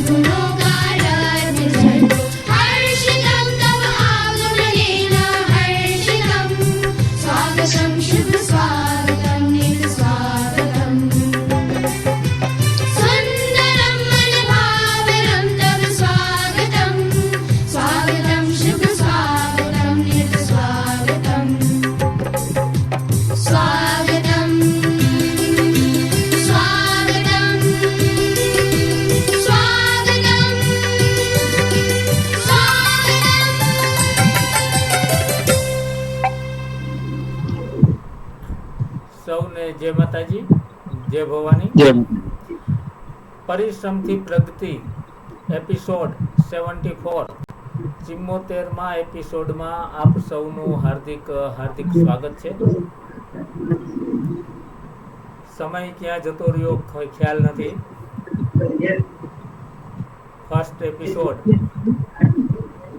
सुनो गारद झटो हर्षितं तव आगमनेन हर्षितं स्वागतं शुभ स्वागतं निज स्वागतम् सुन्दरं मनभावनं तव स्वागतं स्वागतं शुभ स्वागतं निज स्वागतम् स्वागतं स्वागतं स्वागतं સૌને જય માતાજી, જય ભવાની. પરિશ્રમથી પ્રગતિ એપિસોડ 74 74માં એપિસોડમાં આપ સૌનું હાર્દિક સ્વાગત છે. સમય ક્યાં જતો રહ્યો ખ્યાલ નથી. ફર્સ્ટ એપિસોડ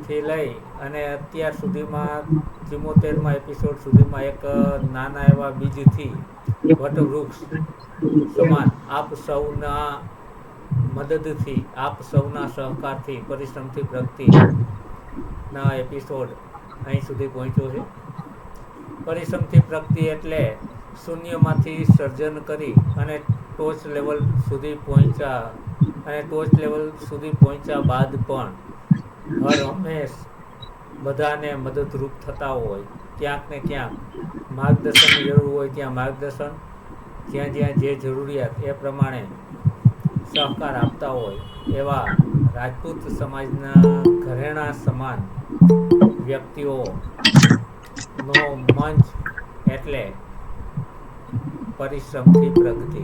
થી લઈ અને અત્યાર સુધીમાં 74માં એપિસોડ સુધીમાં એક નાના એવા બીજથી વટવૃક્ષ સમાન આપ સૌના મદદથી, આપ સૌના સહકારથી પરિશ્રમથી પ્રગતિના એપિસોડ અહીં સુધી પહોંચ્યો છે. પરિશ્રમથી પ્રગતિ એટલે શૂન્યમાંથી સર્જન કરી અને ટોચ લેવલ સુધી પહોંચ્યા બાદ પણ હર હંમેશ બધાને મદદરૂપ થતા હોય. ક્યાંક ને ક્યાંક માર્ગદર્શનની જરૂર હોય ત્યાં માર્ગદર્શન, જ્યાં જે જરૂરિયાત એ પ્રમાણે સહકાર આપતા હોય એવા રાજપૂત સમાજના ઘરેણા સમાન વ્યક્તિઓનો મંચ એટલે પરિશ્રમથી પ્રગતિ.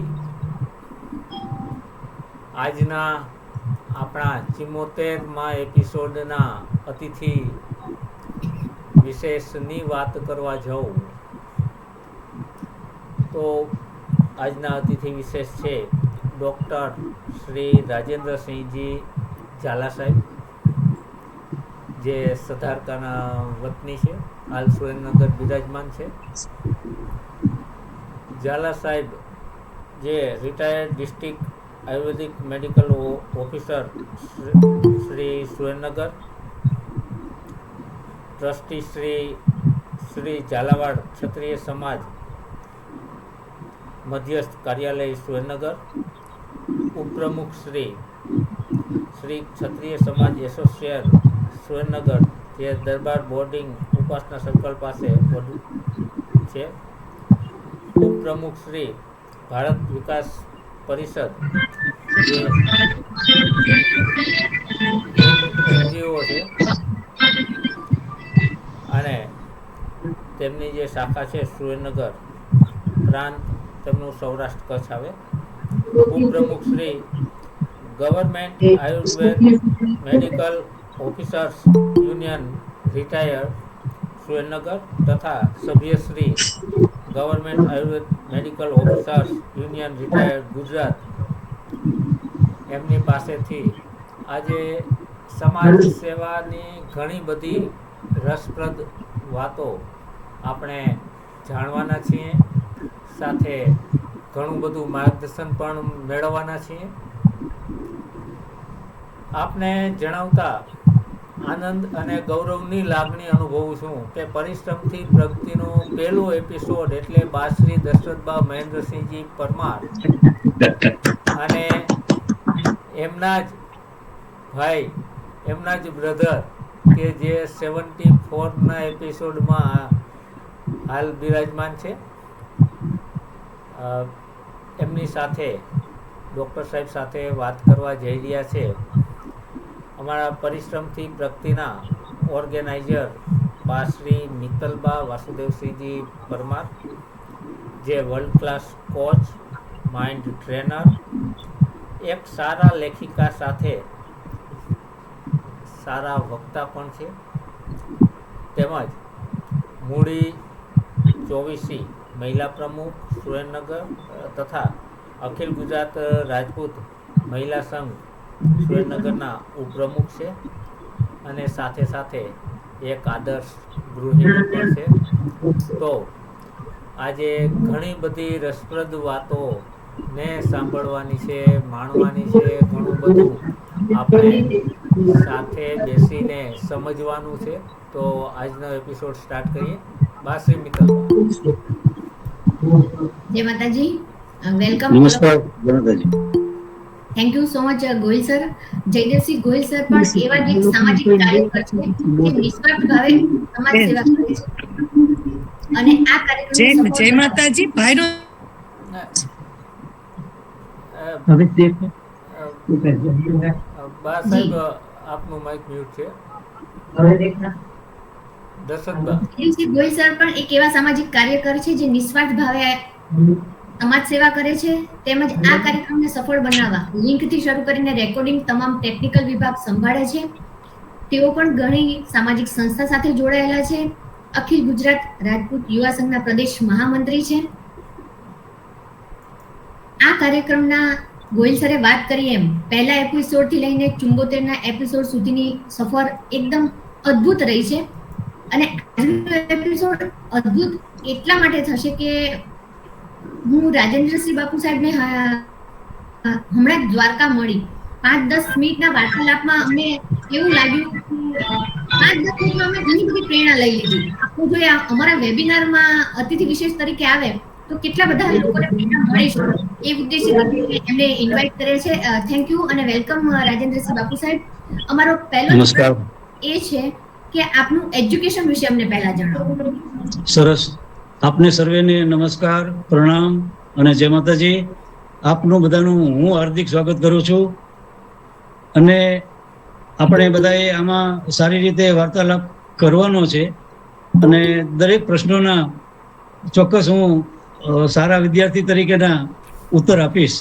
આજના આપણા 74માં એપિસોડના અતિથિ વિશેષની વાત કરવા જાઉં તો આજના અતિથિ વિશેષ છે ડૉક્ટર શ્રી રાજેન્દ્રસિંહજી ઝાલા સાહેબ, જે સધારકાના વતની છે, હાલ સુરેન્દ્રનગર બિરાજમાન છે. ઝાલા સાહેબ જે retired district Ayurvedic medical officer Shri Surendranagar, trustee Shri Jhalawad Kshatriya Samaj મધ્યસ્થ કાર્યાલય સુરેન્દ્રનગર, ઉપપ્રમુખ શ્રી ક્ષત્રિય સમાજ એસોસિએશન સુરેન્દ્રનગર, જે દરબાર બોર્ડિંગ ઉપાસના સર્કલ પાસે છે, ઉપપ્રમુખ શ્રી ભારત વિકાસ પરિષદ, જે એનજીઓ છે અને તેમની જે શાખા છે સુરેન્દ્રનગર પ્રાંત, તેમનું સૌરાષ્ટ્ર કચ્છ આવે. ઉપપ્રમુખ Shri government Ayurveda medical officers union retired Surendranagar તથા સભ્યશ્રી government Ayurveda medical officers union retired Gujarat, એમની પાસેથી આજે સમાજ સેવાની ઘણી બધી રસપ્રદ વાતો આપણે જાણવાના છીએ, સાથે ઘણું બધું માર્ગદર્શન પણ મેળવવાના છીએ. આપને જણાવતા આનંદ અને ગૌરવની લાગણી અનુભવું છું કે પરિશ્રમથી પ્રગતિનો પહેલો એપિસોડ એટલે બાશ્રી દશરથબા મહેન્દ્રસિંહજી પરમાર અને એમના જ ભાઈ, એમના જ બ્રધર કે જે 74ના એપિસોડમાં હાલ બિરાજમાન છે, એમની સાથે ડૉક્ટર સાહેબ સાથે વાત કરવા જઈ રહ્યા છે. અમારા પરિશ્રમથી પ્રગતિના ઓર્ગેનાઇઝર શ્રી મિત્તલબા વાસુદેવસિંહજી પરમાર, જે world class coach, mind trainer, એક સારા લેખિકા સાથે સારા વક્તા પણ છે, તેમજ મૂડી 24 મહિલા પ્રમુખ સુરેન્દ્રનગર તથા અખિલ ગુજરાત રાજપૂત મહિલા સંઘ સુરેન્દ્રનગરના ઉપપ્રમુખ છે અને સાથે સાથે એક આદર્શ ગૃહિણી પણ છે. તો આજે ઘણી બધી રસપ્રદ વાતો ને સાંભળવાની છે, માણવાની છે, ઘણું બધું આપણે સાથે બેસીને સમજવાનું છે. તો આજનો એપિસોડ સ્ટાર્ટ કરીએ. બા શ્રી મિત્તલબા. જય માતાજી. વેલકમ. નમસ્કાર જનતાજી. Thank you so much Gohil sir. Jaydevsinh Gohil sir પણ એવા જ એક સામાજિક કાર્યકર છે જે નિસ્વાર્થ ભાવે સમાજ સેવા કરે છે અને આ કાર્યક્રમ જય માતાજી ભાઈનો બા સાહેબ આપનું માઇક મ્યુટ છે. દર્શનબા. જયદેવસિંહ ગોહિલ સર પણ એક એવા સામાજિક કાર્યકર છે જે નિસ્વાર્થ ભાવે સમાજ સેવા કરે છે તેમજ આ કાર્યક્રમને સફળ બનાવવા લિંકથી શરૂ કરીને રેકોર્ડિંગ તમામ ટેકનિકલ વિભાગ સંભાળે છે. તેઓ પણ ઘણી સામાજિક સંસ્થા સાથે જોડાયેલા છે. અખિલ ગુજરાત રાજપૂત યુવા સંઘના પ્રદેશ મહામંત્રી છે. આ કાર્યક્રમના ગોહિલ સરે વાત કરી એમ પહેલા એપિસોડ થી લઈને 74ના એપિસોડ સુધીની સફર એકદમ અદ્ભુત રહી છે અને આજનો એપિસોડ અદ્ભુત એટલા માટે થશે કે હું રાજેન્દ્રસિંહ બાપુ સાહેબને હમણાં જ દ્વારકા મળી 5-10 મિનિટના વાર્તાલાપમાં અમને એવું લાગ્યું કે 5-10 મિનિટમાં અમે ઘણી બધી પ્રેરણા લઈ લીધી. હું જો અમારા વેબિનારમાં અતિથિ વિશેષ તરીકે આવે તો કેટલા બધા લોકોને પ્રેરણા મળી શકે એ ઉદ્દેશ્ય એમને ઇન્વાઇટ કરે છે. થેન્ક યુ અને વેલકમ રાજેન્દ્રસિંહ બાપુ સાહેબ. અમારો પહેલો નમસ્કાર. એ છે કે આપનું એજ્યુકેશન વિશે અમને પહેલા જણાવો. સરસ. આપને સર્વેને નમસ્કાર, પ્રણામ અને જય માતાજી. આપનું બધાનું હું હાર્દિક સ્વાગત કરું છું અને આપણે બધાએ આમાં સારી રીતે વાર્તાલાપ કરવાનો છે અને દરેક પ્રશ્નોના ચોક્કસ હું સારા વિદ્યાર્થી તરીકેના ઉત્તર આપીશ.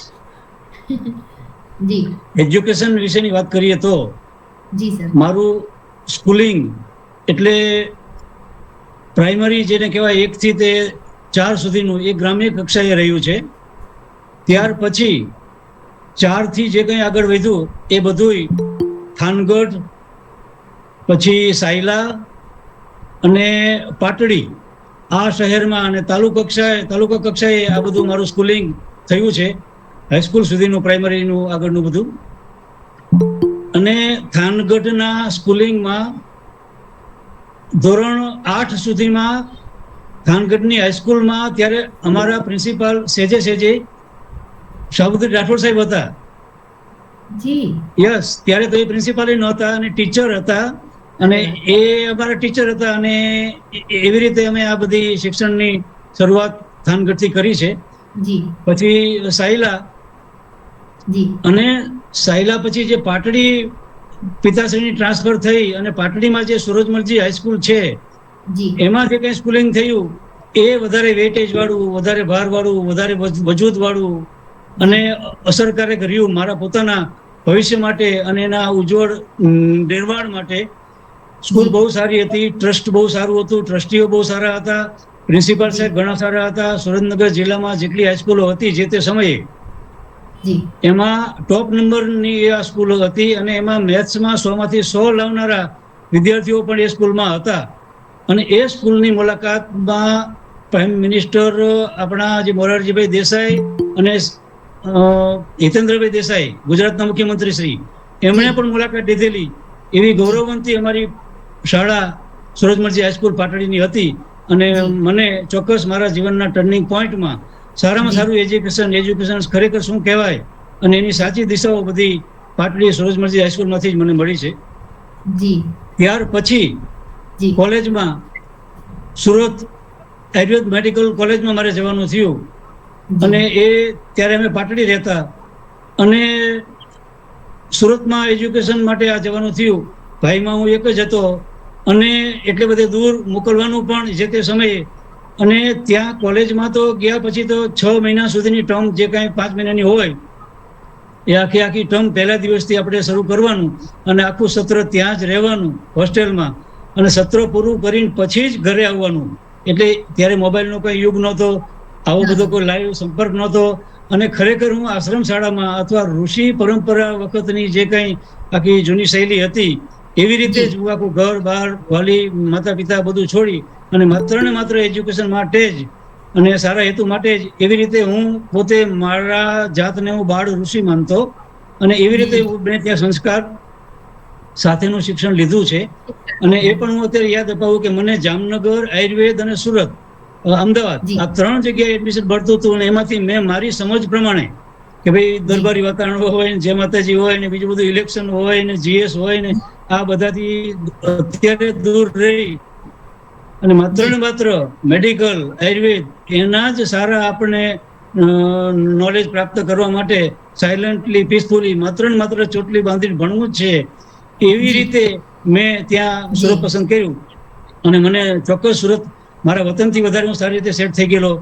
જી એજ્યુકેશન વિશેની વાત કરીએ તો જી સર. મારું સ્કૂલિંગ એટલે પ્રાઇમરી જેને કહેવાય 1 થી તે 4 સુધીનું એ ગ્રામ્ય કક્ષાએ રહ્યું છે. ત્યાર પછી 4 થી જે કંઈ આગળ વધ્યું એ બધુંય થાનગઢ, પછી સાયલા અને પાટડી આ શહેરમાં અને તાલુકા કક્ષાએ આ બધું મારું સ્કૂલિંગ થયું છે. હાઈસ્કૂલ સુધીનું પ્રાઇમરીનું આગળનું બધું. અને થાનગઢના સ્કૂલિંગમાં ધોરણ 8 સુધીમાં થાનગઢની હાઈસ્કૂલમાં ત્યારે અમારા પ્રિન્સિપાલ સેજે શાહબુદ્દીન રાઠોડ સાહેબ હતા. જી યસ, ત્યારે તો એ પ્રિન્સિપાલ નહોતા અને ટીચર હતા અને એ અમારા ટીચર હતા અને એવી રીતે અમે આ બધી શિક્ષણની શરૂઆત થાનગઢથી કરી છે. જી પછી સાયલા જી અને સાયલા પછી જે પાટડી પિતાશ્રીની ટ્રાન્સફર થઈ અને પાટડીમાં જે સૂરજમલજી હાઈસ્કૂલ છે જી એમાં જે કંઈ સ્કૂલિંગ થયું એ વધારે વેટેજ વાળું, વધારે ભાર વાળું, વધારે વજૂદ વાળું અને અસરકારક રહ્યું મારા પોતાના ભવિષ્ય માટે અને એના ઉજ્જવળ નિર્માણ માટે. સ્કૂલ બહુ સારી હતી, ટ્રસ્ટ બહુ સારું હતું, ટ્રસ્ટીઓ બહુ સારા હતા, પ્રિન્સિપાલ સાહેબ ઘણા સારા હતા. સુરેન્દ્રનગર જિલ્લામાં જેટલી હાઈસ્કૂલો હતી જે તે સમયે જી એમાં ટોપ નંબરની આ સ્કૂલ હતી અને એમાં મેથ્સમાં 100માંથી 100 લાવનારા વિદ્યાર્થીઓ પણ એ સ્કૂલમાં હતા. અને એ સ્કૂલની મુલાકાતમાં પ્રાઇમ મિનિસ્ટર આપણા જે મોરારજીભાઈ દેસાઈ અને હિતેન્દ્રભાઈ દેસાઈ ગુજરાતના મુખ્યમંત્રી શ્રી એમણે પણ મુલાકાત લીધેલી. એવી ગૌરવવંતી અમારી શાળા સૂરજમલજી હાઈસ્કૂલ પાટડીની હતી અને મને ચોક્કસ મારા જીવનના ટર્નિંગ પોઈન્ટમાં સારામાં સારું એજ્યુકેશન ખરેખર શું કહેવાય અને એની સાચી દિશાઓ બધી પાટડી સૂરજમલજી હાઈસ્કૂલમાંથી જ મને મળી છે. જી ત્યાર પછી જી કોલેજમાં સુરત આયુર્વેદ મેડિકલ કોલેજમાં મારે જવાનું થયું અને એ ત્યારે અમે પાટડી રહેતા અને સુરતમાં એજ્યુકેશન માટે આ જવાનું થયું. ભાઈમાં હું એક જ હતો અને એટલે બધે દૂર મોકલવાનું પણ જે તે સમયે. અને ત્યાં કોલેજમાં તો ગયા પછી તો 6 મહિના સુધીની ટર્મ જે કાંઈ 5 મહિનાની હોય એ આખી ટર્મ પહેલા દિવસથી આપણે શરૂ કરવાનું અને આખું સત્ર ત્યાં જ રહેવાનું હોસ્ટેલમાં અને સત્ર પૂરું કરીને પછી જ ઘરે આવવાનું. એટલે ત્યારે મોબાઈલનો કોઈ યુગ નહોતો, આવો બધો કોઈ લાઈવ સંપર્ક નહોતો અને ખરેખર હું આશ્રમ શાળામાં અથવા ઋષિ પરંપરા વખતની જે કંઈ આખી જૂની શૈલી હતી એવી રીતે જ હું આખું ઘર બહાર વાલી માતા પિતા બધું છોડી અને માત્ર ને માત્ર એજ્યુકેશન માટે જ અને સારા હેતુ માટે જ એવી રીતે હું પોતે મારા જાતને હું બાળ ઋષિ માનતો અને એવી રીતે મેં ત્યાં સંસ્કાર સાથેનું શિક્ષણ લીધું છે. અને એ પણ હું અત્યારે યાદ અપાવું કે મને જામનગર, આયુર્વેદ અને સુરત, અમદાવાદ જી. આ 3 જગ્યાએ એડમિશન મળતું હતું. અને એમાંથી મેં મારી સમજ પ્રમાણે કે ભાઈ દરબારી વાતાવરણ હોય ને, જય માતાજી હોય ને, બીજું બધું ઇલેક્શન હોય ને, જીએસ હોય ને, આ બધાથી અત્યારે દૂર રહી અને માત્ર ને માત્ર મેડિકલ, આયુર્વેદ એના જ સારા આપણે નોલેજ પ્રાપ્ત કરવા માટે સાયલન્ટલી, પીસફુલી માત્ર ને માત્ર ચોટલી બાંધીને ભણવું જ છે, એવી રીતે મેં ત્યાં સુરત પસંદ કર્યું. અને મને ચોક્કસ સુરત મારા વતનથી વધારે હું સારી રીતે સેટ થઈ ગયેલો.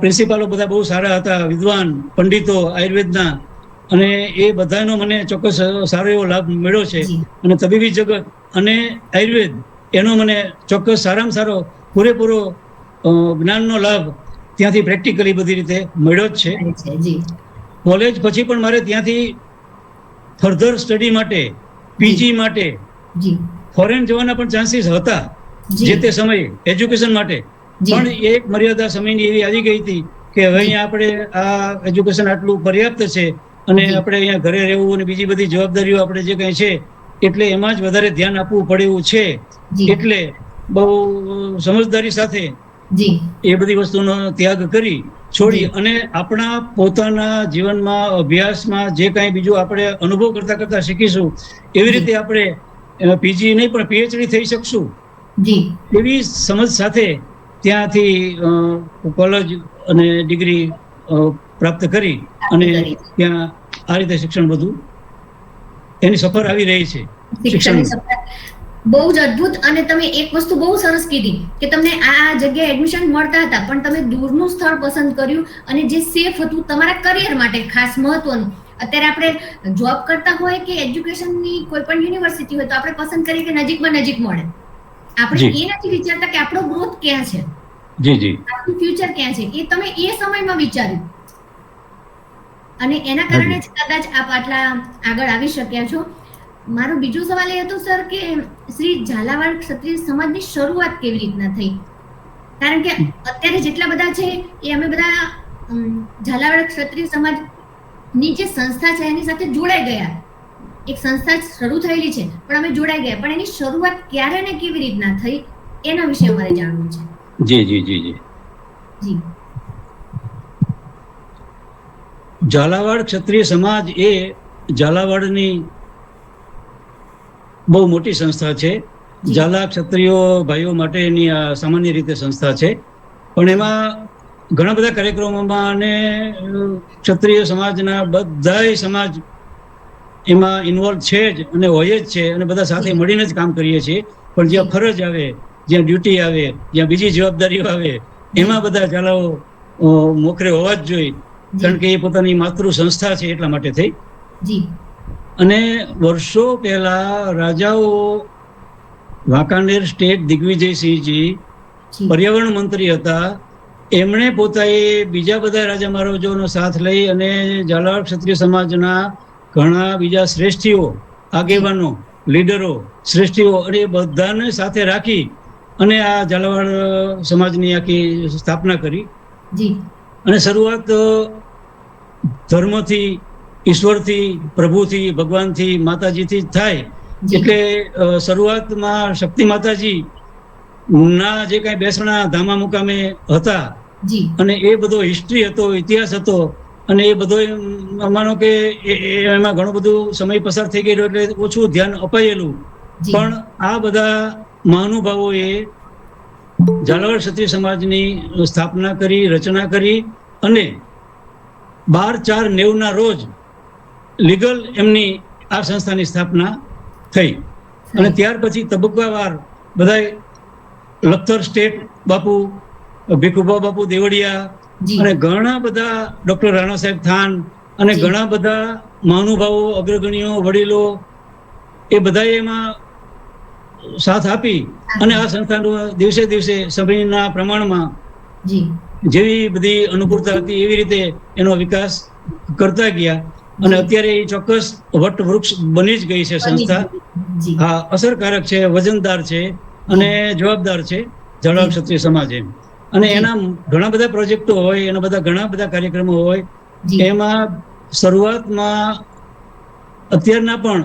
પ્રિન્સિપાલો બધા બહુ સારા હતા, વિદ્વાન પંડિતો આયુર્વેદના, અને એ બધાનો મને ચોક્કસ સારો એવો લાભ મળ્યો છે. અને તબીબી જગત અને આયુર્વેદ એનો મને ચોક્કસ સારામાં સારો પૂરેપૂરો જ્ઞાનનો લાભ ત્યાંથી પ્રેક્ટિકલી બધી રીતે મળ્યો જ છે. જી. કોલેજ પછી પણ મારે ત્યાંથી ફર્ધર સ્ટડી માટે, પીજી માટે જી. ફોરેન જવાના પણ ચાન્સીસ હતા જી. જે તે સમયે એજ્યુકેશન માટે. જી. પણ એક મર્યાદા સમયની એવી આવી ગઈ હતી કે હવે અહીંયા આપણે આ એજ્યુકેશન આટલું પર્યાપ્ત છે અને જી. આપણે અહીંયા ઘરે રહેવું અને બીજી બધી જવાબદારીઓ આપણે જે કંઈ છે એટલે એમાં જ વધારે ધ્યાન આપવું પડે એવું છે. જી. એટલે બહુ સમજદારી સાથે જી. એ બધી વસ્તુનો ત્યાગ કરી છોડી અને આપણા પોતાના જીવનમાં, અભ્યાસમાં જે કાંઈ બીજું આપણે અનુભવ કરતા કરતા શીખીશું એવી રીતે આપણે પીજી નહીં પણ પીએચડી થઈ શકશું, જી. એવી સમજ સાથે ત્યાંથી કોલેજ અને ડિગ્રી પ્રાપ્ત કરી અને ત્યાં આ રીતે શિક્ષણ બધું એની સફર આવી રહી છે. શિક્ષણની સફર બહુ જ અદ્ભુત. અને તમે એક વસ્તુ બહુ સરસ કીધી કે તમને આ જગ્યાએ એડમિશન મળતા હતા પણ તમે દૂરનું સ્થળ પસંદ કર્યું અને જે સેફ હતું તમારા કરિયર માટે ખાસ મહત્વનું. અત્યારે આપણે જોબ કરતા હોય કે એજ્યુકેશનની કોઈ પણ યુનિવર્સિટી હોય તો આપણે પસંદ કરીએ કે નજીકમાં નજીક મળે. આપણે એ નથી વિચારતા કે આપણો ગ્રોથ ક્યાં છે, જી જી, આપણું ફ્યુચર ક્યાં છે, એ તમે એ સમયમાં વિચાર્યું અને એના કારણે જ કદાચ આપ આટલા આગળ આવી શક્યા છો. મારો બીજો સવાલ એ હતો સર કે શ્રી ઝાલાવાડ ક્ષત્રિય સમાજની શરૂઆત કેવી રીતના થઈ? કારણ કે અત્યારે જેટલા બધા છે એ અમે બધા ઝાલાવાડ ક્ષત્રિય સમાજની જે સંસ્થા છે એની સાથે જોડાઈ ગયા. એક સંસ્થા શરૂ થયેલી છે પણ અમે જોડાઈ ગયા, પણ એની શરૂઆત ક્યારે ને કેવી રીતના થઈ એના વિશે અમારે જાણવું છે. જી જી જી જી જી. ઝાલાવાડ ક્ષત્રિય સમાજ એ ઝાલાવાડની બહુ મોટી સંસ્થા છે. ઝાલા ક્ષત્રિયો ભાઈઓ માટેની આ સામાન્ય રીતે સંસ્થા છે. પણ એમાં ઘણા બધા કાર્યક્રમોમાં અને ક્ષત્રિય સમાજના બધાય સમાજ એમાં ઇન્વોલ્વ છે જ અને હોય જ છે અને બધા સાથે મળીને જ કામ કરીએ છીએ. પણ જ્યાં ફરજ આવે, જ્યાં ડ્યુટી આવે, જ્યાં બીજી જવાબદારીઓ આવે એમાં બધા ઝાલાઓ મોખરે હોવા જ જોઈએ, કારણ કે એ પોતાની માતૃ સંસ્થા છે એટલા માટે થઈ. જી. અને વર્ષો પહેલા રાજાઓ વાંકાનેર સ્ટેટ દિગ્વિજયસિંહજી પર્યાવરણ મંત્રી હતા. એમણે પોતાએ બીજા બધા રાજા મહારાજાઓનો સાથ લઈ અને ઝાલાવાડ ક્ષત્રિય સમાજના ઘણા બીજા શ્રેષ્ઠીઓ, આગેવાનો, લીડરો, શ્રેષ્ઠીઓ અને એ બધાને સાથે રાખી અને આ ઝાલાવાડ સમાજની આખી સ્થાપના કરી. જી. અને શરૂઆત ધર્મથી, ઈશ્વરથી, પ્રભુથી, ભગવાનથી, માતાજીથી જ થાય. એટલે શરૂઆતમાં શક્તિ માતાજી ના જે કાંઈ બેસણા ધામા મુકામે હતા અને એ બધો હિસ્ટ્રી હતો, ઇતિહાસ હતો અને એ બધો માનો કે એમાં ઘણું બધું સમય પસાર થઈ ગયેલો એટલે ઓછું ધ્યાન અપાયેલું. પણ આ બધા મહાનુભાવોએ ઝાલાવાડ ક્ષત્રિય સમાજની સ્થાપના કરી, રચના કરી અને 12/4/90 રોજ લીગલ એમની આ સંસ્થાની સ્થાપના થઈ. અને ત્યાર પછી તબક્કાવાર બધાય લખતર સ્ટેટ બાપુ, ભીખુભા બાપુ દેવડિયા અને ઘણા બધા ડોક્ટર રાણા સાહેબ થાન અને ઘણા બધા મહાનુભાવો, અગ્રગણીઓ, વડીલો એ બધાએ એમાં સાથ આપી અને આ સંસ્થાનું દિવસે દિવસે સમયના પ્રમાણમાં જેવી બધી અનુકૂળતા હતી એવી રીતે એનો વિકાસ કરતા ગયા. અને અત્યારે એ ચોક્કસ વટ વૃક્ષ બની જ ગઈ છે સંસ્થા. હા, અસરકારક છે, વજનદાર છે અને જવાબદાર છે ઝાલાવાડ ક્ષત્રિય સમાજ એમ. અને એના ઘણા બધા પ્રોજેક્ટો હોય, એના ઘણા બધા કાર્યક્રમો હોય. એમાં શરૂઆતમાં અત્યારના પણ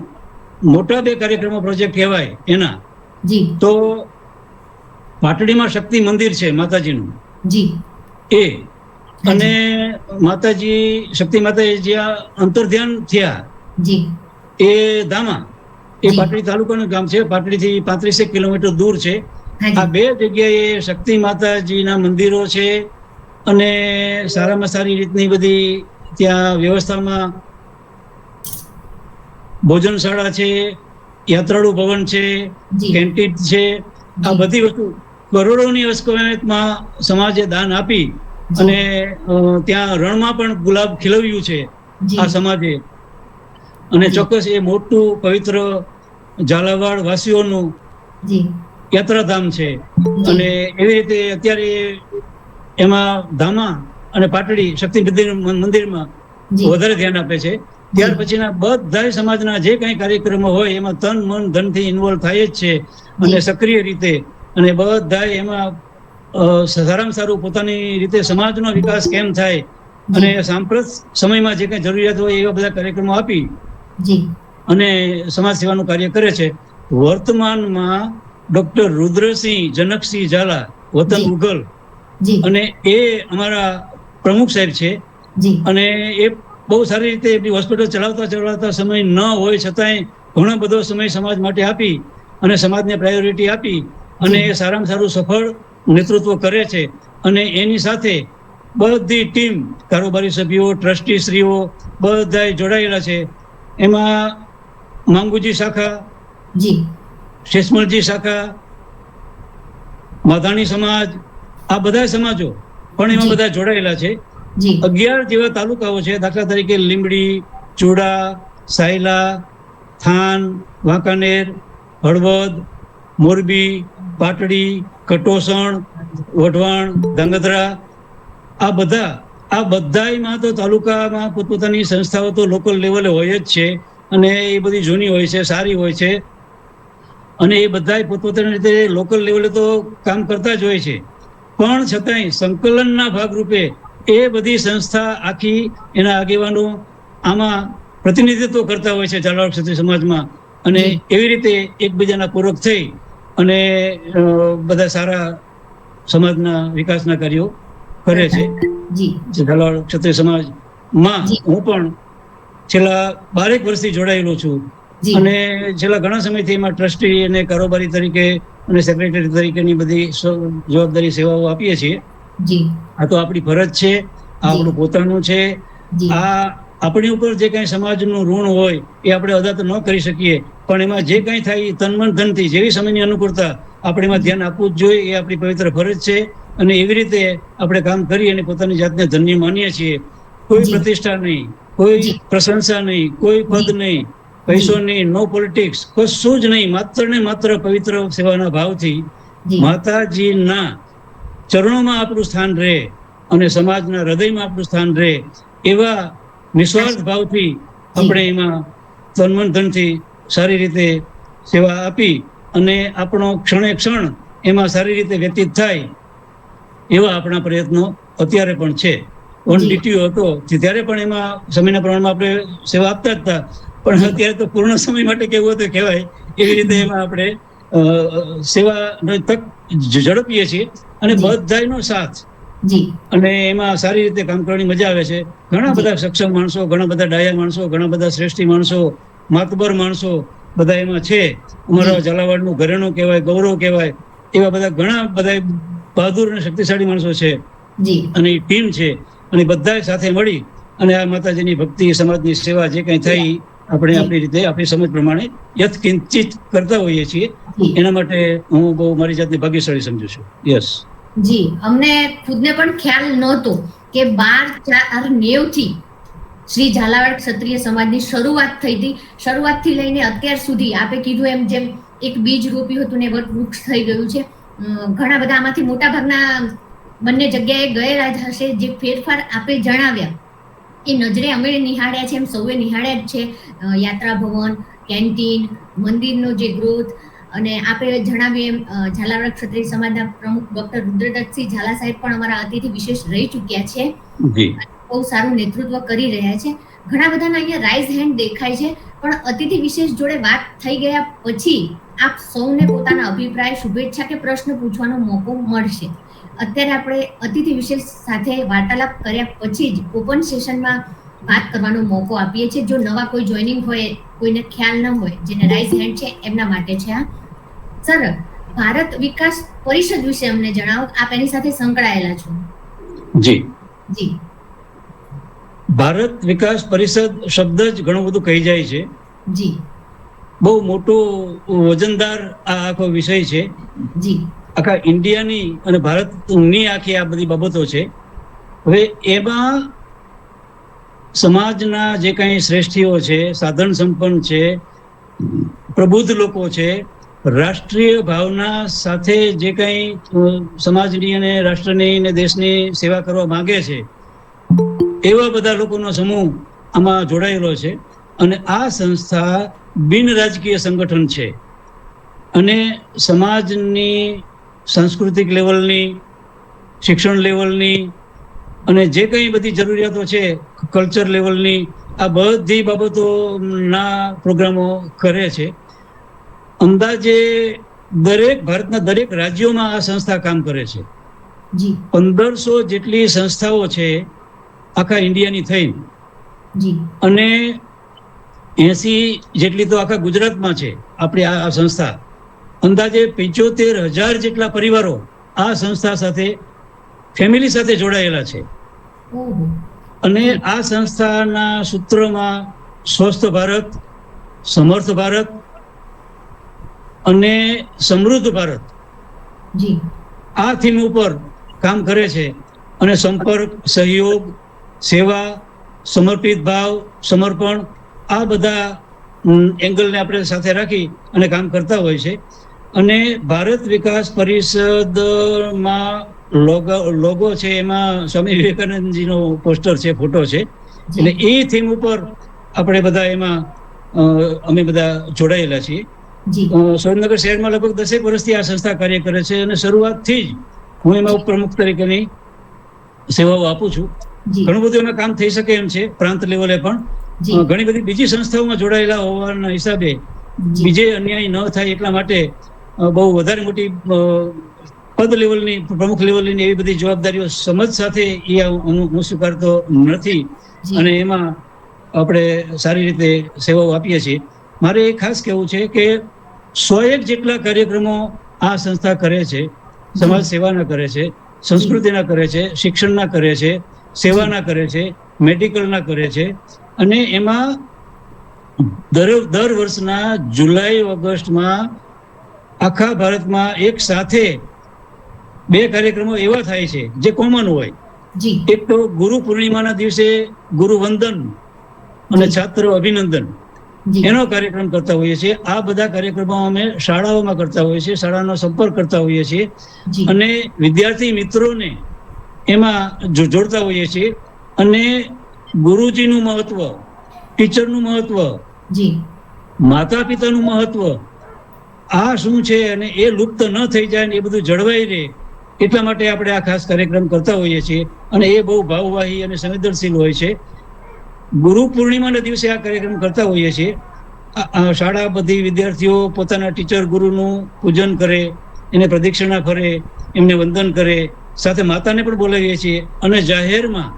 મોટા 2 કાર્યક્રમો પ્રોજેક્ટ કહેવાય એના જી તો પાટડીમાં શક્તિ મંદિર છે માતાજીનું જી એ, અને માતાજી શક્તિ માતાજી જ્યાં અંતર્ધ્યાન થયા જી એ ધામા એ જી. પાટડી તાલુકાનું ગામ છે. પાટડીથી 35 કિલોમીટર દૂર છે. આ હાજી 2 જગ્યાએ શક્તિ માતાજીના મંદિરો છે અને સારામાં સારી રીતની બધી ત્યાં વ્યવસ્થામાં ભોજનશાળા છે, યાત્રાળુ ભવન છે, જી કેન્ટીન છે. આ બધી વસ્તુ કરોડોની અસ્કયામતમાં સમાજે દાન આપી અને ત્યાં રણમાં પણ ગુલાબ ખીલવ્યું છે જી આ સમાજે. અને ચોક્કસ એ મોટું પવિત્ર ઝાલાવાડ વાસીઓનું જી યાત્રાધામ છે. અને એવી રીતે અત્યારે એમાં ધામા અને પાટડી શક્તિ મંદિરમાં જી વધારે ધ્યાન આપે છે. ત્યાર પછીના બધા સમાજના જે કંઈ કાર્યક્રમો હોય એમાં તન મન ધનથી ઇન્વોલ્વ થાય જ છે અને સક્રિય રીતે, અને બધા એમાં સારામાં સારું પોતાની રીતે સમાજનો વિકાસ કેમ થાય અને સાંપ્રત સમયમાં જે કંઈ જરૂરિયાત હોય એવા બધા કાર્યક્રમો આપી જી અને સમાજ સેવાનું કાર્ય કરે છે. વર્તમાનમાં ડોક્ટર રુદ્રસિંહ જનકસિંહ ઝાલા વતન જી. ઉગલ, જી અને એ અમારા પ્રમુખ સાહેબ છે. જી અને એ બહુ સારી રીતે એમની હોસ્પિટલ ચલાવતા સમય ન હોય છતાંય ઘણો બધો સમય સમાજ માટે આપી અને સમાજને પ્રાયોરિટી આપી અને એ સારામાં સારું સફળ નેતૃત્વ કરે છે. અને એની સાથે બધી ટીમ, કારોબારી સભ્યો, ટ્રસ્ટીશ્રીઓ બધા જોડાયેલા છે. એમાં માંગુજી શાખા, જી શેષમલજી શાખા, માધાણી સમાજ, આ બધા સમાજો પણ એમાં જી. બધા જોડાયેલા છે. જી 11 જેવા તાલુકાઓ છે. દાખલા તરીકે લીંબડી, ચુડા, સાયલા, થાન, વાંકાનેર, હળવદ, મોરબી, પાટડી, કટોસણ, વઢવાણ, ધાંગધ્રા, આ બધાયમાં તો તાલુકામાં પોતપોતાની સંસ્થાઓ તો લોકલ લેવલે હોય જ છે અને એ બધી જૂની હોય છે, સારી હોય છે, અને એ બધાય પોતપોતાની રીતે લોકલ લેવલે તો કામ કરતા જ હોય છે. પણ છતાંય સંકલનના ભાગરૂપે એ બધી સંસ્થા આખી એના આગેવાનો આમાં પ્રતિનિધિત્વ કરતા હોય છે ઝાલાવાડ ક્ષત્રિય સમાજમાં, અને એવી રીતે એકબીજાના પૂરક થઈ અને બધા સારા સમાજના વિકાસના કાર્યો કરે છે. જી ઝાલાવાડ ક્ષત્રિય સમાજમાં જી. હું પણ છેલ્લા 12 વર્ષથી જોડાયેલો છું જી અને છેલ્લા ઘણા સમયથી એમાં ટ્રસ્ટી અને કારોબારી તરીકે અને સેક્રેટરી તરીકેની બધી જવાબદારી સેવાઓ આપીએ છીએ. જી આ તો આપણી ફરજ છે, આ આપણું પોતાનું છે. જી આ આપણી ઉપર જે કંઈ સમાજનું ઋણ હોય એ આપણે અદા તો ન કરી શકીએ, પણ એમાં જે કંઈ થાય એ તન મન ધનથી જેવી સમયની અનુકૂળતા આપણે એમાં ધ્યાન આપવું જ જોઈએ. એ આપણી પવિત્ર ફરજ છે અને એવી રીતે આપણે કામ કરી અને પોતાની જાતને ધન્ય માનીએ છીએ. કોઈ જી. પ્રતિષ્ઠા નહીં, કોઈ જી. પ્રશંસા નહીં, કોઈ પદ નહીં, પૈસો નહીં, નો પોલિટિક્સ, કશું જ નહીં. માત્ર ને માત્ર પવિત્ર સેવાના ભાવથી જી માતાજીના ચરણોમાં આપણું સ્થાન રહે અને સમાજના હૃદયમાં આપણું સ્થાન રહે એવા નિસ્વાર્થ ભાવથી આપણે એમાં તન મન ધનથી સારી રીતે સેવા આપી અને આપણો ક્ષણે ક્ષણ એમાં સારી રીતે વ્યતીત થાય એવા આપણા પ્રયત્નો અત્યારે પણ છે. વન DTO હતો ત્યારે પણ એમાં સમયના પ્રમાણમાં આપણે સેવા આપતા જ હતા, પણ અત્યારે તો પૂર્ણ સમય માટે કેવું હતું કહેવાય એવી રીતે એમાં આપણે સેવાનો તક ઝડપીએ છીએ અને બધાયનો સાથ જી અને એમાં સારી રીતે કામ કરવાની મજા આવે છે. ઘણા બધા સક્ષમ માણસો, ઘણા બધા ડાયા માણસો, ઘણા બધા શ્રેષ્ઠી માણસો, માતબર માણસો બધા એમાં છે. અમારા ઝાલાવાડનું ઘરેણું કહેવાય, ગૌરવ કહેવાય, એવા બધા ઘણા બધા બહાદુર અને શક્તિશાળી માણસો છે જી અને એ ટીમ છે. અને બધા સાથે મળી અને આ માતાજીની ભક્તિ, સમાજની સેવા જે કંઈ થઈ આપણે આપણી રીતે આપણી સમજ પ્રમાણે યથકિંચિત કરતા હોઈએ છીએ. એના માટે હું બહુ મારી જાતને ભાગ્યશાળી સમજુ છું. યસ જી અમને ખુદને પણ ખ્યાલ નહોતો કે 12/4/90 થી શ્રી ઝાલાવાડ ક્ષત્રિય સમાજની શરૂઆત થઈ હતી. શરૂઆતથી લઈને અત્યાર સુધી આપે કીધું એમ જેમ એક બીજ રોપ્યું હતું ને વૃક્ષ થઈ ગયું છે. ઘણા બધા આમાંથી મોટા ભાગના બંને જગ્યાએ ગયેલા જ હશે. જે ફેરફાર આપે જણાવ્યા એ નજરે અમે નિહાળ્યા છે, એમ સૌએ નિહાળ્યા જ છે. યાત્રા ભવન, કેન્ટીન, મંદિરનો જે ગ્રોથ, અને આપે જણાવ્યું એમ ઝાલાવાડ ક્ષત્રિય સમાજના પ્રમુખ ડોક્ટર રુદ્રદત્તસિંહ ઝાલા સાહેબ પણ અમારા અતિથિ વિશેષ રહી ચૂક્યા છે. બહુ સારું નેતૃત્વ કરી રહ્યા છે. ઘણા બધાના અહીંયા રાઇઝ હેન્ડ દેખાય છે, પણ અતિથિ વિશેષ જોડે વાત થઈ ગયા પછી આપ સૌને પોતાના અભિપ્રાય, શુભેચ્છા કે પ્રશ્ન પૂછવાનો મોકો મળશે. અત્યારે આપણે અતિથિ વિશેષ સાથે વાર્તાલાપ કર્યા પછી જ ઓપન સેશનમાં વાત કરવાનો મોકો આપીએ છીએ. જો નવા કોઈ જોઈનિંગ હોય, કોઈને ખ્યાલ ન હોય, જેને રાઇઝ હેન્ડ છે એમના માટે છે આ. સર, ભારત વિકાસ પરિષદ વિશે અમને જણાવો. આપ એની સાથે સંકળાયેલા છો. જી જી. ભારત વિકાસ પરિષદ શબ્દ જ ઘણું બધું કહી જાય છે. જી બહુ મોટો વજનદાર આ આખો વિષય છે. જી આખા ઇન્ડિયાની અને ભારતની આખી આ બધી બાબતો છે. હવે એમાં સમાજના જે કંઈ શ્રેષ્ઠીઓ છે, સાધન સંપન્ન છે, પ્રબુદ્ધ લોકો છે, રાષ્ટ્રીય ભાવના સાથે જે કંઈ સમાજની અને રાષ્ટ્રની અને દેશની સેવા કરવા માંગે છે, એવા બધા લોકોનો સમૂહ આમાં જોડાયેલો છે. અને આ સંસ્થા બિન રાજકીય સંગઠન છે અને સમાજની સાંસ્કૃતિક લેવલની, શિક્ષણ લેવલની અને જે કંઈ બધી જરૂરિયાતો છે કલ્ચર લેવલની, આ બધી બાબતોના પ્રોગ્રામો કરે છે. અંદાજે ભારતના દરેક રાજ્યોમાં આ સંસ્થા કામ કરે છે. જી 1500 જેટલી સંસ્થાઓ છે આખા ઇન્ડિયાની થઈ, જી અને 80 જેટલી તો આખા ગુજરાતમાં છે આપણી આ સંસ્થા. અંદાજે 75,000 જેટલા પરિવારો આ સંસ્થા સાથે, ફેમિલી સાથે જોડાયેલા છે. ઓહો. અને આ સંસ્થાના સૂત્રમાં સ્વસ્થ ભારત, સમર્થ ભારત અને સમૃદ્ધ ભારત જી આ થીમ ઉપર કામ કરે છે. અને સંપર્ક, સહયોગ, સેવા, સમર્પિત ભાવ, સમર્પણ, આ બધા એંગલને આપણે સાથે રાખી અને કામ કરતા હોય છે. અને ભારત વિકાસ પરિષદમાં લોગો છે, એમાં સ્વામી વિવેકાનંદજીનો પોસ્ટર છે, ફોટો છે. એટલે એ થીમ ઉપર આપણે બધા એમાં અમે બધા જોડાયેલા છીએ. જી સુરેન્દ્રનગર શહેરમાં લગભગ 10 વર્ષથી આ સંસ્થા કાર્ય કરે છે અને શરૂઆતથી જ હું એમાં ઉપપ્રમુખ તરીકેની સેવાઓ આપું છું. જી ઘણું બધું એમાં કામ થઈ શકે એમ છે. પ્રાંત લેવલે પણ જી ઘણી બધી બીજી સંસ્થાઓમાં જોડાયેલા હોવાના હિસાબે જી બીજે અન્યાય ન થાય એટલા માટે બહુ વધારે મોટી પદ લેવલની, પ્રમુખ લેવલની એવી બધી જવાબદારીઓ સમજ સાથે એ હું સ્વીકારતો નથી. જી. અને એમાં આપણે સારી રીતે સેવાઓ આપીએ છીએ. મારે એ ખાસ કહેવું છે કે 101 જેટલા કાર્યક્રમો આ સંસ્થા કરે છે. સમાજ સેવાના કરે છે, સંસ્કૃતિના કરે છે, શિક્ષણના કરે છે, સેવાના કરે છે, મેડિકલના કરે છે. અને એમાં દર વર્ષના જુલાઈ ઓગસ્ટમાં આખા ભારતમાં એક સાથે 2 કાર્યક્રમો એવા થાય છે જે કોમન હોય. જી એક તો ગુરુ પૂર્ણિમાના દિવસે ગુરુ વંદન અને છાત્ર અભિનંદન જી એનો કાર્યક્રમ કરતા હોઈએ છીએ. આ બધા કાર્યક્રમો અમે શાળાઓમાં કરતા હોઈએ છીએ, શાળાનો સંપર્ક કરતા હોઈએ છીએ જી અને વિદ્યાર્થી મિત્રોને એમાં જોડતા હોઈએ છીએ. અને ગુરુજીનું મહત્વ, ટીચરનું મહત્વ, જી માતા પિતાનું મહત્વ આ શું છે અને એ લુપ્ત ન થઈ જાય ને એ બધું જળવાઈ રહે એટલા માટે આપણે આ ખાસ કાર્યક્રમ કરતા હોઈએ છીએ. અને એ બહુ ભાવવાહી અને સંવેદનશીલ હોય છે. ગુરુ પૂર્ણિમાના દિવસે આ કાર્યક્રમ કરતા હોઈએ છીએ. શાળા બધી વિદ્યાર્થીઓ પોતાના ટીચર ગુરુનું પૂજન કરે, એને પ્રદક્ષિણા ફરે, એમને વંદન કરે, સાથે માતાને પણ બોલાવીએ છીએ. અને જાહેરમાં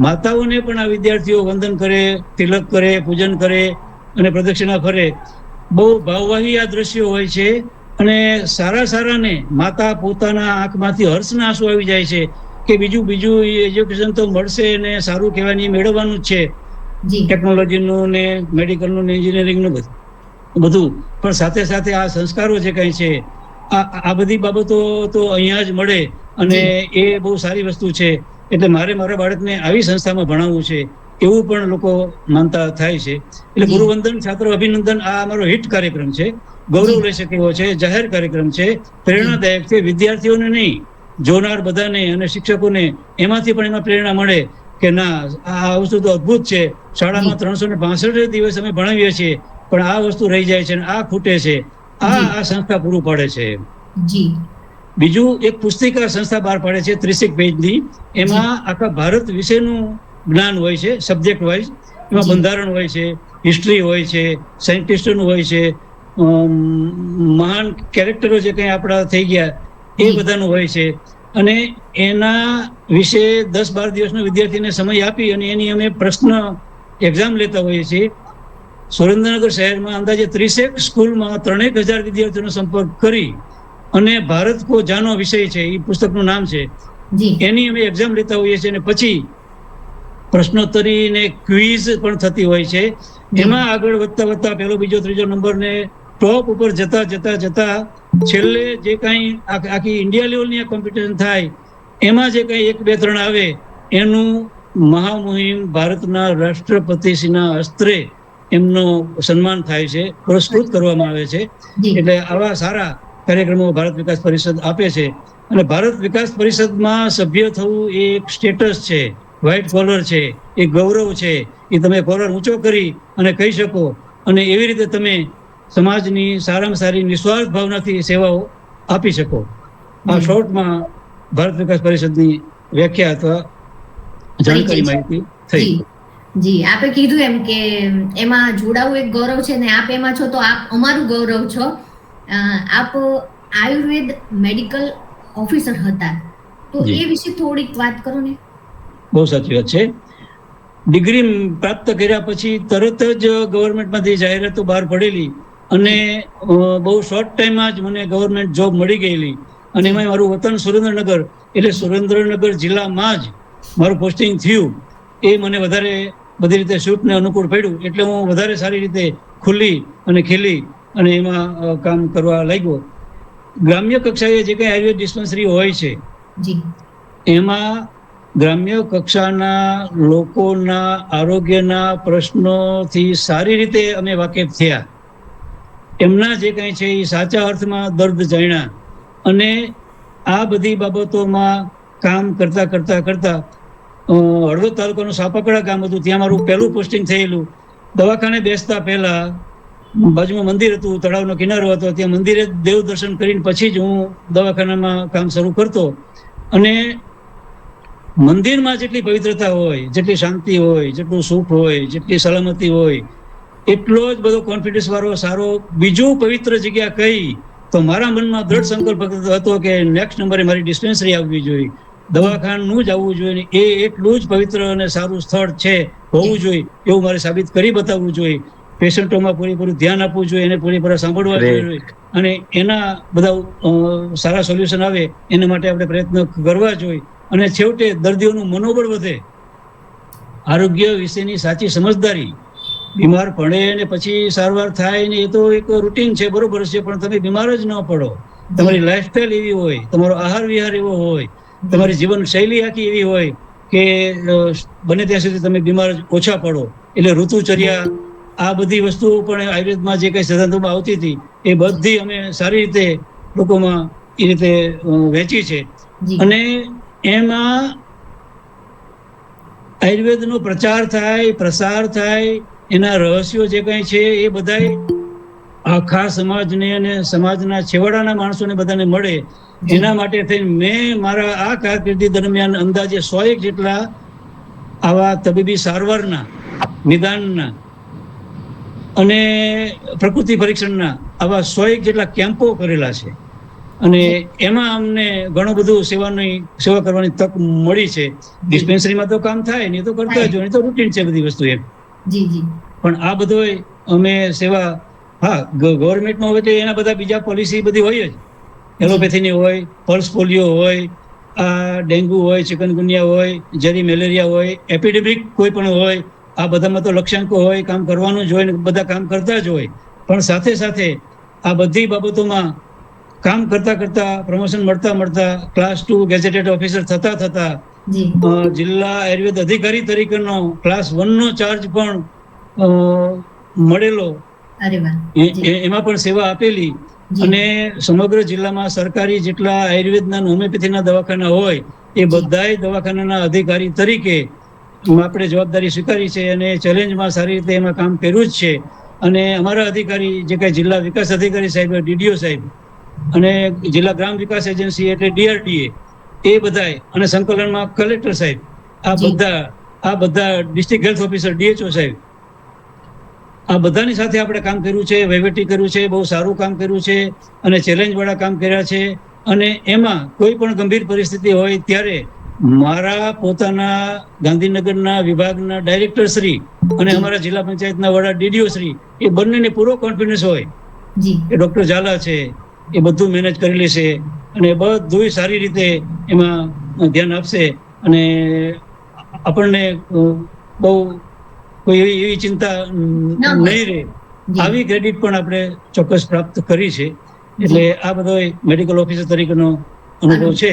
માતાઓને પણ આ વિદ્યાર્થીઓ વંદન કરે, તિલક કરે, પૂજન કરે અને પ્રદક્ષિણા ફરે. બહુ ભાવવાહી આ દ્રશ્યો હોય છે. અને સારાને માતા પોતાના આંખમાંથી હર્ષના આંસુ આવી જાય છે કે બીજું એજ્યુકેશન તો મળશે ને સારું કહેવાય, મેળવવાનું જ છે, જી ટેકનોલોજીનું ને મેડિકલનું ને એન્જિનિયરિંગનું બધું. પણ સાથે સાથે આ સંસ્કારો જે કંઈ છે આ બધી બાબતો તો અહીંયા જ મળે અને એ બહુ સારી વસ્તુ છે. એટલે મારા બાળકને આવી સંસ્થામાં ભણાવવું છે એવું પણ લોકો માનતા થાય છે. એટલે ગુરુવંદન, છાત્ર અભિનંદન આ અમારો હિટ કાર્યક્રમ છે. ગૌરવ લઈ શકે એવો છે, જાહેર કાર્યક્રમ છે, પ્રેરણાદાયક છે. વિદ્યાર્થીઓને નહીં, જોનાર બધાને અને શિક્ષકોને એમાંથી પણ એમાં પ્રેરણા મળે કે ના, આ વસ્તુ તો અદ્ભુત છે. શાળામાં 365 દિવસ અમે ભણાવીએ છીએ પણ આ વસ્તુ રહી જાય છે અને આ ખૂટે છે. આ સંસ્થા પૂરું પાડે છે. જી બીજું એક પુસ્તિકા સંસ્થા બહાર પાડે છે 30 પેજની. એમાં આખા ભારત વિશેનું જ્ઞાન હોય છે, સબ્જેક્ટ વાઇઝ. એમાં બંધારણ હોય છે, હિસ્ટ્રી હોય છે, સાયન્ટિસ્ટોનું હોય છે, મહાન કેરેક્ટરો જે કંઈ આપણા થઈ ગયા એ બધાનું હોય છે. અને એના વિશે 10-12 દિવસનો વિદ્યાર્થીને સમય આપી અને એની અમે પ્રશ્ન એક્ઝામ લેતા હોઈએ છીએ. સુરેન્દ્રનગર શહેરમાં અંદાજે 30 સ્કૂલમાં 3,000 વિદ્યાર્થીઓનો સંપર્ક કરી અને ભારત કો જાનો વિષય છે, એ પુસ્તકનું નામ છે, જી એની અમે એક્ઝામ લેતા હોઈએ છીએ. અને પછી પ્રશ્નોત્તરી ને ક્વિઝ પણ થતી હોય છે. એમાં આગળ વધતા પહેલો, બીજો, ત્રીજો નંબર ને ટોપ ઉપર જતા છેલ્લે જે કાંઈ આખી ઇન્ડિયા લેવલની કોમ્પિટિશન થાય એમાં જે કાંઈ 1, 2, 3 આવે એનું મહામુહિમ ભારતના રાષ્ટ્રપતિશ્રીના હસ્તે એમનું સન્માન થાય છે, પુરસ્કૃત કરવામાં આવે છે. જી એટલે આવા સારા કાર્યક્રમો ભારત વિકાસ પરિષદ આપે છે. અને ભારત વિકાસ પરિષદમાં સભ્ય થવું એ એક સ્ટેટસ છે, વ્હાઇટ કોલર છે, એ ગૌરવ છે. એ તમે કોલર ઊંચો કરી અને કહી શકો અને એવી રીતે તમે સમાજની સારામાં સારી નિસ્વાર્થ ભાવનાથી સેવાઓ આપી શકો. આ શોર્ટમાં ભારત વિકાસ પરિષદની વ્યાખ્યા અથવા જાણકારી માહિતી થઈ. જી જી આપે કીધું એમ કે એમાં જોડાવું એક ગૌરવ છે ને આપ એમાં છો તો આપ અમારું ગૌરવ છો. આપ આયુર્વેદ મેડિકલ ઓફિસર હતા, તો જી. એ વિશે થોડીક વાત કરો ને. બહુ સાચી વાત છે. ડિગ્રી પ્રાપ્ત કર્યા પછી તરત જ ગવર્મેન્ટમાંથી જાહેરાતો બહાર પડેલી અને બહુ શોર્ટ ટાઈમમાં જ મને ગવર્મેન્ટ જોબ મળી ગયેલી. અને એમાં મારું વતન સુરેન્દ્રનગર, એટલે સુરેન્દ્રનગર જિલ્લામાં જ મારું પોસ્ટિંગ થયું. એ મને વધારે બધી રીતે સૂટ ને અનુકૂળ પડ્યું, એટલે હું વધારે સારી રીતે ખુલ્લી અને ખીલી અને એમાં કામ કરવા લાગ્યો. ગ્રામ્ય કક્ષાએ જે કંઈ આયુર્વેદ ડિસ્પેન્સરી હોય છે જી એમાં ગ્રામ્ય કક્ષાના લોકોના આરોગ્યના પ્રશ્નોથી સારી રીતે અમે વાકેફ થયા. એમના જે કંઈ છે એ સાચા અર્થમાં દર્દ જાણ્યા. અને આ બધી બાબતોમાં કામ કરતા હળવદ તાલુકાનું સાપકડા ગામ હતું, ત્યાં મારું પહેલું પોસ્ટિંગ થયેલું. દવાખાને બેસતા પહેલા બાજુમાં મંદિર હતું, તળાવનો કિનારો હતો, ત્યાં મંદિરે દેવ દર્શન કરીને પછી જ હું દવાખાનામાં કામ શરૂ કરતો. અને મંદિરમાં જેટલી પવિત્રતા હોય, જેટલી શાંતિ હોય, જેટલું સુખ હોય, જેટલી સલામતી હોય, એટલો જ બધો કોન્ફિડન્સ વાળો સારો બીજું પવિત્ર જગ્યા કઈ, તો મારા મનમાં દ્રઢ સંકલ્પ હતો કે નેક્સ્ટ નંબરે મારી ડિસ્પેન્સરી આવવી જોઈએ, દવાખાનું જ આવવું જોઈએ. એ એટલું જ પવિત્ર અને સારું સ્થળ છે, હોવું જોઈએ, એવું મારે સાબિત કરી બતાવવું જોઈએ. પેશન્ટોમાં પૂરેપૂરું ધ્યાન આપવું જોઈએ, એને પૂરેપૂરા સાંભળવા જોઈએ અને એના બધા સારા સોલ્યુશન આવે એના માટે આપણે પ્રયત્ન કરવા જોઈએ. અને છેવટે દર્દીઓનું મનોબળ વધે, આરોગ્ય વિશેની સાચી સમજદારી. બીમાર પડે અને પછી સારવાર થાય ને એ તો એક રૂટીન છે, બરોબર છે, પણ તમે બીમાર જ ન પડો, તમારી લાઈફસ્ટાઈલ એવી હોય, તમારો આહાર વિહાર એવો હોય, તમારી જીવન શૈલી આખી એવી હોય કે બને ત્યાં સુધી તમે બીમાર ઓછા પડો. એટલે ઋતુચર્યા, આ બધી વસ્તુઓ પણ આયુર્વેદમાં જે કંઈ સિદ્ધાંતોમાં આવતી હતી એ બધી અમે સારી રીતે લોકોમાં એ રીતે વહેંચી છે. અને એમાં આયુર્વેદનો પ્રચાર થાય, પ્રસાર થાય, એના રહસ્યો જે કંઈ છે એ બધાય આખા સમાજને અને સમાજના છેવાડાના માણસોને બધાને મળે. એના માટે થઈને મેં મારા આ કારકિર્દી દરમિયાન અંદાજે 100 જેટલા આવા તબીબી સારવારના, નિદાનના અને પ્રકૃતિ પરીક્ષણના આવા 100 જેટલા કેમ્પો કરેલા છે. અને એમાં અમને ઘણું બધું સેવા કરવાની તક મળી છે. ડિસ્પેન્સરીમાં તો કામ થાય ને, એ તો કરતા જ હોય, તો રૂટીન છે બધી વસ્તુ એમ. જી જી પણ આ બધોય અમે સેવા, હા ગવર્મેન્ટમાં હોય તો એના બધા બીજા પોલિસી બધી હોય જ, એલોપેથીની હોય, પલ્સ પોલિયો હોય, આ ડેન્ગ્યુ હોય, ચિકનગુનિયા હોય, ઝેરી મેલેરિયા હોય, એપિડેમિક કોઈ પણ હોય, આ બધામાં તો લક્ષ્યાંકો હોય, કામ કરવાનું જ હોય ને બધા કામ કરતા જ હોય. પણ સાથે સાથે આ બધી બાબતોમાં કામ કરતા પ્રમોશન મળતા ક્લાસ 2 ગેઝેટેડ ઓફિસર થતા જિલ્લા આયુર્વેદ અધિકારી તરીકેનો ક્લાસ 1 નો ચાર્જ પણ મળેલો. એમાં પણ સેવા આપેલી. અને સમગ્ર જિલ્લામાં સરકારી જેટલા આયુર્વેદના હોમિયોપેથીના દવાખાના હોય એ બધાય દવાખાનાના અધિકારી તરીકે આપણે જવાબદારી સ્વીકારી છે અને ચેલેન્જમાં સારી રીતે એમાં કામ કર્યું જ છે. અને અમારા અધિકારી જે કાંઈ જિલ્લા વિકાસ અધિકારી સાહેબ, ડીડીઓ સાહેબ અને જિલ્લા ગ્રામ વિકાસ એજન્સી એટલે DRDA, એ બધાય અને સંકલનમાં કલેક્ટર સાહેબ, આ બધા ડિસ્ટ્રિક્ટ હેલ્થ ઓફિસર DHO સાહેબ, આ બધાની સાથે આપણે કામ કર્યું છે, વહીવટી કર્યું છે, બહુ સારું કામ કર્યું છે અને ચેલેન્જ વાળા કામ કર્યા છે. અને એમાં કોઈ પણ ગંભીર પરિસ્થિતિ હોય ત્યારે મારા પોતાના ગાંધીનગરના વિભાગના ડાયરેક્ટર શ્રી અને અમારા જિલ્લા પંચાયતના વડા ડીડીઓ શ્રી એ બંનેને પૂરો કોન્ફિડન્સ હોય જી કે ડોક્ટર ઝાલા છે એ બધું મેનેજ કરી લેશે અને બધું સારી રીતે એમાં ધ્યાન આપશે અને આપણને બહુ કોઈ એવી ચિંતા નહીં રહે. આવી ક્રેડિટ પણ આપણે ચોક્કસ પ્રાપ્ત કરી છે. એટલે આ બધો મેડિકલ ઓફિસર તરીકેનો અનુભવ છે.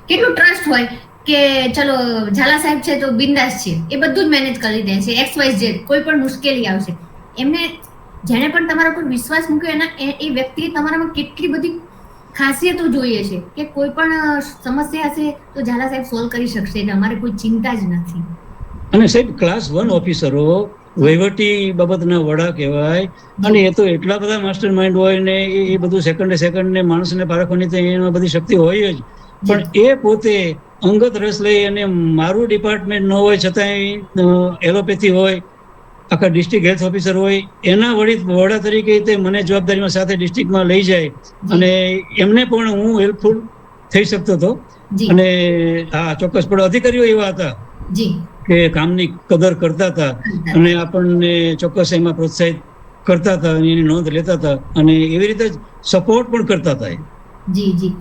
કેટલું ટ્રસ્ટ હોય કે ચલો ઝાલા સાહેબ છે તો બિંદાસ છે, એ બધું જ મેનેજ કરી દે છે. XYZ કોઈ પણ મુશ્કેલી આવશે એમને જેને પણ તમારા પર વિશ્વાસ મૂક્યો એના એ વ્યક્તિએ તમારામાં કેટલી બધી ખાસિયતો જોઈએ છે કે કોઈ પણ સમસ્યા હશે તો ઝાલા સાહેબ સોલ્વ કરી શકશે એટલે અમારે કોઈ ચિંતા જ નથી. અને સાહેબ ક્લાસ 1 ઓફિસરો વહીવટી બાબતના વડા કહેવાય અને એ તો એટલા બધા માસ્ટર માઇન્ડ હોય ને એ બધું સેકન્ડ ને માણસને પારખવાની તો એમાં બધી શક્તિ હોય જ. પણ એ પોતે અંગત રસ લઈ અને મારું ડિપાર્ટમેન્ટ ન હોય છતાંય એલોપેથી હોય, આખા ડિસ્ટ્રિક્ટ હેલ્થ ઓફિસર હોય, એના વડા તરીકે તે મને જવાબદારીમાં સાથે ડિસ્ટ્રિક્ટમાં લઈ જાય અને એમને પણ હું હેલ્પફુલ થઈ શકતો હતો. અને હા ચોક્કસપણે અધિકારીઓ એવા હતા કે કામની કદર કરતા હતા અને આપણને ચોક્કસ એમાં પ્રોત્સાહિત કરતા હતા અને એની નોંધ લેતા હતા અને એવી રીતે સપોર્ટ પણ કરતા હતા. જી જી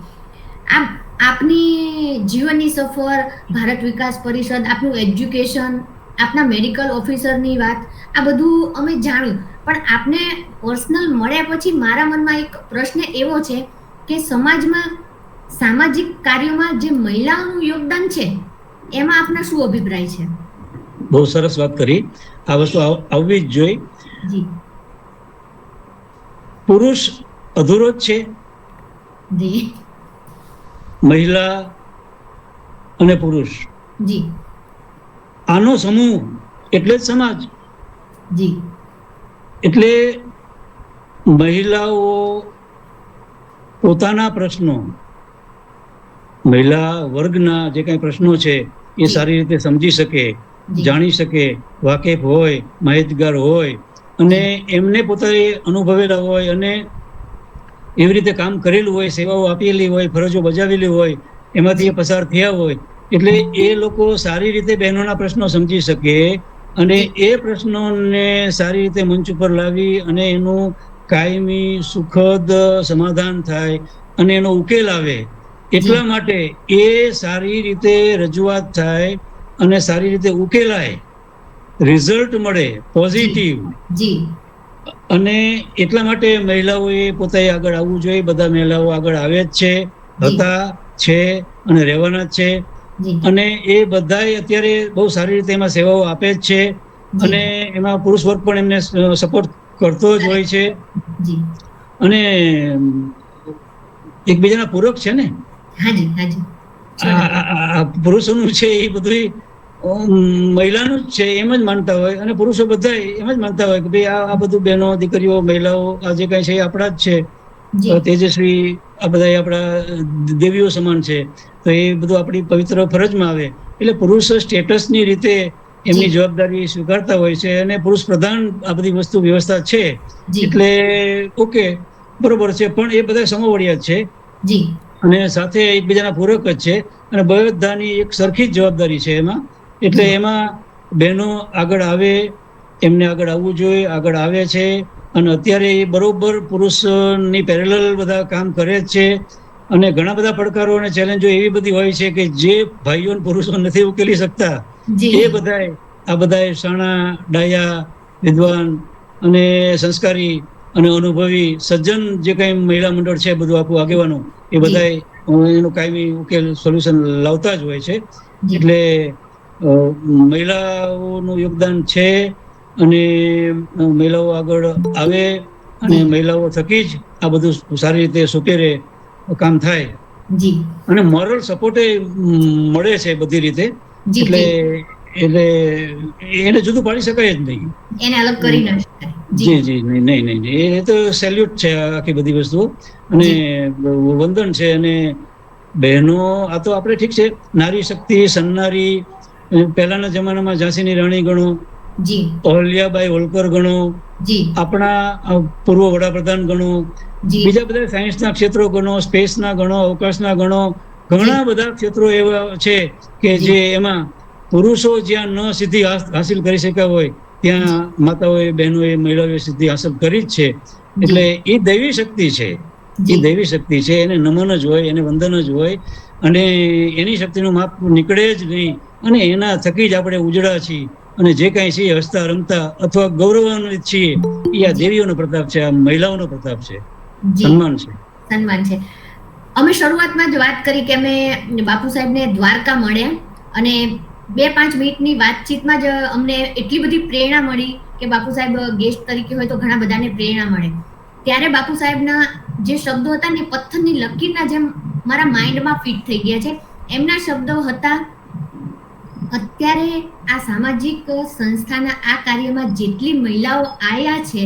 આપની જીવનની સફર, ભારત વિકાસ પરિષદ, આપનું એજ્યુકેશન, આપના મેડિકલ ઓફિસરની વાત, આ બધું અમે જાણ્યું. પણ આપને પર્સનલ મળ્યા પછી મારા મનમાં એક પ્રશ્ન એવો છે કે સમાજમાં સામાજિક કાર્યોમાં જે મહિલાઓનું યોગદાન છે એમાં આપના શું અભિપ્રાય છે? બહુ સરસ વાત કરી. આ વસ્તુ આવવી જ જોઈએ. જી પુરુષ અધૂરો જ છે. જી મહિલા અને પુરુષ જી આનો સમૂહ એટલે જ સમાજ. જી એટલે મહિલાઓ પોતાના પ્રશ્નો, મહિલા વર્ગના જે કઈ પ્રશ્નો છે એ સારી રીતે સમજી શકે, જાણી શકે, વાકેફ હોય, માહિતગાર હોય અને એમને પોતાને અનુભવેલા હોય અને એવી રીતે કામ કરેલું હોય, સેવાઓ આપેલી હોય, ફરજો બજાવેલી હોય, એમાંથી એ પસાર થયા હોય એટલે એ લોકો સારી રીતે બહેનોના પ્રશ્નો સમજી શકે અને એ પ્રશ્નોને સારી રીતે મંચ ઉપર લાવી અને એનું કાયમી સુખદ સમાધાન થાય અને એનો ઉકેલ આવે. એટલા માટે એ સારી રીતે રજૂઆત થાય અને સારી રીતે ઉકેલાય, રિઝલ્ટ મળે પોઝિટિવ. અને એટલા માટે મહિલાઓએ પોતે આગળ આવવું જોઈએ. બધા મહિલાઓ આગળ આવે જ છે, હતા, છે અને રહેવાના જ છે. અને એ બધાય અત્યારે બહુ સારી રીતે એમાં સેવાઓ આપે જ છે અને એમાં પુરુષ વર્ગ પણ એમને સપોર્ટ કરતો જ હોય છે અને એકબીજાના પૂરક છે ને. પુરુષોનું છે એ બધું મહિલાનું જ છે એમ જ માનતા હોય અને પુરુષો બધા એમ જ માનતા હોય કે ભાઈ આ બધું બહેનો, દીકરીઓ, મહિલાઓ આ જે કઈ છે એ આપણા જ છે. તેજસ્વી આ બધા આપણા દેવીઓ સમાન છે તો એ બધું આપણી પવિત્ર ફરજમાં આવે. એટલે પુરુષ સ્ટેટસની રીતે એમની જવાબદારી સ્વીકારતા હોય છે અને પુરુષ પ્રધાન આ બધી વસ્તુ વ્યવસ્થા છે એટલે ઓકે બરોબર છે. પણ એ બધા સમોવડિયા જ છે અને સાથે એકબીજાના પૂરક જ છે અને બધાની એક સરખી જ જવાબદારી છે એમાં. એટલે એમાં બહેનો આગળ આવે, એમને આગળ આવવું જોઈએ, આગળ આવે છે અને અત્યારે એ બરોબર પુરુષની પેરેલલ બધા કામ કરે જ છે. અને ઘણા બધા પડકારો અને ચેલેન્જો એવી બધી હોય છે કે જે ભાઈઓ અને પુરુષો નથી ઉકેલી શકતા એ આ બધા શાણા, ડાયા, વિદ્વાન અને સંસ્કારી અને અનુભવી સજ્જન જે કઈ મહિલા મંડળ છે બધું આખું આગેવાનું એ બધા એનું કાયમી ઉકેલ સોલ્યુશન લાવતા જ હોય છે. એટલે મહિલાઓનું યોગદાન છે અને મહિલાઓ આગળ આવે અને મહિલાઓ થકી જ આ બધું સારી રીતે સુપેરે કામ થાય અને મોરલ સપોર્ટ મળે છે બધી રીતે. એટલે એને જુદું પાડી શકાય જ નહીં, એને અલગ કરી ના શકાય. જી નહીં એ તો સેલ્યુટ છે આખી બધી વસ્તુ અને વંદન છે. અને બહેનો આ તો આપણે ઠીક છે નારી શક્તિ, સન્નારી, પહેલાના જમાનામાં ઝાંસીની રાણી ગણો જી અહલ્યાબાઈ હોલકર ગણો, જી આપણા પૂર્વ વડાપ્રધાન ગણો, જી બીજા બધા સાયન્સના ક્ષેત્રો ગણો, સ્પેસના ગણો, અવકાશના ગણો, ઘણા બધા ક્ષેત્રો એવા છે કે જે એમાં પુરુષો જ્યાં ન સિદ્ધિ હાસિલ કરી શક્યા હોય ત્યાં માતાઓએ, બહેનોએ, મહિલાઓએ સિદ્ધિ હાસિલ કરી જ છે. એટલે એ દૈવી શક્તિ છે, એ દૈવી શક્તિ છે. એને નમન જ હોય, એને વંદન જ હોય, અને એની શક્તિનું માપ નીકળે જ નહીં. અને એના થકી જ આપણે ઉજળા છીએ, અને જે કાંઈ છીએ હસતા રમતા અથવા ગૌરવાન્વિત છીએ એ આ દેવીઓનો પ્રતાપ છે, આ મહિલાઓનો પ્રતાપ છે, જી સન્માન છે. સન્માન છે. અમે શરૂઆતમાં જ વાત કરી કે અમે બાપુ સાહેબને દ્વારકા મળ્યા, અને 2-5 મિનિટની વાતચીતમાં જ અમને એટલી બધી પ્રેરણા મળી કે બાપુ સાહેબ ગેસ્ટ તરીકે હોય તો ઘણા બધાને પ્રેરણા મળે. ત્યારે બાપુ સાહેબના જે શબ્દો હતા ને પથ્થરની લકીરના જેમ મારા માઇન્ડમાં ફિટ થઈ ગયા છે. એમના શબ્દો હતા, અત્યારે આ સામાજિક સંસ્થાના આ કાર્યમાં જેટલી મહિલાઓ આવ્યા છે,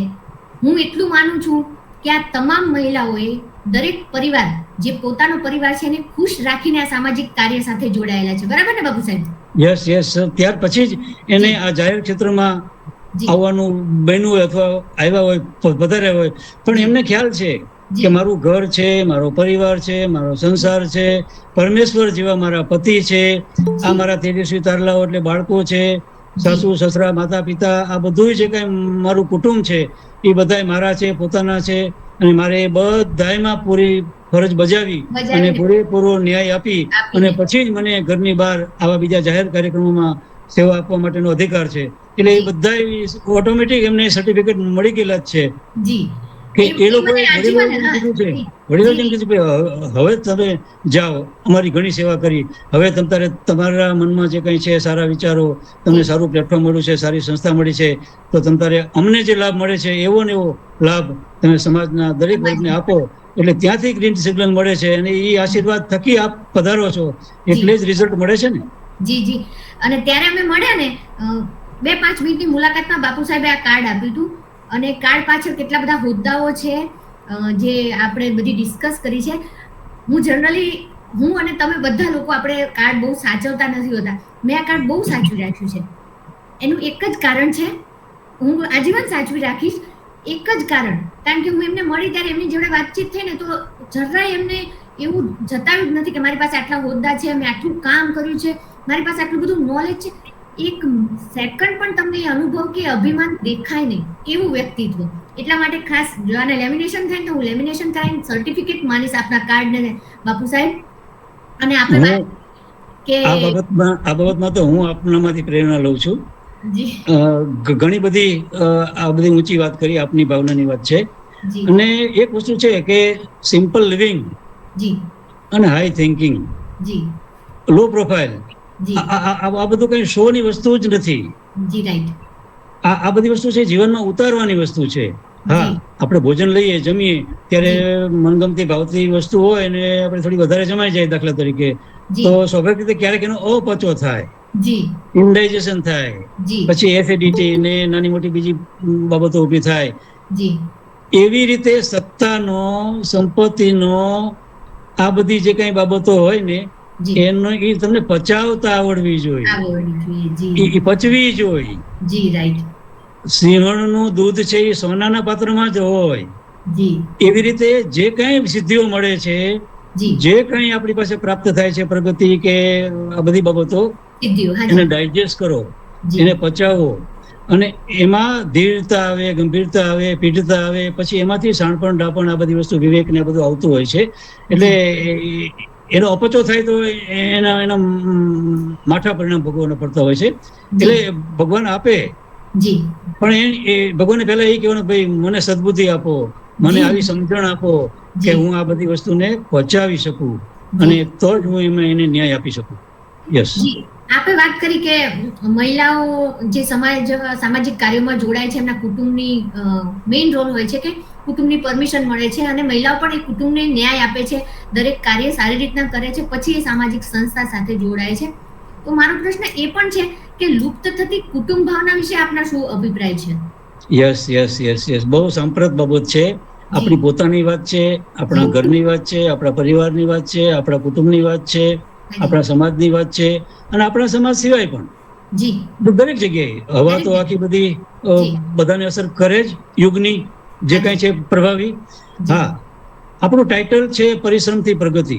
હું એટલું માનું છું કે આ તમામ મહિલાઓએ દરેક પરિવાર જે પોતાનો પરિવાર છે એને ખુશ રાખીને આ સામાજિક કાર્ય સાથે જોડાયેલા છે. બરાબર ને બાપુ સાહેબ? Yes yes. ત્યાર પછી જ એને આ જાહેર ક્ષેત્રમાં આવવાનું બન્યું હોય અથવા આવ્યા હોય, વધારે હોય, પણ એમને ખ્યાલ છે કે મારું ઘર છે, મારો પરિવાર છે, મારો સંસાર છે, પરમેશ્વર જેવા મારા પતિ છે, આ મારા તેજસ્વી તારલાઓ એટલે બાળકો છે, સાસુ સસરા, માતા પિતા, આ બધું જે કઈ મારું કુટુંબ છે એ બધા મારા છે, પોતાના છે, અને મારે બધાયમાં પૂરી ફરજ બજાવી અને પૂરેપૂરો ન્યાય આપી અને પછી જ મને ઘરની બહાર આવા બીજા જાહેર કાર્યક્રમોમાં સેવા આપવા માટેનો અધિકાર છે. એટલે એ બધા ઓટોમેટિક એમને સર્ટિફિકેટ મળી ગયેલા જ છે કે એ લોકોએ વડીલોએ જેમ કીધું છે, વડીલોએ જેમ કીધું કે હવે તમે જાઓ, અમારી ઘણી સેવા કરી, હવે તમારા મનમાં જે કંઈ છે સારા વિચારો, તમને સારું પ્લેટફોર્મ મળ્યું છે, સારી સંસ્થા મળી છે, તો તમારે અમને જે લાભ મળે છે એવો ને એવો લાભ તમે સમાજના દરેક વર્ગને આપો. એટલે ત્યાંથી ગ્રીન સિગ્નલ મળે છે, અને એ આશીર્વાદ થકી આપ પધારો છો એટલે જ રિઝલ્ટ મળે છે ને. જી જી. અને ત્યારે અમે મળ્યા ને 2-5 મિનિટની મુલાકાતમાં બાપુ સાહેબે આ કાર્ડ આપ્યું હતું, અને કાર્ડ પાછળ કેટલા બધા હોદ્દાઓ છે જે આપણે બધી ડિસ્કસ કરી છે. હું અને તમે બધા લોકો આપણે કાર્ડ બહુ સાચવતા નથી હોતા. મેં આ કાર્ડ બહુ સાચવી રાખ્યું છે. એનું એક જ કારણ છે, હું આજીવન સાચવી રાખીશ. એક જ કારણ કે હું એમને મળી ત્યારે એમની જોડે વાતચીત થઈ ને તો જરાય એમને એવું જતાવ્યું જ નથી કે મારી પાસે આટલા હોદ્દા છે, મેં આટલું કામ કર્યું છે, મારી પાસે આટલું બધું નોલેજ છે. એક સેકન્ડ પણ તમને એ અનુભવ કે અભિમાન દેખાય નહીં એવું વ્યક્તિત્વ. એટલા માટે ખાસ જો આને લેમિનેશન થાય તો હું લેમિનેશન કરાવીને સર્ટિફિકેટ માનીશ આપના કાર્ડને બાપુ સાહેબ. અને આપણે કે આ બાબતમાં તો હું આપનામાંથી પ્રેરણા લઉં છું. ઘણી બધી આ બધી ઊંચી વાત કરી, આપની ભાવનાની વાત છે. અને એક વસ્તુ છે કે સિમ્પલ લિવિંગ અને હાઈ થિંકિંગ, લો પ્રોફાઇલ, આ બધું કઈ શો ની વસ્તુ જ નથી. આ બધી વસ્તુ છે જીવનમાં ઉતારવાની વસ્તુ છે. હા, આપણે ભોજન લઈએ, જમીએ ત્યારે મનગમતી ભાવતી વસ્તુ હોય ને આપણે થોડી વધારે જમાઈ જાય દાખલા તરીકે, તો સ્વાભાવિક રીતે ક્યારેક એનો અપચો થાય, ઇન્ડાઇજેશન થાય, પછી એસિડિટી ને નાની મોટી બીજી બાબતો ઊભી થાય. એવી રીતે સત્તાનો, સંપત્તિનો, આ બધી જે કઈ બાબતો હોય ને એનો એ તમને પચાવતા આવડવી જોઈએ, એ પચવી જોઈએ. સિંહણનું દૂધ છે એ સોનાના પાત્રમાં જ હોય. એવી રીતે જે કઈ સિદ્ધિઓ મળે છે, જે કઈ આપણી પાસે પ્રાપ્ત થાય છે, પ્રગતિ કે આ બધી બાબતો, એને ડાયજેસ્ટ કરો, એને પચાવો, અને એમાં ધીરતા આવે, ગંભીરતા આવે, પીઢતા આવે, પછી એમાંથી શાણપણ, ડાપણ, આ બધી વસ્તુ, વિવેક ને બધું આવતું હોય છે. એટલે એનો અપચો થાય તો એના માઠા પરિણામ ભોગવવાના પડતા હોય છે. એટલે ભગવાન આપે, પણ એ ભગવાનને પહેલા એ કહેવાનું, ભાઈ મને સદબુદ્ધિ આપો, મને આવી સમજણ આપો કે હું આ બધી વસ્તુને પચાવી શકું, અને તો જ હું એમાં એને ન્યાય આપી શકું. યસ. આપણે વાત કરી કે મહિલાઓ જે સામાજિક કાર્યોમાં જોડાય છે, એમના કુટુંબની મેઇન રોલ હોય છે કે કુટુંબની પરમિશન મળે છે, અને મહિલાઓ પણ એ કુટુંબને ન્યાય આપે છે, દરેક કાર્ય સારી રીતના કરે છે, પછી એ સામાજિક સંસ્થા સાથે જોડાય છે. તો મારો પ્રશ્ન એ પણ છે કે લુપ્ત થતી કુટુંબ ભાવના વિશે આપના શું અભિપ્રાય છે? Yes yes yes yes. બહુ સાંપ્રત બાબત છે. આપણી પોતાની વાત છે, આપણા ઘરની વાત છે, આપણા પરિવારની વાત છે, આપણા કુટુંબની વાત છે, આપણા સમાજની વાત છે, અને આપણા સમાજ સિવાય પણ જી દરેક જગ્યાએ હવા તો આખી બધી જી. બધાને અસર કરે જ, યુગની જે કઈ છે પ્રભાવી. હા, આપણું ટાઇટલ છે પરિશ્રમથી પ્રગતિ.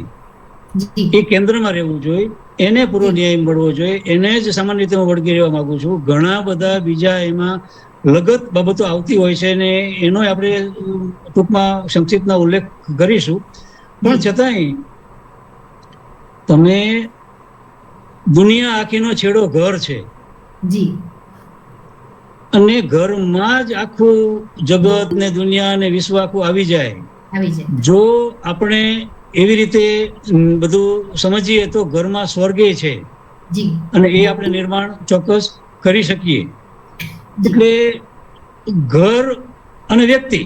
જી એ કેન્દ્રમાં રહેવું જોઈએ, એને પૂરો જી. ન્યાય મળવો જોઈએ, એને જ સામાન્ય રીતે હું વળગી રહેવા માંગુ છું. ઘણા બધા બીજા એમાં લગત બાબતો આવતી હોય છે ને એનો આપણે ટૂંકમાં સંક્ષિપ્તમાં ઉલ્લેખ કરીશું. પણ જી. છતાંય તમે દુનિયા આખીનો છેડો ઘર છે જી અને ઘરમાં જ આખું જગત ને દુનિયા ને વિશ્વ આખું આવી જાય. આવી જાય. જો આપણે એવી રીતે બધું સમજીએ તો ઘરમાં સ્વર્ગે છે જી અને એ આપણે નિર્માણ ચોક્કસ કરી શકીએ. જી. એટલે ઘર અને વ્યક્તિ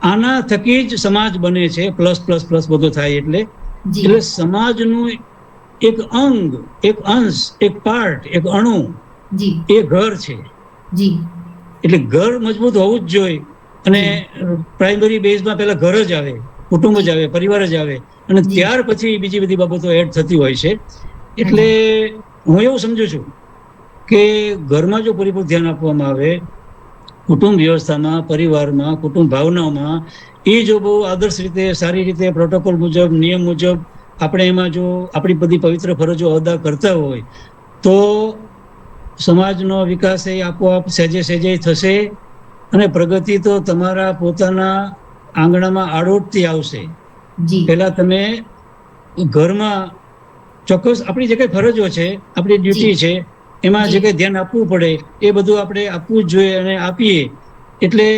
આના થકી જ સમાજ બને છે. પ્લસ પ્લસ પ્લસ બધું થાય એટલે જી સમાજનું એક અંગ, એક અંશ, એક પાર્ટ, એક અણુ જી એ ઘર છે. જી એટલે ઘર મજબૂત હોવું જ જોઈએ. અને પ્રાઇમરી બેઝમાં પહેલા ઘર જ આવે, કુટુંબ જ આવે, પરિવાર જ આવે અને જી. ત્યાર પછી બીજી બધી બાબતો એડ થતી હોય છે. એટલે હું એવું સમજુ છું કે ઘરમાં જો પરિપૂર્ણ ધ્યાન આપવામાં આવે, કુટુંબ વ્યવસ્થામાં, પરિવારમાં, કુટુંબ ભાવનાઓમાં, એ જો બહુ આદર્શ રીતે, સારી રીતે, પ્રોટોકોલ મુજબ, નિયમ મુજબ આપણે એમાં જો આપણી બધી પવિત્ર ફરજો અદા કરતા હોય તો સમાજનો વિકાસ એ આપોઆપ સહેજે સહેજે થશે અને પ્રગતિ તો તમારા પોતાના આંગણામાં આડોટથી આવશે. જી પહેલા તમે ઘરમાં ચોક્કસ આપણી જે કઈ ફરજો છે, આપણી ડ્યુટી છે, એમાં જે કઈ ધ્યાન આપવું પડે એ બધું આપણે આપવું જ જોઈએ અને આપીએ. એટલે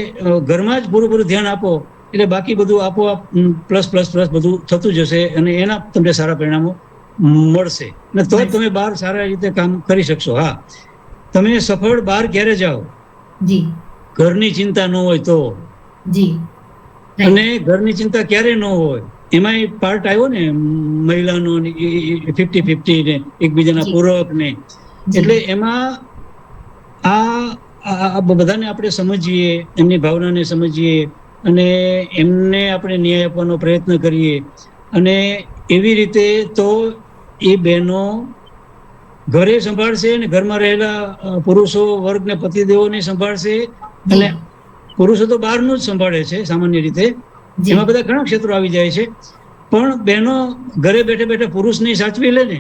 ઘરમાં જ પૂરું ધ્યાન આપો એટલે બાકી બધું આપોઆપ પ્લસ પ્લસ પ્લસ બધું થતું જશે અને એના તમને સારા પરિણામો મળશે અને તો જ તમે બહાર સારા રીતે કામ કરી શકશો. હા, તમે સફળ બહાર ક્યારે જાઓ? જી ઘરની ચિંતા ન હોય તો. જી અને ઘરની ચિંતા ક્યારે ન હોય એમાંય પાર્ટ આવ્યો ને મહિલાનો 50-50 ને એકબીજાના પૂરક ને. એટલે એમાં આ બધાને આપણે સમજીએ, એમની ભાવનાને સમજીએ અને એમને આપણે ન્યાય આપવાનો પ્રયત્ન કરીએ અને એવી રીતે તો એ બહેનો ઘરે સંભાળશે અને ઘરમાં રહેલા પુરુષો વર્ગને પતિદેવોને સંભાળશે અને પુરુષો તો બહારનું જ સંભાળે છે સામાન્ય રીતે. એમાં બધા ઘણા ક્ષેત્રો આવી જાય છે. પણ બહેનો ઘરે બેઠે બેઠે પુરુષને સાચવી લે ને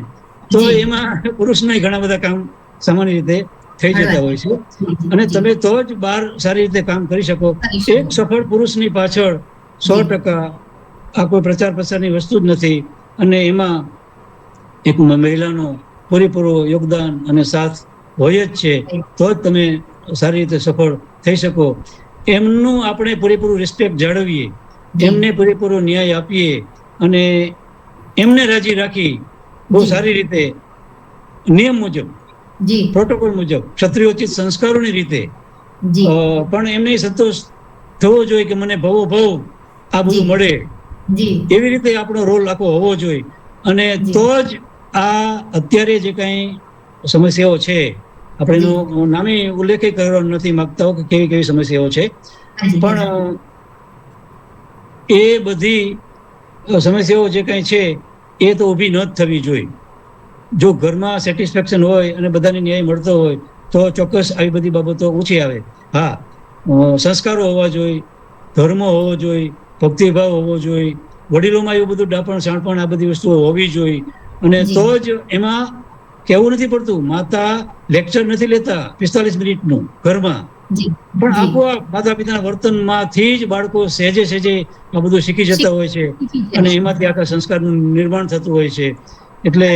તો એમાં પુરુષના ઘણા બધા કામ સામાન્ય રીતે થઈ જતા હોય છે અને તમે તો જ બહાર સારી રીતે કામ કરી શકો. એક સફળ પુરુષની પાછળ 100% આ કોઈ પ્રચાર પ્રસારની વસ્તુ જ નથી અને એમાં એક મહિલાનો પૂરેપૂરો યોગદાન અને સાથ હોય જ છે. તો જ તમે સારી રીતે સફળ થઈ શકો. એમનું આપણે પૂરેપૂરું રિસ્પેક્ટ જાળવીએ, એમને પૂરેપૂરો ન્યાય આપીએ અને એમને રાજી રાખી બહુ સારી રીતે નિયમ મુજબ, પ્રોટોકોલ મુજબ, ક્ષત્રિયોચિત સંસ્કારોની રીતે પણ એમને સંતોષ થવો જોઈએ કે મને ભવો ભવ આ બધું મળે. એવી રીતે આપણો રોલ આખો હોવો જોઈએ અને તો જ આ અત્યારે જે કઈ સમસ્યાઓ છે, આપણે એનો નામે ઉલ્લેખ કરવા નથી માંગતા કે કેવી કેવી સમસ્યાઓ છે, પણ એ બધી સમસ્યાઓ જે કઈ છે એ તો ઊભી ન જ થવી જોઈએ. જો ઘરમાં સેટિસ્ફેક્શન હોય અને બધાને ન્યાય મળતો હોય તો ચોક્કસ આવી બધી બાબતો ઓછી આવે. હા, સંસ્કારો હોવા જોઈએ, ધર્મ હોવો જોઈએ, ભક્તિભાવ હોવો જોઈએ, વડીલોમાં એવું બધું ડાપણ શાણપણ આ બધી વસ્તુઓ હોવી જોઈએ અને તો જ એમાં કહેવું નથી પડતું. માતા લેક્ચર નથી લેતા 45 મિનિટનું ઘરમાં, પણ આપોઆપ માતા પિતાના વર્તનમાંથી જ બાળકો સહેજે સહેજે આ બધું શીખી જતા હોય છે અને એમાંથી આખા સંસ્કારનું નિર્માણ થતું હોય છે. એટલે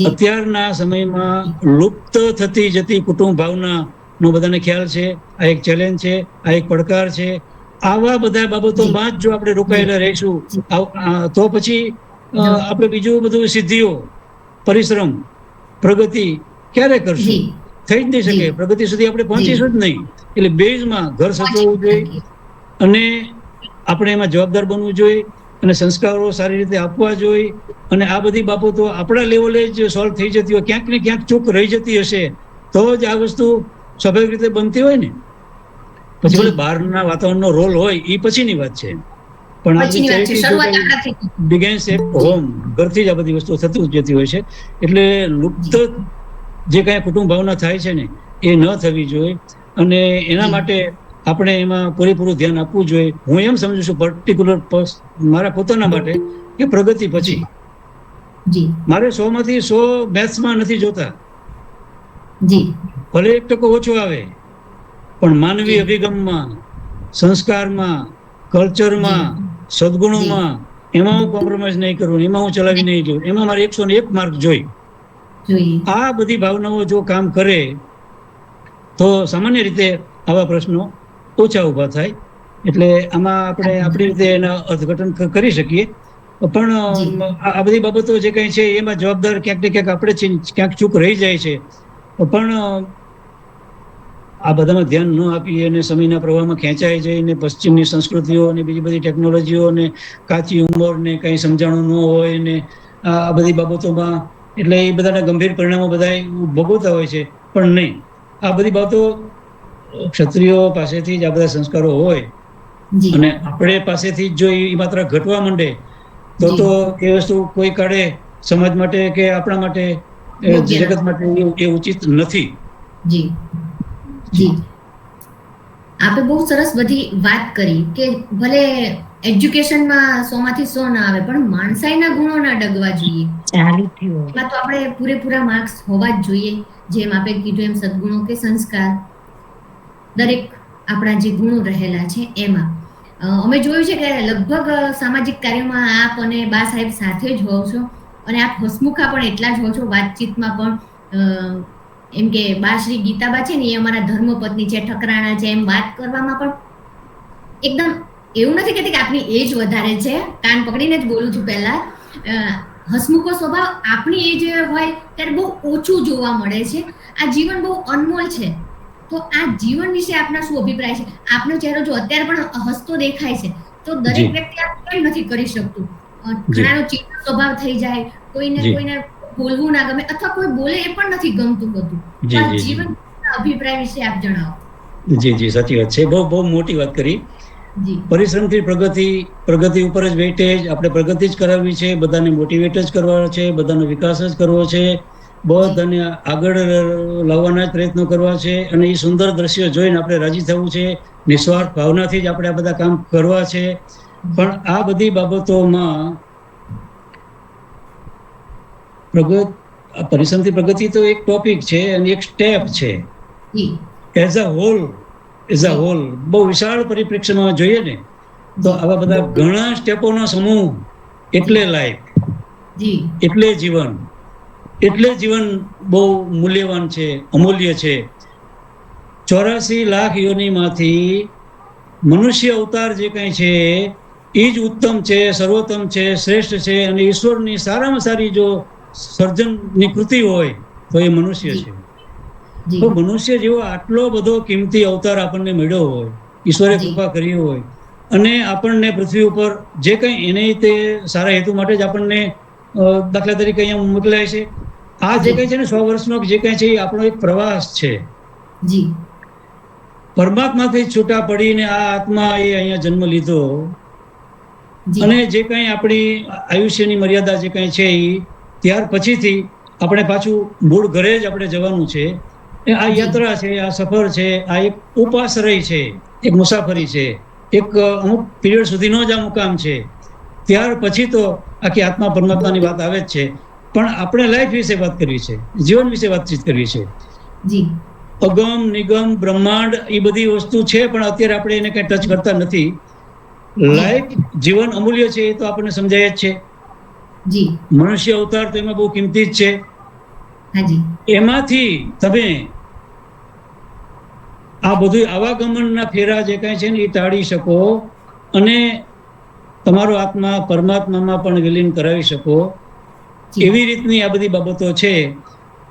અત્યારના સમયમાં લુપ્ત થતી જતી કુટુંબ ભાવનાનો બધાને ખ્યાલ છે. આ એક ચેલેન્જ છે, આ એક પડકાર છે. આવા બધા બાબતોમાં જ જો આપણે રોકાયેલા રહીશું તો પછી આપણે બીજું બધું સિદ્ધિઓ, પરિશ્રમ, પ્રગતિ ક્યારે કરશું? થઈ જ નહીં શકે. પ્રગતિ સુધી આપણે પહોંચીશું જ નહીં. એટલે બેઝમાં ઘર સચવવું જોઈએ અને આપણે એમાં જવાબદાર બનવું જોઈએ અને સંસ્કારો સારી રીતે આપવા જોઈએ અને આ બધી બાબતો આપણા લેવલે જ સોલ્વ થઈ જતી હોય, ક્યાંક ને ક્યાંક ચૂક રહી જતી હશે તો જ આ વસ્તુ સ્વાભાવિક રીતે બનતી હોય ને. પછી ભલે બહારના વાતાવરણનો રોલ હોય એ પછીની વાત છે. પણ આ પછીની વાત છે, શરૂઆત ચેરિટી આપણાથી બિગેન્સ એટ હોમ, ઘરથી જ આ બધી વસ્તુઓ થતી જતી હોય છે. એટલે લુપ્ત જે કાંઈ કુટુંબ ભાવના થાય છે ને એ ન થવી જોઈએ, અને એના જી. માટે આપણે એમાં પૂરેપૂરું ધ્યાન આપવું જોઈએ. હું એમ સમજુ છું પર્ટિક્યુલર મારા પોતાના માટે કે પ્રગતિ પછી જી મારે 100માંથી 100 મેથ્સમાં નથી જોતા, જી ભલે 1% ઓછો આવે, પણ માનવી અભિગમમાં, સંસ્કારમાં, કલ્ચરમાં, સદગુણોમાં, એમાં હું કોમ્પ્રોમાઇઝ નહીં કરું, એમાં હું ચલાવી નહીં જોઉં, એમાં મારે 101 માર્ક જોઈ. જોઈએ. આ બધી ભાવનાઓ જો કામ કરે તો સામાન્ય રીતે આવા પ્રશ્નો ઓછા ઊભા થાય. એટલે આમાં આપણે આપણી રીતે એના અર્થઘટન કરી શકીએ. પણ આ બધી બાબતો જે કંઈ છે એમાં જવાબદાર ક્યાંક ને ક્યાંક આપણે છીએ, ક્યાંક ચૂક રહી જાય છે. પણ આ બધામાં ધ્યાન ન આપીએ અને સમયના પ્રવાહમાં ખેંચાઈ જઈને પશ્ચિમની સંસ્કૃતિઓ અને બીજી બધી ટેકનોલોજીઓ ને કાચી ઉંમર ને કંઈ સમજાણું ન હોય ને આ બધી બાબતોમાં, એટલે એ બધાના ગંભીર પરિણામો બધા ભોગવતા હોય છે. પણ નહીં, આ બધી બાબતો ક્ષત્રિયો પાસેથી જ આ બધા સંસ્કારો હોય અને આપણે પાસેથી જ જો એ માત્ર ઘટવા માંડે તો એ વસ્તુ કોઈ કાળે સમાજ માટે કે આપણા માટે, જગત માટે એ ઉચિત નથી. જી જી આપે બહુ સરસ બધી વાત કરી કે ભલે એજ્યુકેશનમાં 100માંથી 100 ના આવે, પણ માણસાઈના ગુણો ના ડગવા જોઈએ. એમાં તો આપણે પૂરેપૂરા માર્ક્સ હોવા જ જોઈએ. જેમ આપે કીધું એમ સદગુણો કે સંસ્કાર, દરેક આપણા જે ગુણો રહેલા છે એમાં અમે જોયું છે કે લગભગ સામાજિક કાર્યોમાં આપ અને બા સાહેબ સાથે જ હોવ છો, અને આપ હસમુખા પણ એટલા જ હો છો. વાતચીતમાં પણ એમ કે બા શ્રી ગીતાબા છે ને એ અમારા ધર્મપત્ની છે, ઠકરાણા છે, એમ વાત કરવામાં પણ એકદમ એવું નથી કહેતી કે આપની એજ વધારે છે, કાન પકડીને જ બોલું છું. પહેલા હસમુખો સ્વભાવ આપણી એજ હોય ત્યારે બહુ ઓછું જોવા મળે છે. આ જીવન બહુ અનમોલ છે. તો આ જીવન વિશે આપના શું અભિપ્રાય છે? આપનો ચહેરો જો અત્યારે પણ હસતો દેખાય છે, તો દરેક વ્યક્તિ આ કંઈ નથી કરી શકતું. ઘણાનો ચીડો સ્વભાવ થઈ જાય, કોઈને બોલવું ના ગમે, અથવા કોઈ બોલે એ પણ નથી ગમતું હોતું. આ જીવન અભિપ્રાય વિશે આપ જણાવો. જી સાચી વાત છે, બહુ મોટી વાત કરી. પરિશ્રમથી પ્રગતિ ઉપર જ વેઇટેજ, આપણે પ્રગતિ જ કરાવવી છે, બધાને મોટિવેટ જ કરવા છે, બધાનો વિકાસ જ કરવો છે, બધાને આગળ લાવવાના જ પ્રયત્નો કરવા છે, અને એ સુંદર દ્રશ્યો જોઈને આપણે રાજી થવું છે. નિસ્વાર્થ ભાવનાથી જ આપણે આ બધા કામ કરવા છે. પણ આ બધી બાબતોમાં પરિશ્રમથી પ્રગતિ તો એક ટોપિક છે અને એક સ્ટેપ છે. એઝ અ હોલ બહુ વિશાળ પરિપ્રેક્ષ્યમાં જોઈએ ને તો આવા બધા ઘણા સ્ટેપોનો સમૂહ એટલે લાઈફ, એટલે જીવન બહુ મૂલ્યવાન છે, અમૂલ્ય છે. 84 લાખ યોનિમાંથી મનુષ્ય અવતાર જે કંઈ છે એ જ ઉત્તમ છે, સર્વોત્તમ છે, શ્રેષ્ઠ છે, અને ઈશ્વરની સારામાં સારી જો સર્જનની કૃતિ હોય તો એ મનુષ્ય છે. તો મનુષ્ય જેવો આટલો બધો કિંમતી અવતાર આપણને મળ્યો હોય, ઈશ્વરે કૃપા કરી હોય, અને આપણને પૃથ્વી ઉપર જે કંઈ એને તે સારા હેતુ માટે જ આપણને દાખલા તરીકે અહીંયા મોકલાય છે. આ જે કંઈ છે ને 100 વર્ષનો જે કંઈ છે એ આપણો એક પ્રવાસ છે. પરમાત્માથી છૂટા પડીને આ આત્મા એ અહીંયા જન્મ લીધો, અને જે કંઈ આપણી આયુષ્યની મર્યાદા જે કંઈ છે એ ત્યાર પછીથી આપણે પાછું મૂળ ઘરે જ આપણે જવાનું છે. આ યાત્રા છે, આ સફર છે, આ એક ઉપાશ્રય છે, એક મુસાફરી છે, એક અમુક પીરિયડ સુધીનો જ આ મુકામ છે. ત્યાર પછી તો આખી આત્મા પરમાત્માની વાત આવે જ છે. પણ આપણે લાઈફ વિશે વાત કરવી છે, જીવન વિશે વાતચીત કરવી છે. અગમ નિગમ બ્રહ્માંડ એ બધી વસ્તુ છે, પણ અત્યારે આપણે એને કઈ ટચ કરતા નથી. લાઈફ જીવન અમૂલ્ય છે એ તો આપણને સમજાય જ છે. મનુષ્ય અવતાર તો એમાં બહુ કિંમતી જ છે. એમાંથી તમે આ બધું આવાગમનના ફેરા જે કાંઈ છે ને એ ટાળી શકો અને તમારો આત્મા પરમાત્મામાં પણ વિલીન કરાવી શકો, એવી રીતની આ બધી બાબતો છે.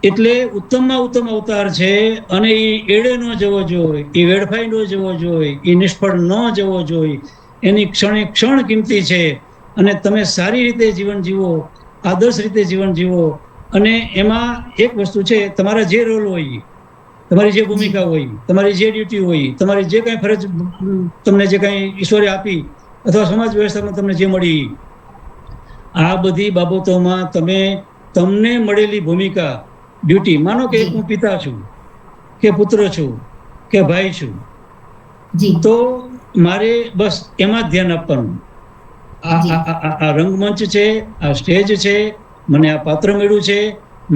એટલે ઉત્તમમાં ઉત્તમ અવતાર છે, અને એ એડે ન જવો જોઈએ, એ વેડફાઈ ન જવો જોઈએ, એ નિષ્ફળ ન જવો જોઈએ. એની ક્ષણે ક્ષણ કિંમતી છે, અને તમે સારી રીતે જીવન જીવો, આદર્શ રીતે જીવન જીવો. અને એમાં એક વસ્તુ છે, તમારા જે રોલ હોય, તમારી જે ભૂમિકા હોય, તમારી જે ડ્યુટી હોય, તમારી જે કાંઈ ફરજ તમને જે કાંઈ ઈશ્વરે આપી અથવા સમાજ વ્યવસ્થામાં તમને જે મળી ઈ. આ બધી બાબતોમાં તમને મળેલી ભૂમિકા, ડ્યુટી, માનો કે હું પિતા છું કે પુત્ર છું કે ભાઈ છું, જી તો મારે બસ એમાં જ ધ્યાન આપવાનું. આ રંગમંચ છે, આ સ્ટેજ છે, મને આ પાત્ર મળ્યું છે,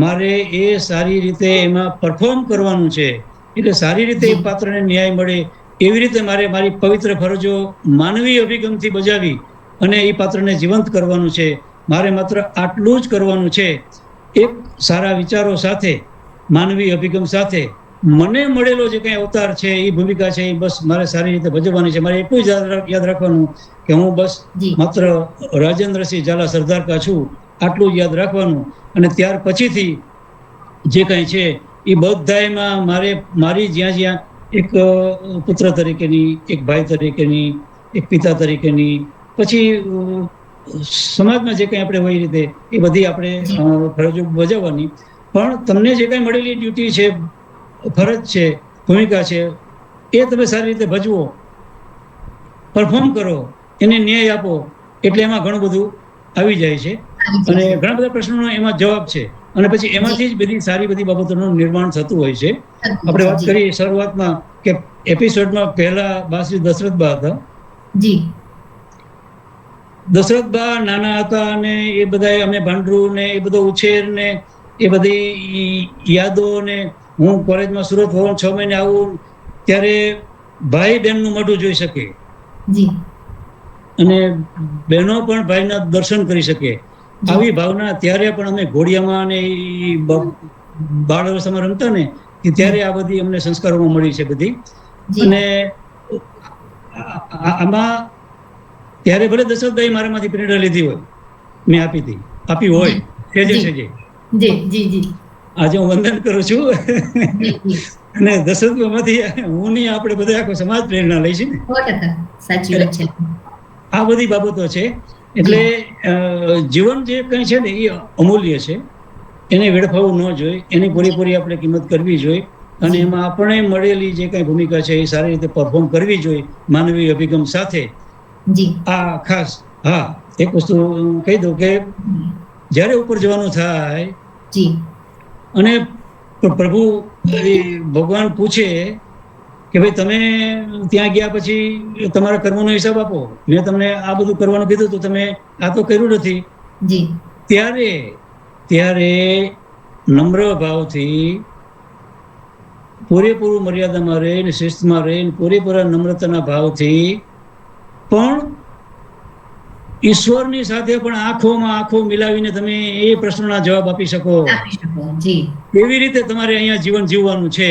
મારે એ સારી રીતે એમાં પરફોર્મ કરવાનું છે. એટલે સારી રીતે એ પાત્રને ન્યાય મળે એવી રીતે મારે મારી પવિત્ર ફરજો માનવીય અભિગમથી બજાવી અને એ પાત્રને જીવંત કરવાનું છે. મારે માત્ર આટલું જ કરવાનું છે. એક સારા વિચારો સાથે, માનવીય અભિગમ સાથે મને મળેલો જે કંઈ અવતાર છે, એ ભૂમિકા છે, એ બસ મારે સારી રીતે ભજવવાની છે. મારે એટલું જ યાદ રાખવાનું કે હું બસ માત્ર રાજેન્દ્રસિંહ ઝાલા સરદારકા છું, આટલું જ યાદ રાખવાનું. અને ત્યાર પછીથી જે કંઈ છે એ બધાયમાં મારી જ્યાં એક પુત્ર તરીકેની, એક ભાઈ તરીકેની, એક પિતા તરીકેની, પછી સમાજમાં જે કંઈ આપણે હોય રીતે એ બધી આપણે ફરજો બજાવવાની. પણ તમને જે કંઈ મળેલી ડ્યુટી છે, ફરજ છે, ભૂમિકા છે, એ તમે સારી રીતે ભજવો, પરફોર્મ કરો, એને ન્યાય આપો, એટલે એમાં ઘણું બધું આવી જાય છે અને ઘણા બધા પ્રશ્નોનો એમાં જવાબ છે. અને પછી એમાંથી જ બધી સારી બધી બાબતોનું નિર્માણ થતું હોય છે. આપણે વાત કરી શરૂઆતમાં કે એપિસોડમાં પહેલા બા શ્રી દશરથબા હતા. જી દશરથબા નાના હતા અને એ બધા અમે ભાંડરું ને એ બધો ઉછેર ને એ બધી યાદો ને, હું કોલેજમાં સુરત હોઉં, 6 મહિને આવું ત્યારે ભાઈ બહેનનું મોઢું જોઈ શકે જી અને બહેનો પણ ભાઈના દર્શન કરી શકે, આવી ભાવના ત્યારે પણ અમે ઘોડિયામાં અને બાળ અવસ્થામાં રમતા ને ત્યારે આ બધી અમને સંસ્કારોમાં મળી છે બધી. અને આમાં ત્યારે ભલે દશરથભાઈ મારામાંથી પ્રેરણા લીધી હોય, મેં આપી હોય સેજે આજે હું વંદન કરું છું. અને દશરથમાંથી હું નહીં, આપણે બધા આખો સમાજ પ્રેરણા લઈ છે ને. સાચી વાત છે. આ બધી બાબતો છે. એટલે જીવન જે કંઈ છે ને એ અમૂલ્ય છે, એને વેડફાવવું ન જોઈએ, એની પૂરેપૂરી આપણે કિંમત કરવી જોઈએ. અને એમાં આપણે મળેલી જે કંઈ ભૂમિકા છે એ સારી રીતે પરફોર્મ કરવી જોઈએ માનવીય અભિગમ સાથે. આ ખાસ એક વસ્તુ કહી દઉં કે જ્યારે ઉપર જવાનું થાય અને પ્રભુ ભગવાન પૂછે કે ભાઈ તમે ત્યાં ગયા પછી તમારા કર્મોનો હિસાબ આપો, મેં તમને આ બધું કરવાનું કીધું તો તમે આ તો કર્યું નથી. ત્યારે નમ્ર ભાવથી પૂરેપૂરું મર્યાદામાં રહીને, શિસ્તમાં રહીને, પૂરેપૂરા નમ્રતાના ભાવથી પણ ઈશ્વરની સાથે પણ આંખોમાં આંખો મિલાવીને તમે એ પ્રશ્નોના જવાબ આપી શકો. એવી રીતે તમારે અહીંયા જીવન જીવવાનું છે.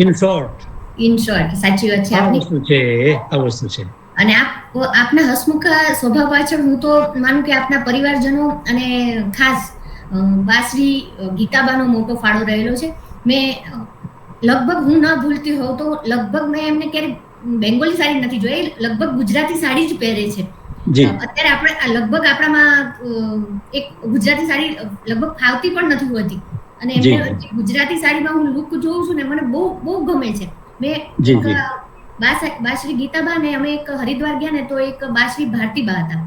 ઇન શોર્ટ સાચી વાત છે. આ વસ્તુ છે. અને આપના હસમુખ સ્વભાવ પાછળ હું તો માનું કે આપના પરિવારજનો અને ખાસ વાસરી ગીતાબાનો મોટો ફાળો રહેલો છે. મેં લગભગ હું ન ભૂલતી હોઉં તો લગભગ મેં એમને ક્યારે બેંગોલી સાડી નથી જોઈ, લગભગ ગુજરાતી સાડી જ પહેરે છે. અત્યારે આપણે લગભગ આપણામાં એક ગુજરાતી સાડી લગભગ ફાવતી પણ નથી હોતી અને એમને ગુજરાતી સાડીમાં હું લુક જોઉં છું ને મને બહુ બહુ ગમે છે. મેં બાશ્રી ગીતાબા ને અમે એક હરિદ્વાર ગયા ને તો એક બાશ્રી ભારતીબા હતા,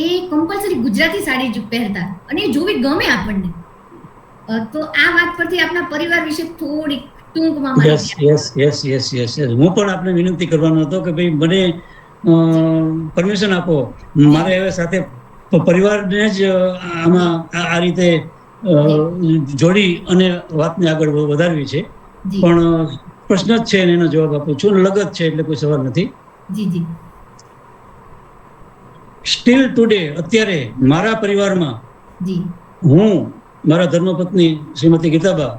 એ કમ્પલસરી ગુજરાતી સાડી જ પહેરતા અને એ જોવી ગમે આપણને. તો આ વાત પરથી આપણા પરિવાર વિશે થોડી ટૂંકમાં હું પણ આપને વિનંતી કરવાનો હતો કે ભાઈ મને પરમિશન આપો, મારે હવે સાથે પરિવારને જ આમાં આ રીતે જોડી અને વાતને આગળ વધારવી છે. પણ પ્રશ્ન જ છે અને એનો જવાબ આપું છું, લગત છે એટલે કોઈ સવાલ નથી. સ્ટીલ ટુડે અત્યારે મારા પરિવારમાં હું, મારા ધર્મપત્ની શ્રીમતી ગીતાબા,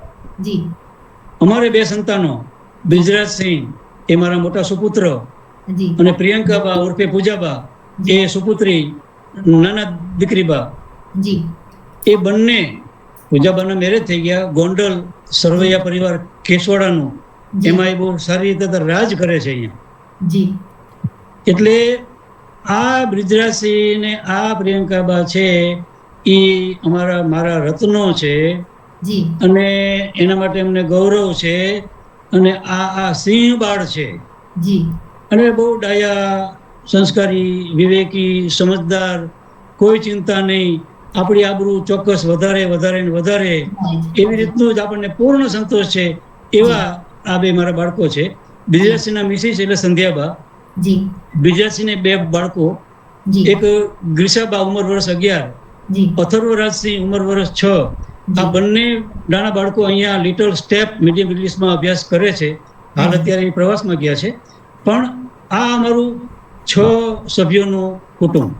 અમારે 2 સંતાનો, બ્રિજરાજસિંહ એ મારા મોટા સુપુત્ર અને પ્રિયંકાબા ઉર્ફે પૂજાબા એ સુપુત્રી નાના દીકરીબા, એ બંને પૂજાબાના મેરેજ થઈ ગયા. ગોંડલ સરવૈયા પરિવાર કેશવાડાનું, એમાં એ બહુ સારી રીતે રાજ કરે છે અહીંયા. એટલે આ બ્રિજરાજસિંહ ને આ પ્રિયંકાબા છે એ મારા રત્નો છે અને એના માટે અમને ગૌરવ છે. અને આ સિંહ બાળ છે અને બહુ ડાયા સંસ્કારી, વિવેકી, સમજદાર, કોઈ ચિંતા નહીં, આપણી આબરૂ ચોક્કસ વધારે ને વધારે, એવી રીતનું જ આપણને પૂર્ણ સંતોષ છે. એવા આ બે મારા બાળકો છે. બિજરાજસિંહના મિસિસ એટલે સંધ્યાબા, જી બિજરાજસિંહને 2 બાળકો, જી એક ગ્રીસાબા ઉંમર વર્ષ 11, જી અથર્વરાજસિંહ ઉંમર વર્ષ 6. આ બંને નાના બાળકો અહીંયા લિટલ સ્ટેપ મીડિયમ ઇંગ્લિશમાં અભ્યાસ કરે છે. હાલ અત્યારે એ પ્રવાસમાં ગયા છે. પણ આ અમારું 6 સભ્યોનું કુટુંબ,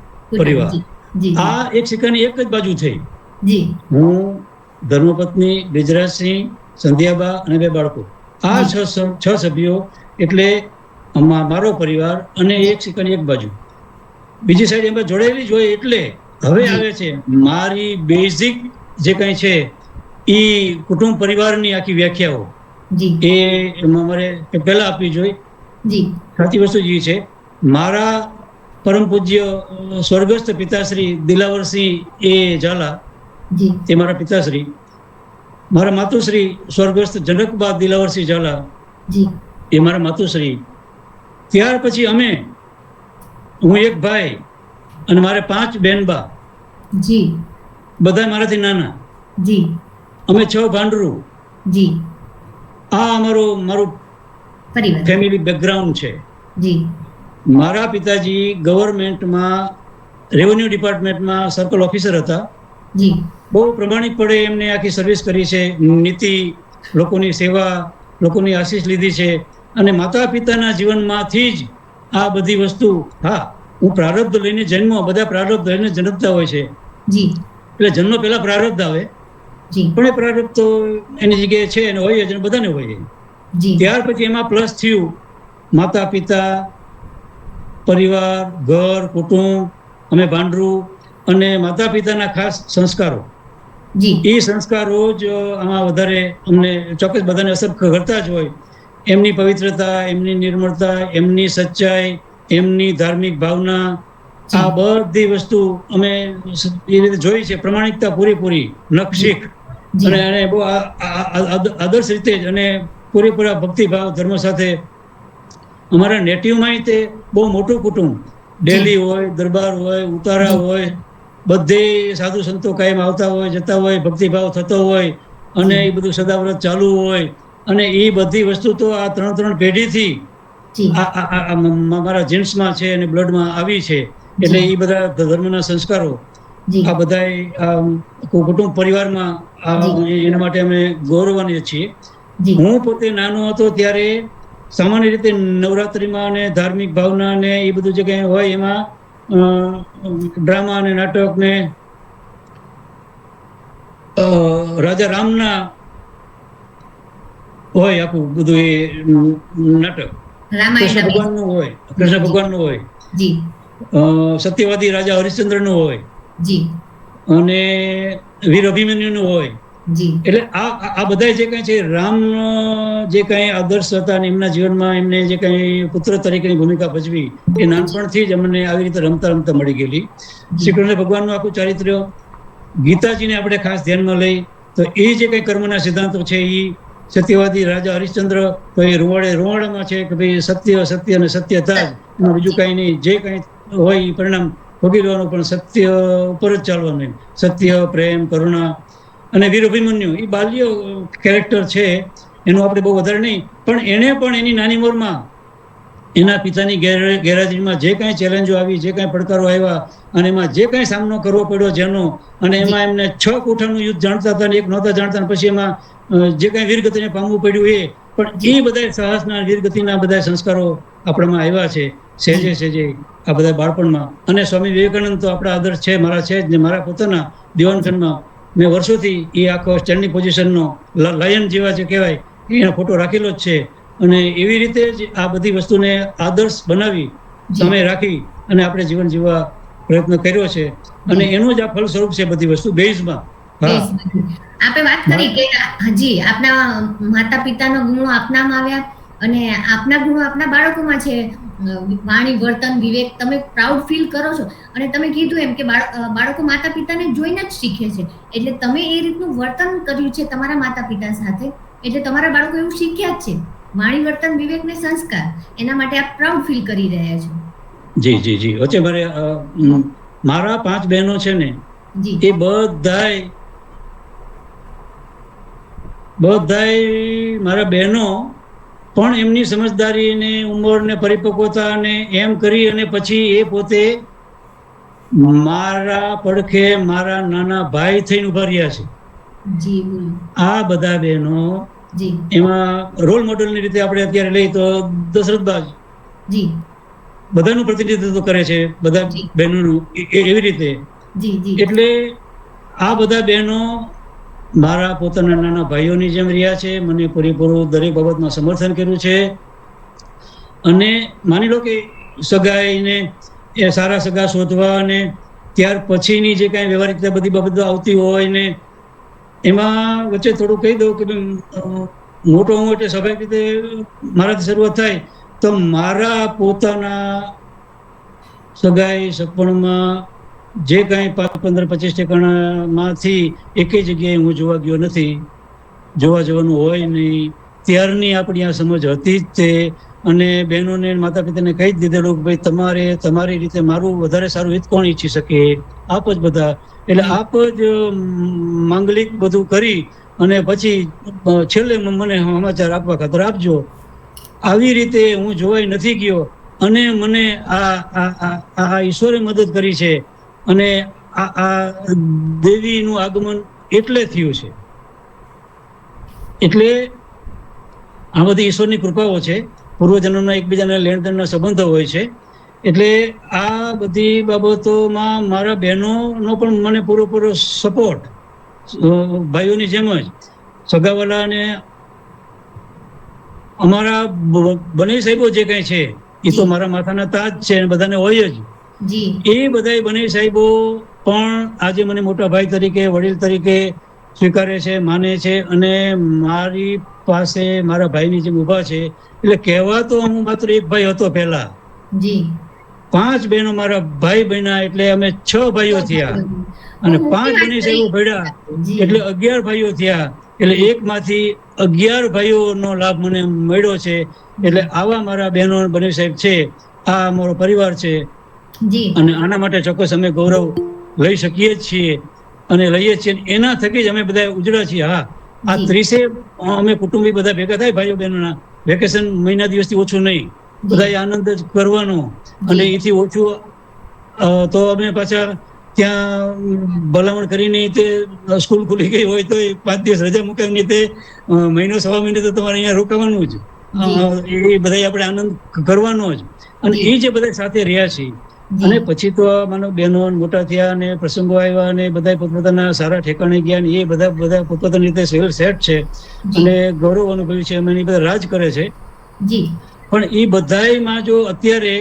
પરિવાર. જી આ એક સિક્કાની એક જ બાજુ થઈ. જી હું, ધર્મપત્ની, બિજરાજસિંહ, સંધ્યાબા અને 2 બાળકો, આ 6 સભ્યો એટલે મારો પરિવાર, અને એક સિક્કાની એક બાજુ. બીજી સાઈડ એમાં જોડાયેલી જ હોય. એટલે હવે આવે છે મારી બેઝિક જે કંઈ છે એ કુટુંબ પરિવારની આખી વ્યાખ્યાઓ, જી એ એમાં મારે પહેલા આપવી જોઈએ. જી સાચી વસ્તુ જે છે, મારા પરમ પૂજ્ય સ્વર્ગસ્થ પિતાશ્રી દિલાવરસિંહ એ ઝાલા, જી તે મારા પિતાશ્રી. મારા માતુશ્રી સ્વર્ગસ્થ જનકબા દિલાવરસિંહ ઝાલા, જી એ મારા માતુશ્રી. ત્યાર પછી અમે, હું એક ભાઈ અને મારે 5 બહેનબા, જી બધા મારાથી નાના. જી અમે 6 ભાંડરું. જી આ મારું પરિવાર, ફેમિલી બેકગ્રાઉન્ડ છે. જી મારા પિતાજી ગવર્મેન્ટમાં, રેવન્યુ ડિપાર્ટમેન્ટમાં સર્કલ ઓફિસર હતા. જી બહુ પ્રમાણિકપણે એમને આખી સર્વિસ કરી છે. નીતિ, લોકોની સેવા, લોકોની આશીષ લીધી છે. અને માતા પિતાના જીવનમાંથી જ આ બધી વસ્તુ. હા, હું પ્રારબ્ધ લઈને જન્મ, બધા પ્રારબ્ધ લઈને જન્મતા હોય છે. જી એટલે જન્મ પહેલા પ્રારબ્ધ આવે, જી પણ એ પ્રારબ્ધ તો એની જગ્યાએ છે અને હોય જ, અને બધાને હોય. જી ત્યાર પછી એમાં પ્લસ થયું માતા પિતા, પરિવાર, ઘર, કુટુંબ, અમે ભાંડરું, અને માતા પિતાના ખાસ સંસ્કારો. જી એ સંસ્કારો જ આમાં વધારે અમને ચોક્કસ બધાને અસર કરતા જ હોય. એમની પવિત્રતા, એમની નિર્મળતા, એમની સચ્ચાઈ, એમની ધાર્મિક ભાવના, આ બધી વસ્તુ અમે એ રીતે જોઈ છે. પ્રમાણિકતા પૂરેપૂરી, નખશીખ, અને એને બહુ આદર્શ રીતે જ, અને પૂરેપૂરા ભક્તિભાવ ધર્મ સાથે. અમારા નેટિવમાં તે બહુ મોટું કુટુંબ, ડેલી હોય, દરબાર હોય, ઉતારા હોય, બધે સાધુ સંતો કાયમ આવતા હોય, જતા હોય, ભક્તિભાવ થતો હોય, અને એ બધું સદાવ્રત ચાલુ હોય. અને એ બધી વસ્તુ તો આ 3 પેઢીથી મારા જીન્સમાં છે અને બ્લડમાં આવી છે. એટલે એ બધા ધર્મના સંસ્કારો આ બધા કુટુંબ પરિવારમાં, એના માટે અમે ગૌરવાન્વિત છીએ. હું પોતે નાનો હતો ત્યારે સામાન્ય રીતે નવરાત્રિમાં અને ધાર્મિક ભાવના ને એ બધું જે કંઈ હોય એમાં ડ્રામા અને નાટક ને રાજા રામના હોય, આખું બધું એ નાટક કૃષ્ણ ભગવાનનું હોય, સત્યવાદી રાજા હરિશ્ચંદ્રનું હોય, અને વીર અભિમન્યુનું હોય. એટલે આ બધા જે કઈ છે, રામ જે કઈ આદર્શ હતા એમના જીવનમાં એમને જે કઈ પુત્ર તરીકેની ભૂમિકા ભજવી, એ નાનપણથી જ અમને આવી રીતે રમતા રમતા મળી ગયેલી. શ્રી કૃષ્ણ ભગવાનનું આખું ચારિત્ર્ય, ગીતાજીને આપણે ખાસ ધ્યાનમાં લઈ તો એ જે કઈ કર્મના સિદ્ધાંતો છે, એ સત્યવાદી રાજા હરિશ્ચંદ્ર તો એ રૂવાડામાં છે કે ભાઈ સત્ય અને સત્યતા જ, એમાં બીજું કઈ નહીં. જે કઈ હોય એ પરિણામ ભોગી લેવાનું, પણ સત્ય ઉપર જ ચાલવાનું. સત્ય, પ્રેમ, કરુણા. અને વીર અભિમન્યુ એ બાલ્ય કેરેક્ટર છે, એનું આપણે બહુ વધારે નહીં, પણ એને પણ એની નાની ઉંમરમાં એના પિતાની ગેરહાજરીમાં જે કાંઈ ચેલેન્જો આવી, જે કાંઈ પડકારો આવ્યા, અને એમાં જે કાંઈ સામનો કરવો પડ્યો જેનો, અને એમાં એમને 6 કોઠાનું યુદ્ધ જાણતા હતા અને 1 નહોતા જાણતા, અને પછી એમાં જે કાંઈ વીરગતિને પામવું પડ્યું એ પણ, એ બધા સાહસના વીરગતિના બધા સંસ્કારો આપણામાં આવ્યા છે સહેજે આ બધા બાળપણમાં. અને સ્વામી વિવેકાનંદ તો આપણા આદર્શ છે, મારા છે જ ને. મારા પોતાના દિવાનખંડમાં મેં વર્ષોથી એ આખો સ્ટેન્ડિંગ પોઝિશનનો લાયન જેવા જે કહેવાય એનો ફોટો રાખેલો જ છે. અને એવી રીતે જ આ બધી વસ્તુને આદર્શ બનાવી સામે રાખી અને આપણે જીવન જીવવા પ્રયત્ન કર્યો છે, અને એનું જ આ ફળ સ્વરૂપ છે બધી વસ્તુ બેઝમાં. આપણે વાત કરી કે હજી આપના માતા પિતાના ગુણો આપનામાં આવ્યા, અને આપના ગુણો આપના બાળકોમાં છે. વાણી, વર્તન, વિવેક, તમે પ્રાઉડ ફીલ કરો છો. અને તમે કીધું એમ કે બાળકો માતા પિતાને જોઈને જ શીખે છે. એટલે તમે એ રીતનું વર્તન કર્યું છે તમારા માતા પિતા સાથે, એટલે તમારા બાળકો એવું શીખ્યા જ છે. વાણી, વર્તન, વિવેક ને સંસ્કાર, એના માટે આપ પ્રાઉડ ફીલ કરી રહ્યા છો. જી જી જી વચ્ચે મારે મારા 5 બહેનો છે ને જી એ બધાય મારા બહેનો પણ એમની સમજદારી ને ઉંમર ને પરિપક્વતા ને એમ કરી અને પછી એ પોતે મારા પડખે મારા નાના ભાઈ થઈને ઉભા રહ્યા છે. જી બોલો. આ બધા બહેનો જી એમાં રોલ મોડેલની રીતે આપણે અત્યારે લઈએ તો દશરથબા જી બધાનું પ્રતિનિધિત્વ કરે છે, બધા બહેનોનું એવી રીતે. જી જી એટલે આ બધા બહેનો મારા પોતાના નાના ભાઈઓની જેમ રહ્યા છે, મને પૂરેપૂરું દરેક બાબતમાં સમર્થન કર્યું છે. અને માની લો કે સગાઈને એ સારા સગા શોધવા અને ત્યાર પછીની જે કાંઈ વ્યવહારિકતા બધી બાબતો આવતી હોય ને એમાં વચ્ચે થોડું કહી દઉં કે મોટો હું એટલે સ્વાભાવિક રીતે મારાથી શરૂઆત થાય તો મારા પોતાના સગાઈ સગપણમાં જે કાંઈ 15-20% માંથી એકેય જગ્યાએ હું જોવા ગયો નથી. જોવા જવાનું હોય નહીં. ત્યારની આપણી આ સમજ હતી જ તે. અને બહેનોને માતા પિતાને કહી જ દીધેલું કે ભાઈ તમારે તમારી રીતે મારું વધારે સારું હિત કોણ ઈચ્છી શકે, આપ જ બધા. એટલે આપ જ માંગલિક બધું કરી અને પછી છેલ્લે મને સમાચાર આપવા ખાતર આપજો. આવી રીતે હું જોવાઈ નથી ગયો અને મને આ ઈશ્વરે મદદ કરી છે. અને આ દેવીનું આગમન એટલે થયું છે. એટલે આ બધી ઈશ્વરની કૃપાઓ છે. પૂર્વજન્મના એકબીજાના લેણદેણના સંબંધો હોય છે. એટલે આ બધી બાબતોમાં મારા બહેનોનો પણ મને પૂરેપૂરો સપોર્ટ, ભાઈઓની જેમ જ સગાવાલાને અમારા બંને સાહેબો જે કાંઈ છે એ તો મારા માથાના તાજ છે અને બધાને હોય જ. જી એ બધા બંને સાહેબો પણ આજે મને મોટા ભાઈ તરીકે, વડીલ તરીકે સ્વીકારે છે, માને છે અને મારી પાસે મારા ભાઈની જેમ ઊભા છે. એટલે કહેવા તો હું માત્ર એક ભાઈ હતો પહેલા. જી 5 બહેનો મારા ભાઈ બન્યા એટલે અમે 6 ભાઈઓ થયા અને 5 બંને સાહેબો ભેળ્યા એટલે 11 ભાઈઓ થયા. એટલે એકમાંથી 11 ભાઈઓનો લાભ મને મળ્યો છે. એટલે આવા મારા બહેનો બંને સાહેબ છે. આ અમારો પરિવાર છે અને આના માટે ચોક્કસ અમે ગૌરવ લઈ શકીએ જ છીએ અને લઈએ છીએ. એના થકી જ અમે બધા ઉજળા છીએ. હા, આ 30 અમે કુટુંબી બધા ભેગા થાય ભાઈઓ બહેનોના. વેકેશન મહિના દિવસથી ઓછું નહીં, બધા આનંદ જ કરવાનો. અને એથી ઓછું તો અમે પાછા ત્યાં ભલામણ કરીને તે સ્કૂલ ખુલી ગઈ હોય તો 5 દિવસ રજા મૂકવાની તે મહિનો સવા મહિને તો તમારે અહીંયા રોકાવાનું જ. એ બધા આપણે આનંદ કરવાનો જ. અને એ જે બધા સાથે રહ્યા છીએ. અને પછી તો માનો બહેનો મોટા થયા અને પ્રસંગો આવ્યા અને બધા પોતપોતાના સારા ઠેકાણે ગયા ને એ બધા પોતપોતાની રીતે વેલ સેટ છે અને ગૌરવ અનુભવ્યું છે. અમે બધા રાજ કરે છે. પણ એ બધામાં જો અત્યારે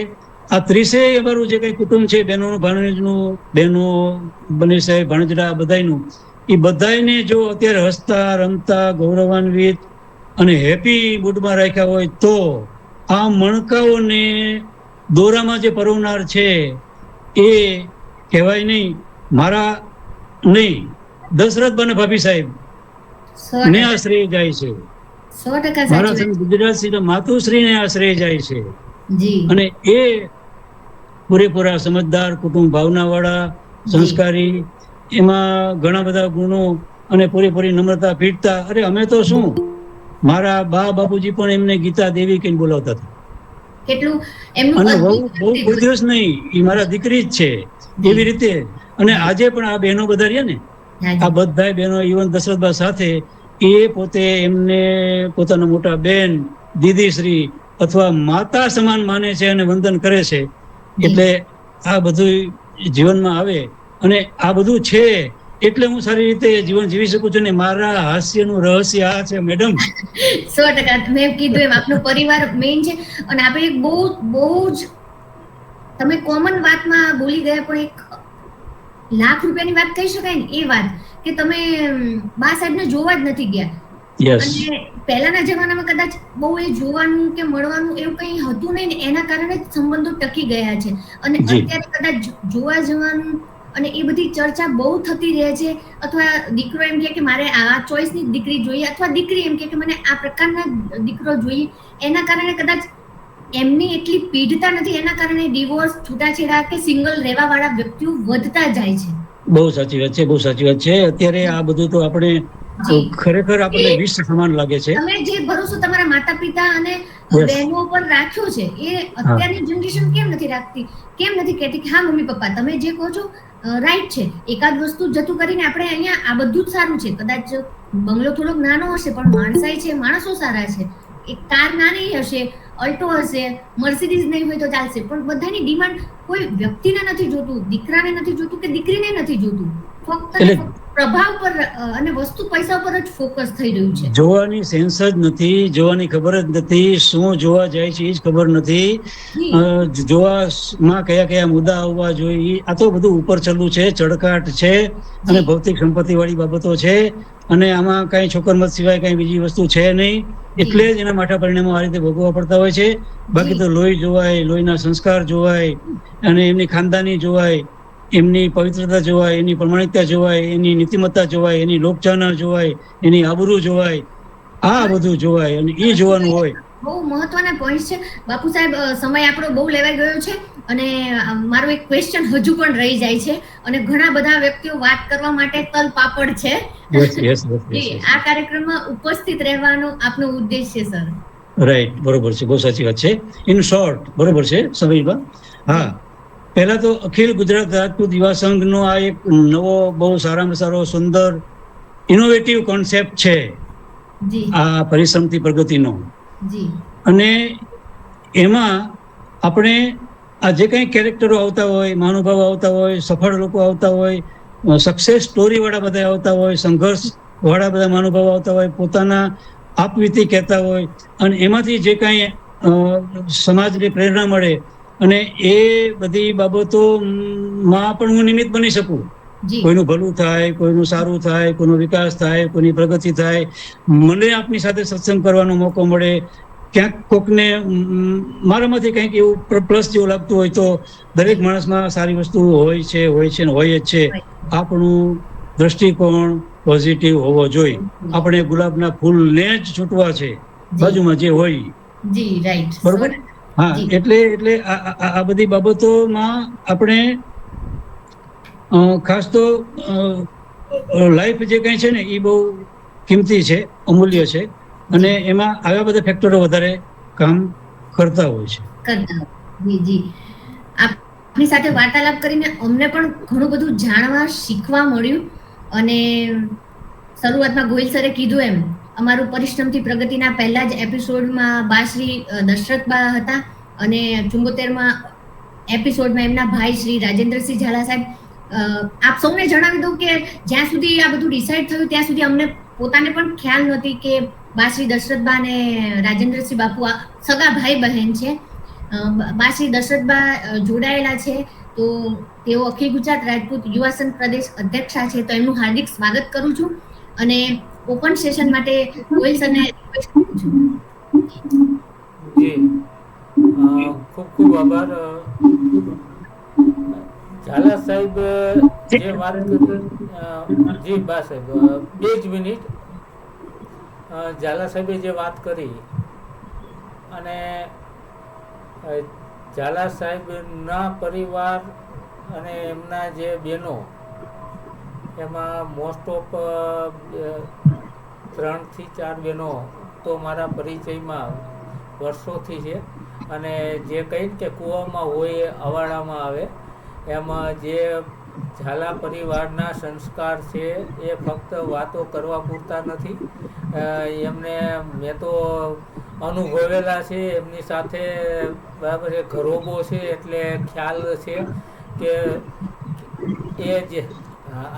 આ 30 અમારું જે કઈ કુટુંબ છે, બહેનોનું, ભાણેજનું, બહેનો, બંને સાહેબ, ભાણેજડા બધાયનું, એ બધાને જો અત્યારે હસતા રમતા ગૌરવાન્વિત અને હેપી મૂડમાં રાખ્યા હોય તો આ મણકાઓને દોરામાં જે પરોવનાર છે એ કહેવાય નહીં મારા નહીં, દશરથબા ભાભી સાહેબ ને આશ્રય જાય છે. 100% મારા ગુજરાતથી માતુશ્રીને આશ્રય જાય છે. અને એ પૂરેપૂરા સમજદાર, કુટુંબ ભાવનાવાળા, સંસ્કારી, એમાં ઘણા બધા ગુણો અને પૂરેપૂરી નમ્રતા, પીઠતા. અરે અમે તો શું, મારા બા બાપુજી પણ એમને ગીતા દેવી કહીને બોલાવતા હતા. કેટલું એમનું અને બહુ કોઈ દિવસ નહીં, એ મારા દીકરી જ છે એવી રીતે. અને આજે પણ આ બહેનો બધા રહ્યા ને, આ બધા બહેનો ઇવન દશરથબા સાથે એ પોતે એમને પોતાના મોટા બેન, દીદીશ્રી અથવા માતા સમાન માને છે અને વંદન કરે છે. એટલે આ બધું જીવનમાં આવે અને આ બધું છે એટલે હું સારી રીતે જીવન જીવી શકું છું. ને મારા હાસ્યનું રહસ્ય આ છે મેડમ. 100% મેં કીધું એમ આપનો પરિવાર મેઇન છે. અને આપણે એક બહુ જ તમે કોમન વાતમાં બોલી ગયા, પણ એક લાખ રૂપિયાની વાત કહી શકાય ને એ વાત કે તમે બા સાહેબને જોવા જ નથી ગયા. અને પહેલાના જમાનામાં કદાચ બહુ એ જોવાનું કે મળવાનું એવું કંઈ હતું નહીં ને એના કારણે જ સંબંધો ટકી ગયા છે. અને અત્યારે કદાચ જોવા જવાનું અને એ બધી ચર્ચા બહુ થતી રહે છે. અથવા દીકરો એમ કે મારે આ ચોઈસની દીકરી જોઈએ, અથવા દીકરી એમ કે મને આ પ્રકારના દીકરો જોઈએ. એના કારણે કદાચ એમની એટલી પીડતા નથી, એના કારણે ડિવોર્સ, છૂટાછેડા કે સિંગલ રહેવા વાળા વ્યક્તિઓ વધતા જાય છે. બહુ સાચી વાત છે, બહુ સાચી વાત છે. અત્યારે આ બધું તો આપણે જી. ખરેખર આપણને વિષ સમાન લાગે છે. તમે જે ભરોસો તમારા માતા પિતા અને Yes. બહેનો પર રાખ્યો છે એ અત્યારની જનરેશન કેમ નથી રાખતી? કેમ નથી કહેતી કે હા મમ્મી પપ્પા તમે જે કહો છો રાઈટ છે, એકાદ વસ્તુ જતું કરીને આપણે અહીંયા આ બધું જ સારું છે. કદાચ બંગલો થોડોક નાનો હશે પણ માણસાઈ છે, માણસો સારા છે. એક કાર નાની હશે, અલ્ટો હશે, મર્સિડીઝ નહીં હોય તો ચાલશે, પણ બધાની ડિમાન્ડ કોઈ વ્યક્તિને નથી જોતું, દીકરાને નથી જોતું કે દીકરીને નથી જોતું. ફક્ત ને એટલે- ફક્ત પ્રભાવ પર અને વસ્તુ પૈસા પર જ ફોકસ થઈ રહ્યું છે. જોવાની સેન્સ જ નથી, જોવાની ખબર જ નથી, શું જોવા જાય છે એ જ ખબર નથી. જી. જોવામાં કયા કયા મુદ્દા આવવા જોઈએ, આ તો બધું ઉપર ચડવું છે, ચડકાટ છે અને જી. ભૌતિક સંપત્તિ વાળી બાબતો છે. અને આમાં કઈ છોકરમત સિવાય કઈ બીજી વસ્તુ છે નહીં, એટલે જ એના માઠા પરિણામો આ રીતે ભોગવવા પડતા હોય છે. બાકી તો લોહી જોવાય, લોહીના સંસ્કાર જોવાય, અને એમની ખાનદાની જોવાય, એમની પવિત્રતા જોવાય, એની પ્રમાણિકતા જોવાય, એની નીતિમત્તા જોવાય, એની લોકચાહના જોવાય, એની આબરૂ જોવાય, આ બધું જોવાય અને એ જોવાનું હોય. બહુ મહત્વના પોઈન્ટ છે બાપુ સાહેબ. સમય આપણો બહુ લેવાઈ ગયો છે અને મારો એક ક્વેશ્ચન હજુ પણ રહી જાય છે અને ઘણા બધા વ્યક્તિઓ વાત કરવા માટે તલ પાપડ છે. Yes, yes, yes, yes, જી, yes. આ કાર્યક્રમમાં ઉપસ્થિત રહેવાનો આપનો ઉદ્દેશ છે સર. રાઈટ, બરોબર છે, બહુ સાચી વાત છે. ઇન શોર્ટ, બરોબર છે સમયમાં. હા, પહેલા તો અખિલ ગુજરાત રાજપૂત યુવા સંઘનો આ એક નવો બહુ સારામાં સારો સુંદર ઇનોવેટિવ કોન્સેપ્ટ છે જી. આ પરિશ્રમથી પ્રગતિનો. જી. અને એમાં આપણે આ જે કંઈ કેરેક્ટરો આવતા હોય, મહાનુભાવો આવતા હોય, સફળ લોકો આવતા હોય, સક્સેસ સ્ટોરી વાળા બધા આવતા હોય, સંઘર્ષ વાળા બધા મહાનુભાવો આવતા હોય, પોતાના આપવીતી કહેતા હોય, અને એમાંથી જે કાંઈ સમાજને પ્રેરણા મળે અને એ બધી બાબતોમાં પણ હું નિમિત્ત બની શકું. જી. કોઈનું ભલું થાય, કોઈનું સારું થાય, કોઈનો વિકાસ થાય, કોઈની પ્રગતિ થાય, મને આપની સાથે સત્સંગ કરવાનો મોકો મળે, ક્યાંક કોકને મારામાંથી કંઈક એવું પ્લસ જેવું લાગતું હોય તો દરેક માણસમાં સારી વસ્તુ હોય છે ને હોય જ છે. આપણું દ્રષ્ટિકોણ પોઝિટિવ હોવો જોઈએ. આપણે ગુલાબના ફૂલને જ છૂટવા છે, બાજુમાં જે હોય. જી, રાઈટ. બરોબર. હા, જી. એટલે આ બધી બાબતોમાં આપણે ખાસ તો લાઈફ જે કંઈ છે ને એ બહુ કિંમતી છે, અમૂલ્ય છે, અને એમાં આવા બધા ફેક્ટરો વધારે કામ કરતા હોય છે. જી. જી. આપની સાથે વાર્તાલાપ કરીને અમને પણ ઘણું બધું જાણવા, શીખવા મળ્યું. અને શરૂઆતમાં ગોહિલ સરે કીધું એમ અમારું પરિશ્રમથી પ્રગતિના પહેલા જ એપિસોડમાં બાશ્રી દશરથબા હતા અને 74માં એપિસોડમાં એમના ભાઈ શ્રી રાજેન્દ્રસિંહ ઝાલા સાહેબ. આપ સૌને જણાવી દઉં કે જ્યાં સુધી આ બધું ડિસાઇડ થયું ત્યાં સુધી અમને પોતાને પણ ખ્યાલ નહોતી કે બાશ્રી દશરથબા અને રાજેન્દ્રસિંહ બાપુ આ સગા ભાઈ બહેન છે. બાશ્રી દશરથબા જોડાયેલા છે, તો તેઓ અખિલ ગુજરાત રાજપૂત યુવા સંઘ પ્રદેશ અધ્યક્ષા છે, તો એમનું હાર્દિક સ્વાગત કરું છું અને ઓપન સેશન માટે ગોહિલ સરને રિક્વેસ્ટ કરું છું. જી, ખૂબ ખૂબ આભાર. ઝાલા સાહેબ જે વાત કરી, જી બા સાહેબ, 2 જ મિનિટ. ઝાલા સાહેબે જે વાત કરી અને ઝાલા સાહેબના પરિવાર અને એમના જે બહેનો, એમાં મોસ્ટ ઓફ 3 થી 4 બહેનો તો મારા પરિચયમાં વર્ષોથી છે. અને જે કહીને કે કૂવામાં હોય અવાડામાં આવે, એમાં જે ઝાલા પરિવારના સંસ્કાર છે એ ફક્ત વાતો કરવા પૂરતા નથી. એમને મેં તો અનુભવેલા છે, એમની સાથે બરાબર એ ઘરોબો છે, એટલે ખ્યાલ છે કે એ જે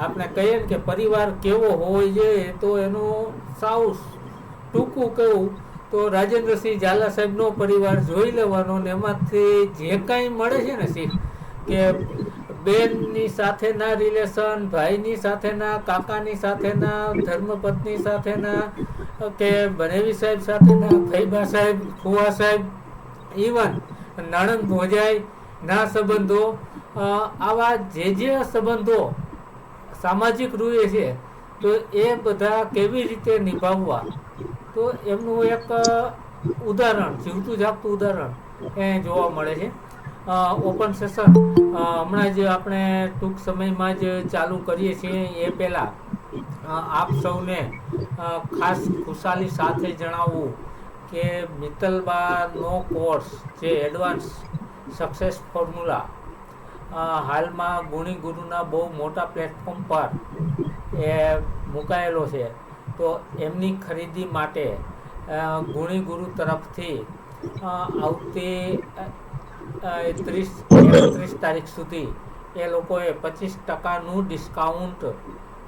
આપણે કહીએ ને કે પરિવાર કેવો હોવો જોઈએ, તો એનું સાવ ટૂંકું કહું તો રાજેન્દ્રસિંહ ઝાલા સાહેબનો પરિવાર જોઈ લેવાનો ને એમાંથી જે કાંઈ મળે છે ને શીખ, કે બેનની સાથેના રિલેશન, ભાઈની સાથેના, કાકાની સાથેના, ધર્મપત્ની સાથેના, કે બનેવી સાહેબ સાથેના, ફૈબા સાહેબ, ફુવા સાહેબ, ઇવન નણંદ ભોજાઈ ના સંબંધો, આવા જે સંબંધો સામાજિક રૂએ છે, તો એ બધા કેવી રીતે નિભાવવા, તો એમનું એક ઉદાહરણ, જીવતું જાગતું ઉદાહરણ એ જોવા મળે છે. ઓપન સેશન હમણાં જ આપણે ટૂંક સમયમાં જ ચાલુ કરીએ છીએ. એ પહેલાં આપ સૌને ખાસ ખુશાલી સાથે જણાવવું કે મિત્તલબાનો કોર્સ જે એડવાન્સ સક્સેસ ફોર્મ્યુલા હાલમાં ગુણી ગુરુના બહુ મોટા પ્લેટફોર્મ પર એ મુકાયેલો છે. તો એમની ખરીદી માટે ગુણી ગુરુ તરફથી આવતી 31 તારીખ સુધી એ લોકોએ 25% ડિસ્કાઉન્ટ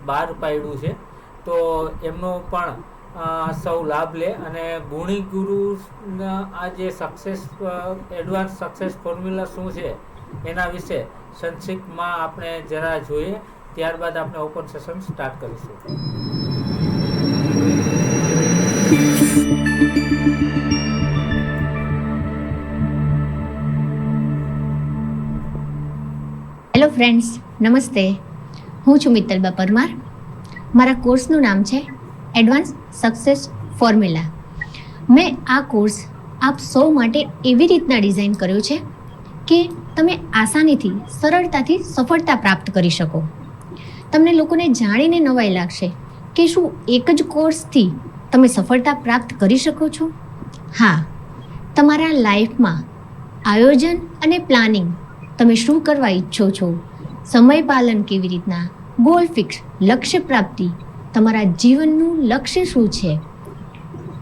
બહાર પાડ્યું છે. તો એમનો પણ સૌ લાભ લે અને ગુણી ગુરુના આ જે એડવાન્સ સક્સેસ ફોર્મ્યુલા શું છે એના વિશે સંક્ષિપ્તમાં આપણે જરા જોઈએ, ત્યારબાદ આપણે ઓપન સેશન સ્ટાર્ટ કરીશું. હેલો ફ્રેન્ડ્સ, નમસ્તે. હું છું મિત્તલબા પરમાર. મારા કોર્સનું નામ છે એડવાન્સ સક્સેસ ફોર્મ્યુલા. મેં આ કોર્સ આપ સૌ માટે એવી રીતના ડિઝાઇન કર્યો છે કે તમે આસાનીથી સરળતાથી સફળતા પ્રાપ્ત કરી શકો. તમને લોકોને જાણીને નવાઈ લાગશે કે શું એક જ કોર્સથી તમે સફળતા પ્રાપ્ત કરી શકો છો? હા, તમારા લાઈફમાં આયોજન અને પ્લાનિંગ, તમે શું કરવા ઈચ્છો છો, સમય પાલન કેવી રીતના, ગોલ ફિક્સ, લક્ષ્ય પ્રાપ્તિ, તમારા જીવનનું લક્ષ્ય શું છે,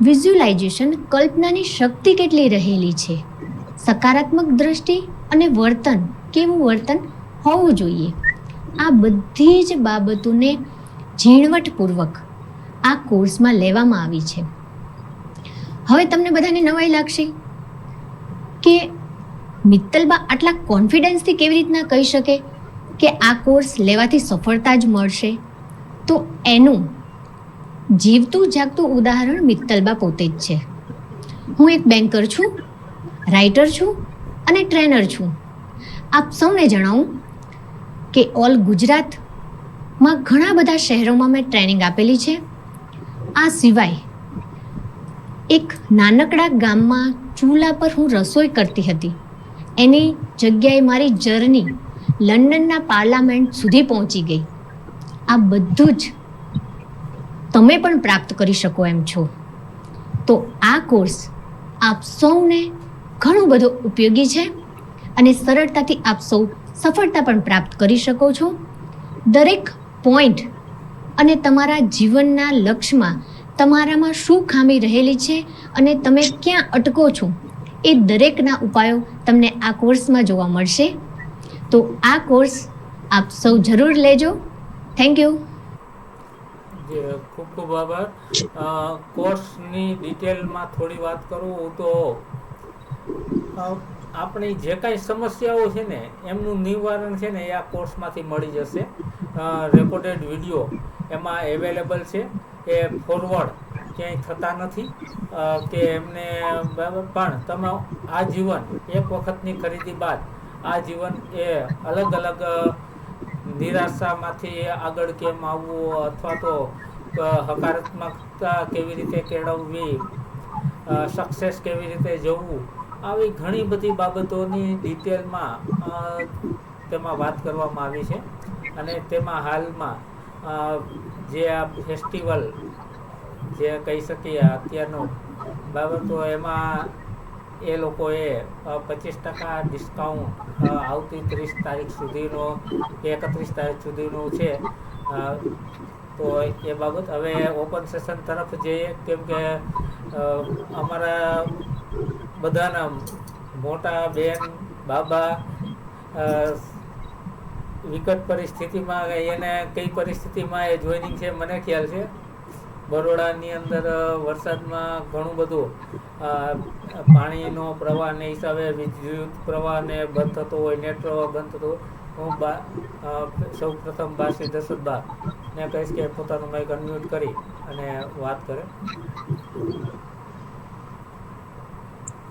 વિઝ્યુલાઇઝેશન, કલ્પનાની શક્તિ કેટલી રહેલી છે, સકારાત્મક દ્રષ્ટિ અને વર્તન, કેવું વર્તન હોવું જોઈએ, આ બધી જ બાબતોને ઝીણવટપૂર્વક આ કોર્સમાં લેવામાં આવી છે. હવે તમને બધાને નવાઈ લાગશે કે મિત્તલબા આટલા કોન્ફિડન્સથી કેવી રીતના કહી શકે કે આ કોર્સ લેવાથી સફળતા જ મળશે. તો એનું જીવતું જાગતું ઉદાહરણ મિત્તલબા પોતે જ છે. હું એક બેન્કર છું, રાઇટર છું અને ટ્રેનર છું. આપ સૌને જણાવું કે ઓલ ગુજરાતમાં ઘણા બધા શહેરોમાં મેં ટ્રેનિંગ આપેલી છે. આ સિવાય એક નાનકડા ગામમાં ચૂલા પર હું રસોઈ કરતી હતી. એની જગ્યાએ મારી જર્ની લંડનના પાર્લામેન્ટ સુધી પહોંચી ગઈ. આ બધું જ તમે પણ પ્રાપ્ત કરી શકો એમ છો. તો આ કોર્સ આપ સૌને ઘણો બધો ઉપયોગી છે અને સરળતાથી આપ સૌ સફળતા પણ પ્રાપ્ત કરી શકો છો. દરેક પોઈન્ટ અને તમારા જીવનના લક્ષ્યમાં તમારામાં શું ખામી રહેલી છે અને તમે ક્યાં અટકો છો, એ દરેકના ઉપાયો તમને આ કોર્સમાં જોવા મળશે. તો આ કોર્સ આપ સૌ જરૂર લેજો. Thank you. ખૂબ ખૂબ આભાર. કોર્સની ડિટેલમાં થોડી વાત કરું તો આપણી જે કાંઈ સમસ્યાઓ છે ને એમનું નિવારણ છે ને એ આ કોર્સમાંથી મળી જશે. રેકોર્ડેડ વિડીયો એમાં અવેલેબલ છે. એ ફોરવર્ડ ક્યાંય થતા નથી કે એમને બરાબર, પણ તમે આ જીવન એક વખતની ખરીદી બાદ આ જીવન એ અલગ અલગ નિરાશામાંથી આગળ કેમ આવવું અથવા તો હકારાત્મકતા કેવી રીતે કેળવવી, સક્સેસ કેવી રીતે જવું, આવી ઘણી બધી બાબતોની ડિટેલમાં તેમાં વાત કરવામાં આવી છે. અને તેમાં હાલમાં જે આ ફેસ્ટિવલ જે કહી શકીએ અત્યારનો બરાબર, તો એમાં એ લોકોએ 25% ડિસ્કાઉન્ટ આવતી 30 તારીખ સુધીનો, 31 તારીખ સુધીનું છે. તો એ બાબત હવે ઓપન સેશન તરફ જઈએ, કેમ કે અમારા બધાના મોટા બેન બાબા વિકટ પરિસ્થિતિમાં, એને કઈ પરિસ્થિતિમાં એ જોઈનિંગ છે મને ખ્યાલ છે. બરોડાની અંદર વરસાદમાં ઘણું બધું પાણીનો પ્રવાહને હિસાબે વિદ્યુત પ્રવાહને બંધ થતો હોય, નેટવર્ક બંધ થતો હોય. હું સૌ પ્રથમ શ્રી દશરથબા ને કહીશ કે પોતાનું માઇક અનમ્યુટ કરી અને વાત કરે.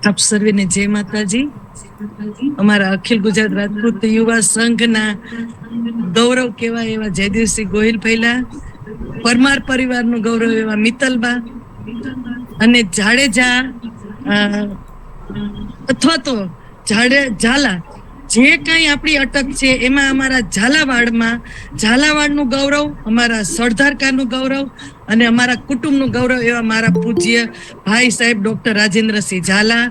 આપ સર્વેને જય માતાજી. અમારા અખિલ ગુજરાત રાજપૂત યુવા સંઘના ગૌરવ કહેવાય એવા જયદેવસિંહ ગોહિલ પહેલા, પરમાર પરિવારનું ગૌરવ એવા મિત્તલબા અને જાડેજા અથવા તો ઝાલા જે કાંઈ આપણી અટક છે એમાં અમારા ઝાલાવાડનું ગૌરવ, અમારા સરદારકાનું ગૌરવ અને અમારા કુટુંબનું ગૌરવ એવા મારા પૂજ્ય ભાઈ સાહેબ ડોક્ટર રાજેન્દ્રસિંહ ઝાલા,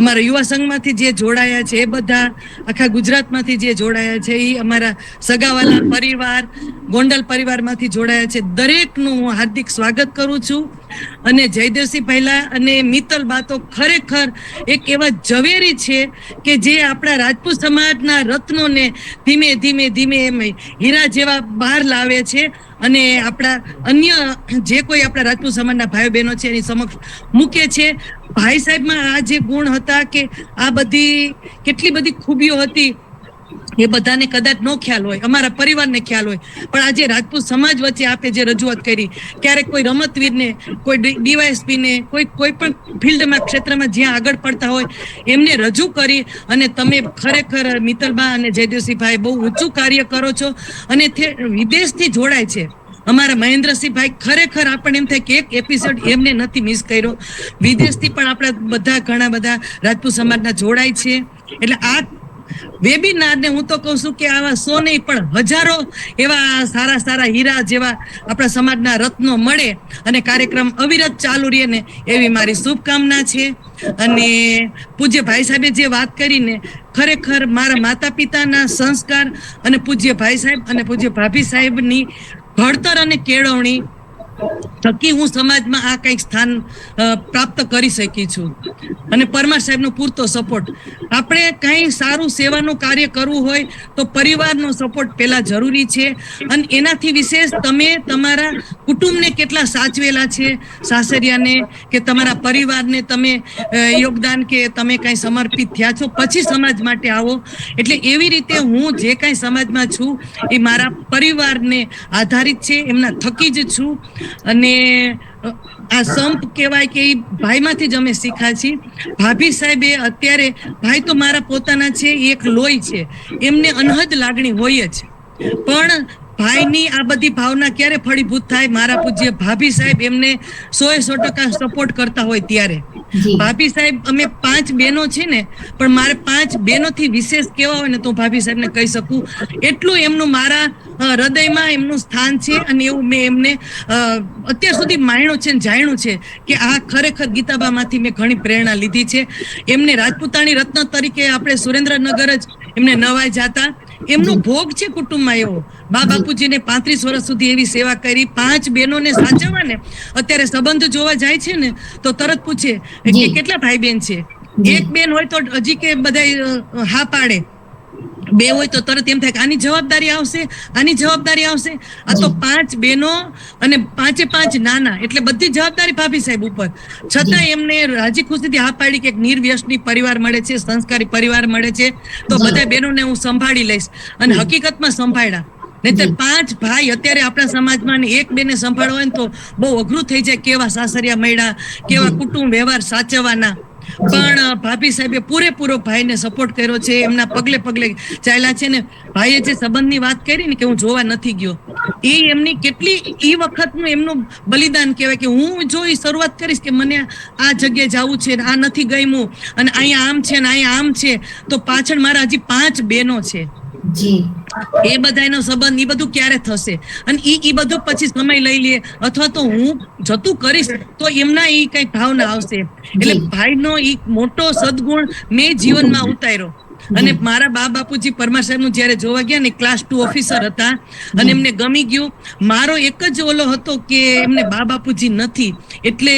અમારા યુવા સંઘમાંથી જે જોડાયા છે એ બધા, આખા ગુજરાતમાંથી જે જોડાયા છે એ અમારા સગાવાલા પરિવાર, ગોંડલ પરિવારમાંથી જોડાયા છે, દરેકનું હું હાર્દિક સ્વાગત કરું છું. અને જયદેવસિંહ પહેલા અને મિત્તલ બા તો ખરેખર એક એવા ઝવેરી છે કે જે આપણા રાજપૂત સમાજના રત્નોને ધીમે ધીમે ધીમે એમ હીરા જેવા બહાર લાવે છે અને આપણા અન્ય જે કોઈ આપણા રાજપૂત સમાજના ભાઈઓ બહેનો છે એની સમક્ષ મૂકે છે. ભાઈ સાહેબમાં આ જે ગુણ હતા કે આ બધી કેટલી બધી ખૂબીઓ હતી એ બધાને કદાચ નો ખ્યાલ હોય, અમારા પરિવારને ખ્યાલ હોય, પણ આજે રાજપૂત સમાજ વચ્ચે આપણે જે રજૂઆત કરી, ક્યારેક કોઈ રમતવીરને, કોઈ ડીવાયએસપીને, કોઈ પણ ફિલ્ડમાં ક્ષેત્રમાં જ્યાં આગળ પડતા હોય એમને રજૂ કરી અને તમે ખરેખર મિત્તલબા અને જયદેવસિંહભાઈ બહુ ઊંચું કાર્ય કરો છો અને તે વિદેશથી જોડાય છે. અમારા મહેન્દ્રસિંહભાઈ ખરેખર આપણને એમ થાય કે એક એપિસોડ એમને નથી મિસ કર્યો. વિદેશથી પણ આપણા બધા ઘણા બધા રાજપૂત સમાજના જોડાય છે. એટલે આ વેબિનારને હું તો કહું છું કે આવા 100 નહીં પણ હજારો એવા સારા સારા હીરા જેવા આપણા સમાજના રત્નો મળે અને કાર્યક્રમ અવિરત ચાલુ રહે ને એવી મારી શુભકામના છે. અને પૂજ્ય ભાઈ સાહેબે જે વાત કરીને ખરેખર મારા માતા પિતાના સંસ્કાર અને પૂજ્ય ભાઈ સાહેબ અને પૂજ્ય ભાભી સાહેબની ઘડતર અને કેળવણી થકી હું સમાજમાં આ કંઈક સ્થાન પ્રાપ્ત કરી શકી છું. અને પરમાર સાહેબનો પૂરતો સપોર્ટ. આપણે કંઈ સારું સેવાનું કાર્ય કરવું હોય તો પરિવારનો સપોર્ટ પહેલા જરૂરી છે. અને એનાથી વિશેષ તમે તમારા કુટુંબને કેટલા સાચવેલા છે, સાસરિયાને કે તમારા પરિવારને તમે યોગદાન કે તમે કંઈ સમર્પિત થયા છો, પછી સમાજ માટે આવો. એટલે એવી રીતે હું જે કાંઈ સમાજમાં છું એ મારા પરિવારને આધારિત છે, એમના થકી જ છું. અને આ સંપ કહેવાય કે એ ભાઈમાંથી જ અમે શીખ્યા છીએ. ભાભી સાહેબે અત્યારે, ભાઈ તો મારા પોતાના છે, એક લોહી છે, એમને અનહદ લાગણી હોય જ, પણ ભાઈની આ બધી ભાવના ક્યારે ફળીભૂત થાય? મારા પૂજ્ય ભાભી સાહેબ એમને 100% સપોર્ટ કરતા હોય ત્યારે. ભાભી સાહેબ અમે 5 બહેનો છે ને, પણ મારે 5 બહેનોથી વિશેષ કેવા હોય ને તો ભાભી સાહેબને કહી શકું, એટલું એમનું મારા હૃદયમાં એમનું સ્થાન છે. અને એવું મેં એમને અત્યાર સુધી માણ્યું છે ને જાણ્યું છે કે આ ખરેખર ગીતાબામાંથી મેં ઘણી પ્રેરણા લીધી છે. એમને રાજપૂતાણી રત્ન તરીકે આપણે સુરેન્દ્રનગર જ એમને નવાઈ જાતા. એમનો ભોગ છે કુટુંબમાં એવો. બા બાપુજીને 35 વર્ષ સુધી એવી સેવા કરી, 5 બહેનોને સાચવવા ને. અત્યારે સંબંધ જોવા જાય છે ને તો તરત પૂછે કે કેટલા ભાઈ બહેન છે. એક બેન હોય તો હજી કે બધા હા પાડે, 2 હોય તો તરત એમ થાય કે આની જવાબદારી આવશે, આની જવાબદારી આવશે. આ તો 5 બહેનો અને 5 નાના, એટલે બધી જવાબદારી ભાભી સાહેબ ઉપર. છતાં એમને રાજી ખુશીથી હા પાડી કે એક નિર્વ્યસની પરિવાર મળે છે, સંસ્કારી પરિવાર મળે છે, તો બધા બહેનોને હું સંભાળી લઈશ. અને હકીકતમાં સંભાળ્યા. નહીતર 5 ભાઈ અત્યારે આપણા સમાજમાં એક બેને સંભાળવા હોય ને તો બહુ અઘરું થઈ જાય. કેવા સાસરિયા મળ્યા, કેવા કુટુંબ વ્યવહાર સાચવવાના. પણ ભાભી સાહેબે પૂરેપૂરો ભાઈને સપોર્ટ કર્યો છે, એમના પગલે પગલે ચાલ્યા છે. ને ભાઈએ જે સંબંધની વાત કરી ને કે હું જોવા નથી ગયો, એ એમની કેટલી એ વખતનું એમનું બલિદાન કહેવાય કે હું જો એ શરૂઆત કરીશ કે મને આ જગ્યાએ જવું છે, આ નથી ગમ્યું, અને અહીંયા આમ છે ને અહીંયા આમ છે, તો પાછળ મારા હજી 5 બહેનો છે. એ બધાનો સંબંધ એ બધું ક્યારે થશે? અને એ બધું પછી સમય લઈ લે અથવા તો હું જતું કરીશ તો એમના એ કઈ ભાવના આવશે. એટલે ભાઈનો એ મોટો સદગુણ મેં જીવનમાં ઉતાર્યો. અને મારા બા બાપુજી પરમાર સાહેબનું જ્યારે જોવા ગયા ને, ક્લાસ 2 ઓફિસર હતા અને એમને ગમી ગયું. મારો એક જ ઓલો હતો કે એમને બા બાપુજી નથી, એટલે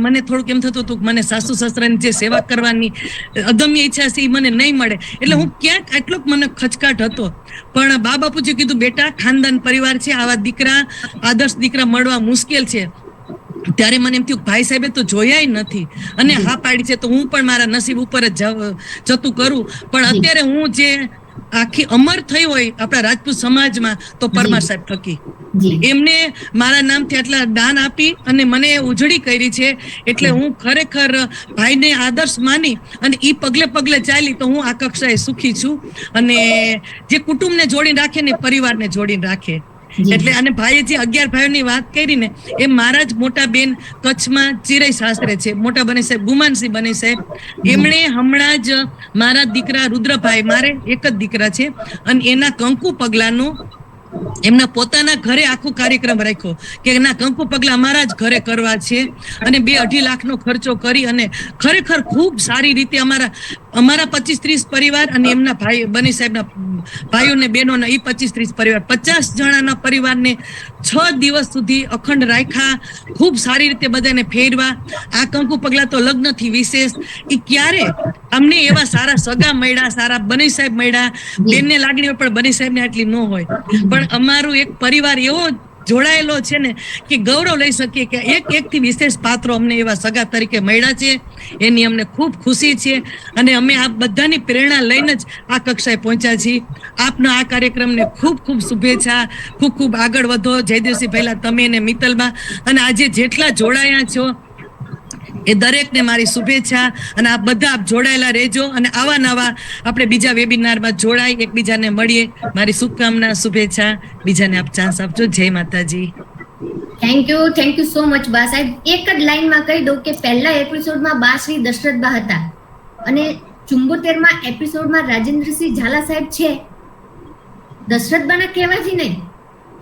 મને થોડુંક એમ થતું હતું કે મને સાસુ સસરાની જે સેવા કરવાની અદમ્ય ઈચ્છા છે એ મને નહીં મળે. એટલે હું ક્યાંક આટલોક મને ખચકાટ હતો. પણ બા બાપુજી કીધું બેટા ખાનદાન પરિવાર છે, આવા દીકરા આદર્શ દીકરા મળવા મુશ્કેલ છે. ત્યારે મને એમ થયું ભાઈ સાહેબે તો જોયા નથી અને હા પાડી છે, તો હું પણ મારા નસીબ ઉપર જ જતું કરું. પણ અત્યારે હું જે આખી અમર થઈ હોય આપણા રાજપૂત સમાજમાં તો પરમાર સાહેબ થકી. એમને મારા નામથી આટલા દાન આપી અને મને ઉજળી કરી છે. એટલે હું ખરેખર ભાઈને આદર્શ માની અને એ પગલે પગલે ચાલી તો હું આ કક્ષાએ સુખી છું. અને જે કુટુંબને જોડીને રાખે ને પરિવારને જોડીને રાખે. એટલે અને ભાઈએ જે 11 ભાઈઓની વાત કરી ને એ મારા જ મોટા બેન કચ્છમાં ચિરઈ શાસ્ત્રે છે, મોટા બની સાહેબ ગુમાનસિંહ બની સાહેબ, એમણે હમણાં જ મારા દીકરા રુદ્રભાઈ, મારે એક જ દીકરા છે, અને એના કંકુ પગલાનું એમના પોતાના ઘરે આખો કાર્યક્રમ રાખ્યો કે એના કંકુ પગલા અમારા જ ઘરે કરવા છે, અને 2-2.5 લાખનો ખર્ચો કરી અને ખરેખર ખૂબ સારી રીતે અમારા 25-30 પરિવાર અને એમના ભાઈ બની સાહેબના ભાઈઓને બહેનોના એ 25-30 પરિવાર 50 જણાના પરિવારને 6 દિવસ સુધી અખંડ રાખ્યા, ખૂબ સારી રીતે બધાને ફેરવા. આ કંકુ પગલા તો લગ્નથી વિશેષ એ ક્યારે અમને એવા સારા સગા મળ્યા, સારા બની સાહેબ મળ્યા, બેનને લાગણી હોય પણ બની સાહેબને આટલી ન હોય, પણ અમારું એક પરિવાર એવો જોડાયેલો છે ને કે ગૌરવ લઈ શકીએ કે એકથી વિશેષ પાત્રો અમને એવા સગા તરીકે મળ્યા છે, એની અમને ખૂબ ખુશી છે, અને અમે આ બધાની પ્રેરણા લઈને જ આ કક્ષાએ પહોંચ્યા છીએ. આપનો આ કાર્યક્રમને ખૂબ ખૂબ શુભેચ્છા, ખૂબ ખૂબ આગળ વધો. જયદેવસિંહ પહેલા તમે અને મિત્તલબા અને આજે જેટલા જોડાયા છો એ દરેકને મારી શુભેચ્છા, અને આ બધા આપ જોડાયેલા રહેજો, અને આવા નવા આપણે બીજા વેબિનારમાં જોડાઈ એકબીજાને મળીએ. મારી શુભકામના, શુભેચ્છા, બીજાને આપ ચાન્સ આપજો. જય માતાજી. થેન્ક યુ સો મચ બા સાહેબ. એક જ લાઈનમાં કહી દઉં કે પહેલા એપિસોડમાં બા શ્રી દશરથબા હતા, અને 74માં એપિસોડમાં રાજેન્દ્રસિંહ ઝાલા સાહેબ છે. દશરથબાના કહેવાથી નહીં,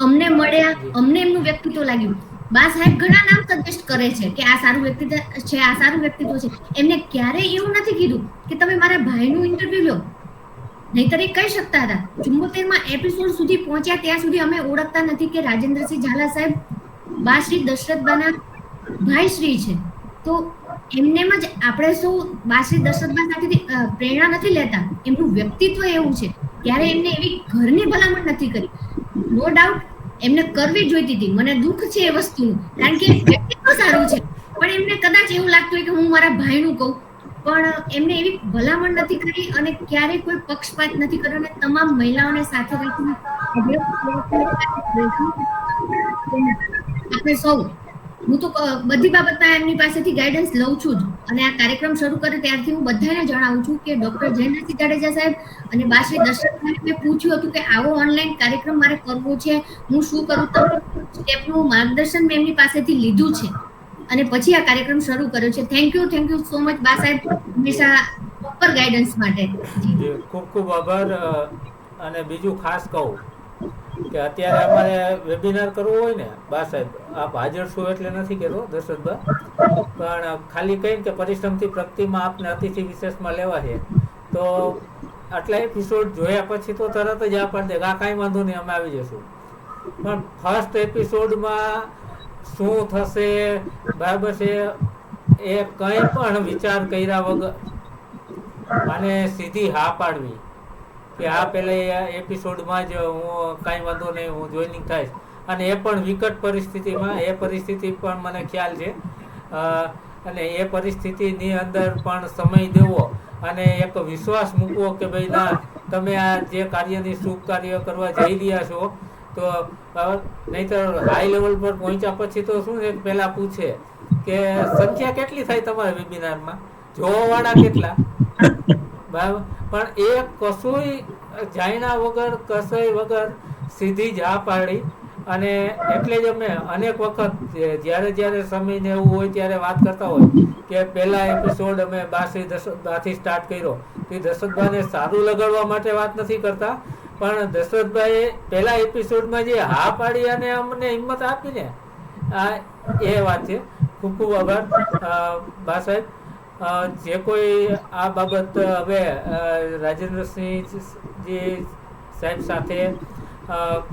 અમને મળ્યા, અમને એમનું વ્યક્તિત્વ લાગ્યું. બા સાહેબ ઘણા નામ સજેસ્ટ કરે છે કે આ સારું વ્યક્તિત્વ છે, આ સારું વ્યક્તિત્વ છે. એમને ક્યારેય એવું નથી કીધું કે તમે મારા ભાઈનું ઇન્ટરવ્યુ લો, નહીતર એ કહી શકતા હતા. 74માં એપિસોડ સુધી પહોંચ્યા ત્યાં સુધી અમે ઓળખતા નથી કે રાજેન્દ્રસિંહ ઝાલા સાહેબ બા શ્રી દશરથબાના ભાઈ શ્રી છે. તો એમનેમ જ આપણે સૌ બા શ્રી દશરથબા સાથેથી પ્રેરણા નથી લેતા, એમનું વ્યક્તિત્વ એવું છે. ત્યારે એમને એવી ઘરની ભલામણ નથી કરી. નો ડાઉટ એમને કરવી જોઈતી હતી, મને દુઃખ છે એ વસ્તુનું, કારણ કે વ્યક્તિત્વ સારું છે, પણ એમને કદાચ એવું લાગતું હોય કે હું મારા ભાઈનું કહું, પણ એમને એવી ભલામણ નથી કરી અને ક્યારેય કોઈ પક્ષપાત નથી કર્યો, અને તમામ મહિલાઓને સાથે રાખીને આપણે સૌ, હું તો બધી બાબતમાં એમની પાસેથી ગાઈડન્સ લઉં છું જ, અને આ કાર્યક્રમ શરૂ કરે ત્યારથી હું બધાને જણાવું છું કે ડોક્ટર જયેન્દ્રસિંહ જાડેજા સાહેબ અને બા શ્રી દશરથ સાહેબને પૂછ્યું હતું કે આવો ઓનલાઈન કાર્યક્રમ મારે કરવો છે, હું શું કરું, તો સ્ટેપનું માર્ગદર્શન મેં એમની પાસેથી લીધું છે અને પછી આ કાર્યક્રમ શરૂ કર્યો છે. થેન્ક યુ સો મચ બા સાહેબ, હંમેશા પ્રોપર ગાઈડન્સ માટે. ખૂબ ખૂબ આભાર. અને બીજું ખાસ કહું કે અત્યારે અમારે વેબિનાર કરવું હોય ને બા સાહેબ, આપ હાજર છો એટલે નથી કહેતો દશરથબા, પણ ખાલી કહીને કે પરિશ્રમથી પ્રગતિમાં આપને અતિથિ વિશેષમાં લેવા છે, તો આટલા એપિસોડ જોયા પછી તો તરત જ આપણને આ કાંઈ વાંધો નહીં, અમે આવી જશું. પણ ફર્સ્ટ એપિસોડમાં શું થશે બરાબર છે એ કંઈ પણ વિચાર કર્યા વગર મને સીધી હા પાડવી કે આ પહેલા એપિસોડમાં જ હું કાંઈ વાંધો નહીં, હું જોઈનિંગ થઈશ, અને એ પણ વિકટ પરિસ્થિતિમાં. એ પરિસ્થિતિ પણ મને ખ્યાલ છે, અને એ પરિસ્થિતિની અંદર પણ સમય દેવો અને એક વિશ્વાસ મૂકવો કે ભાઈ ના, તમે આ જે કાર્યની શુભ કાર્ય કરવા જઈ રહ્યા છો, તો નહીંતર હાઈ લેવલ પર પહોંચ્યા પછી તો શું છે, પહેલા પૂછે કે સંખ્યા કેટલી થાય તમારા વેબિનારમાં, જોવાવાળા કેટલા, બરાબર. પણ એ કશું જાણ્યા વગર, કસાઈ વગર સીધી જ આ પાડી, અને એટલે જ અમે અનેક વખત જ્યારે સમયને એવું હોય ત્યારે વાત કરતા હોય કે પહેલા એપિસોડ અમે બા શ્રી દશરથબાથી સ્ટાર્ટ કર્યો, કે દશરથબાને સારું લગાડવા માટે વાત નથી કરતા, પણ દશરથભાઈએ પહેલા એપિસોડમાં જે હા પાડી અને અમને હિંમત આપીને, એ વાત છે. ખૂબ ખૂબ આભાર બા સાહેબ. જે કોઈ આ બાબત હવે રાજેન્દ્રસિંહજી સાહેબ સાથે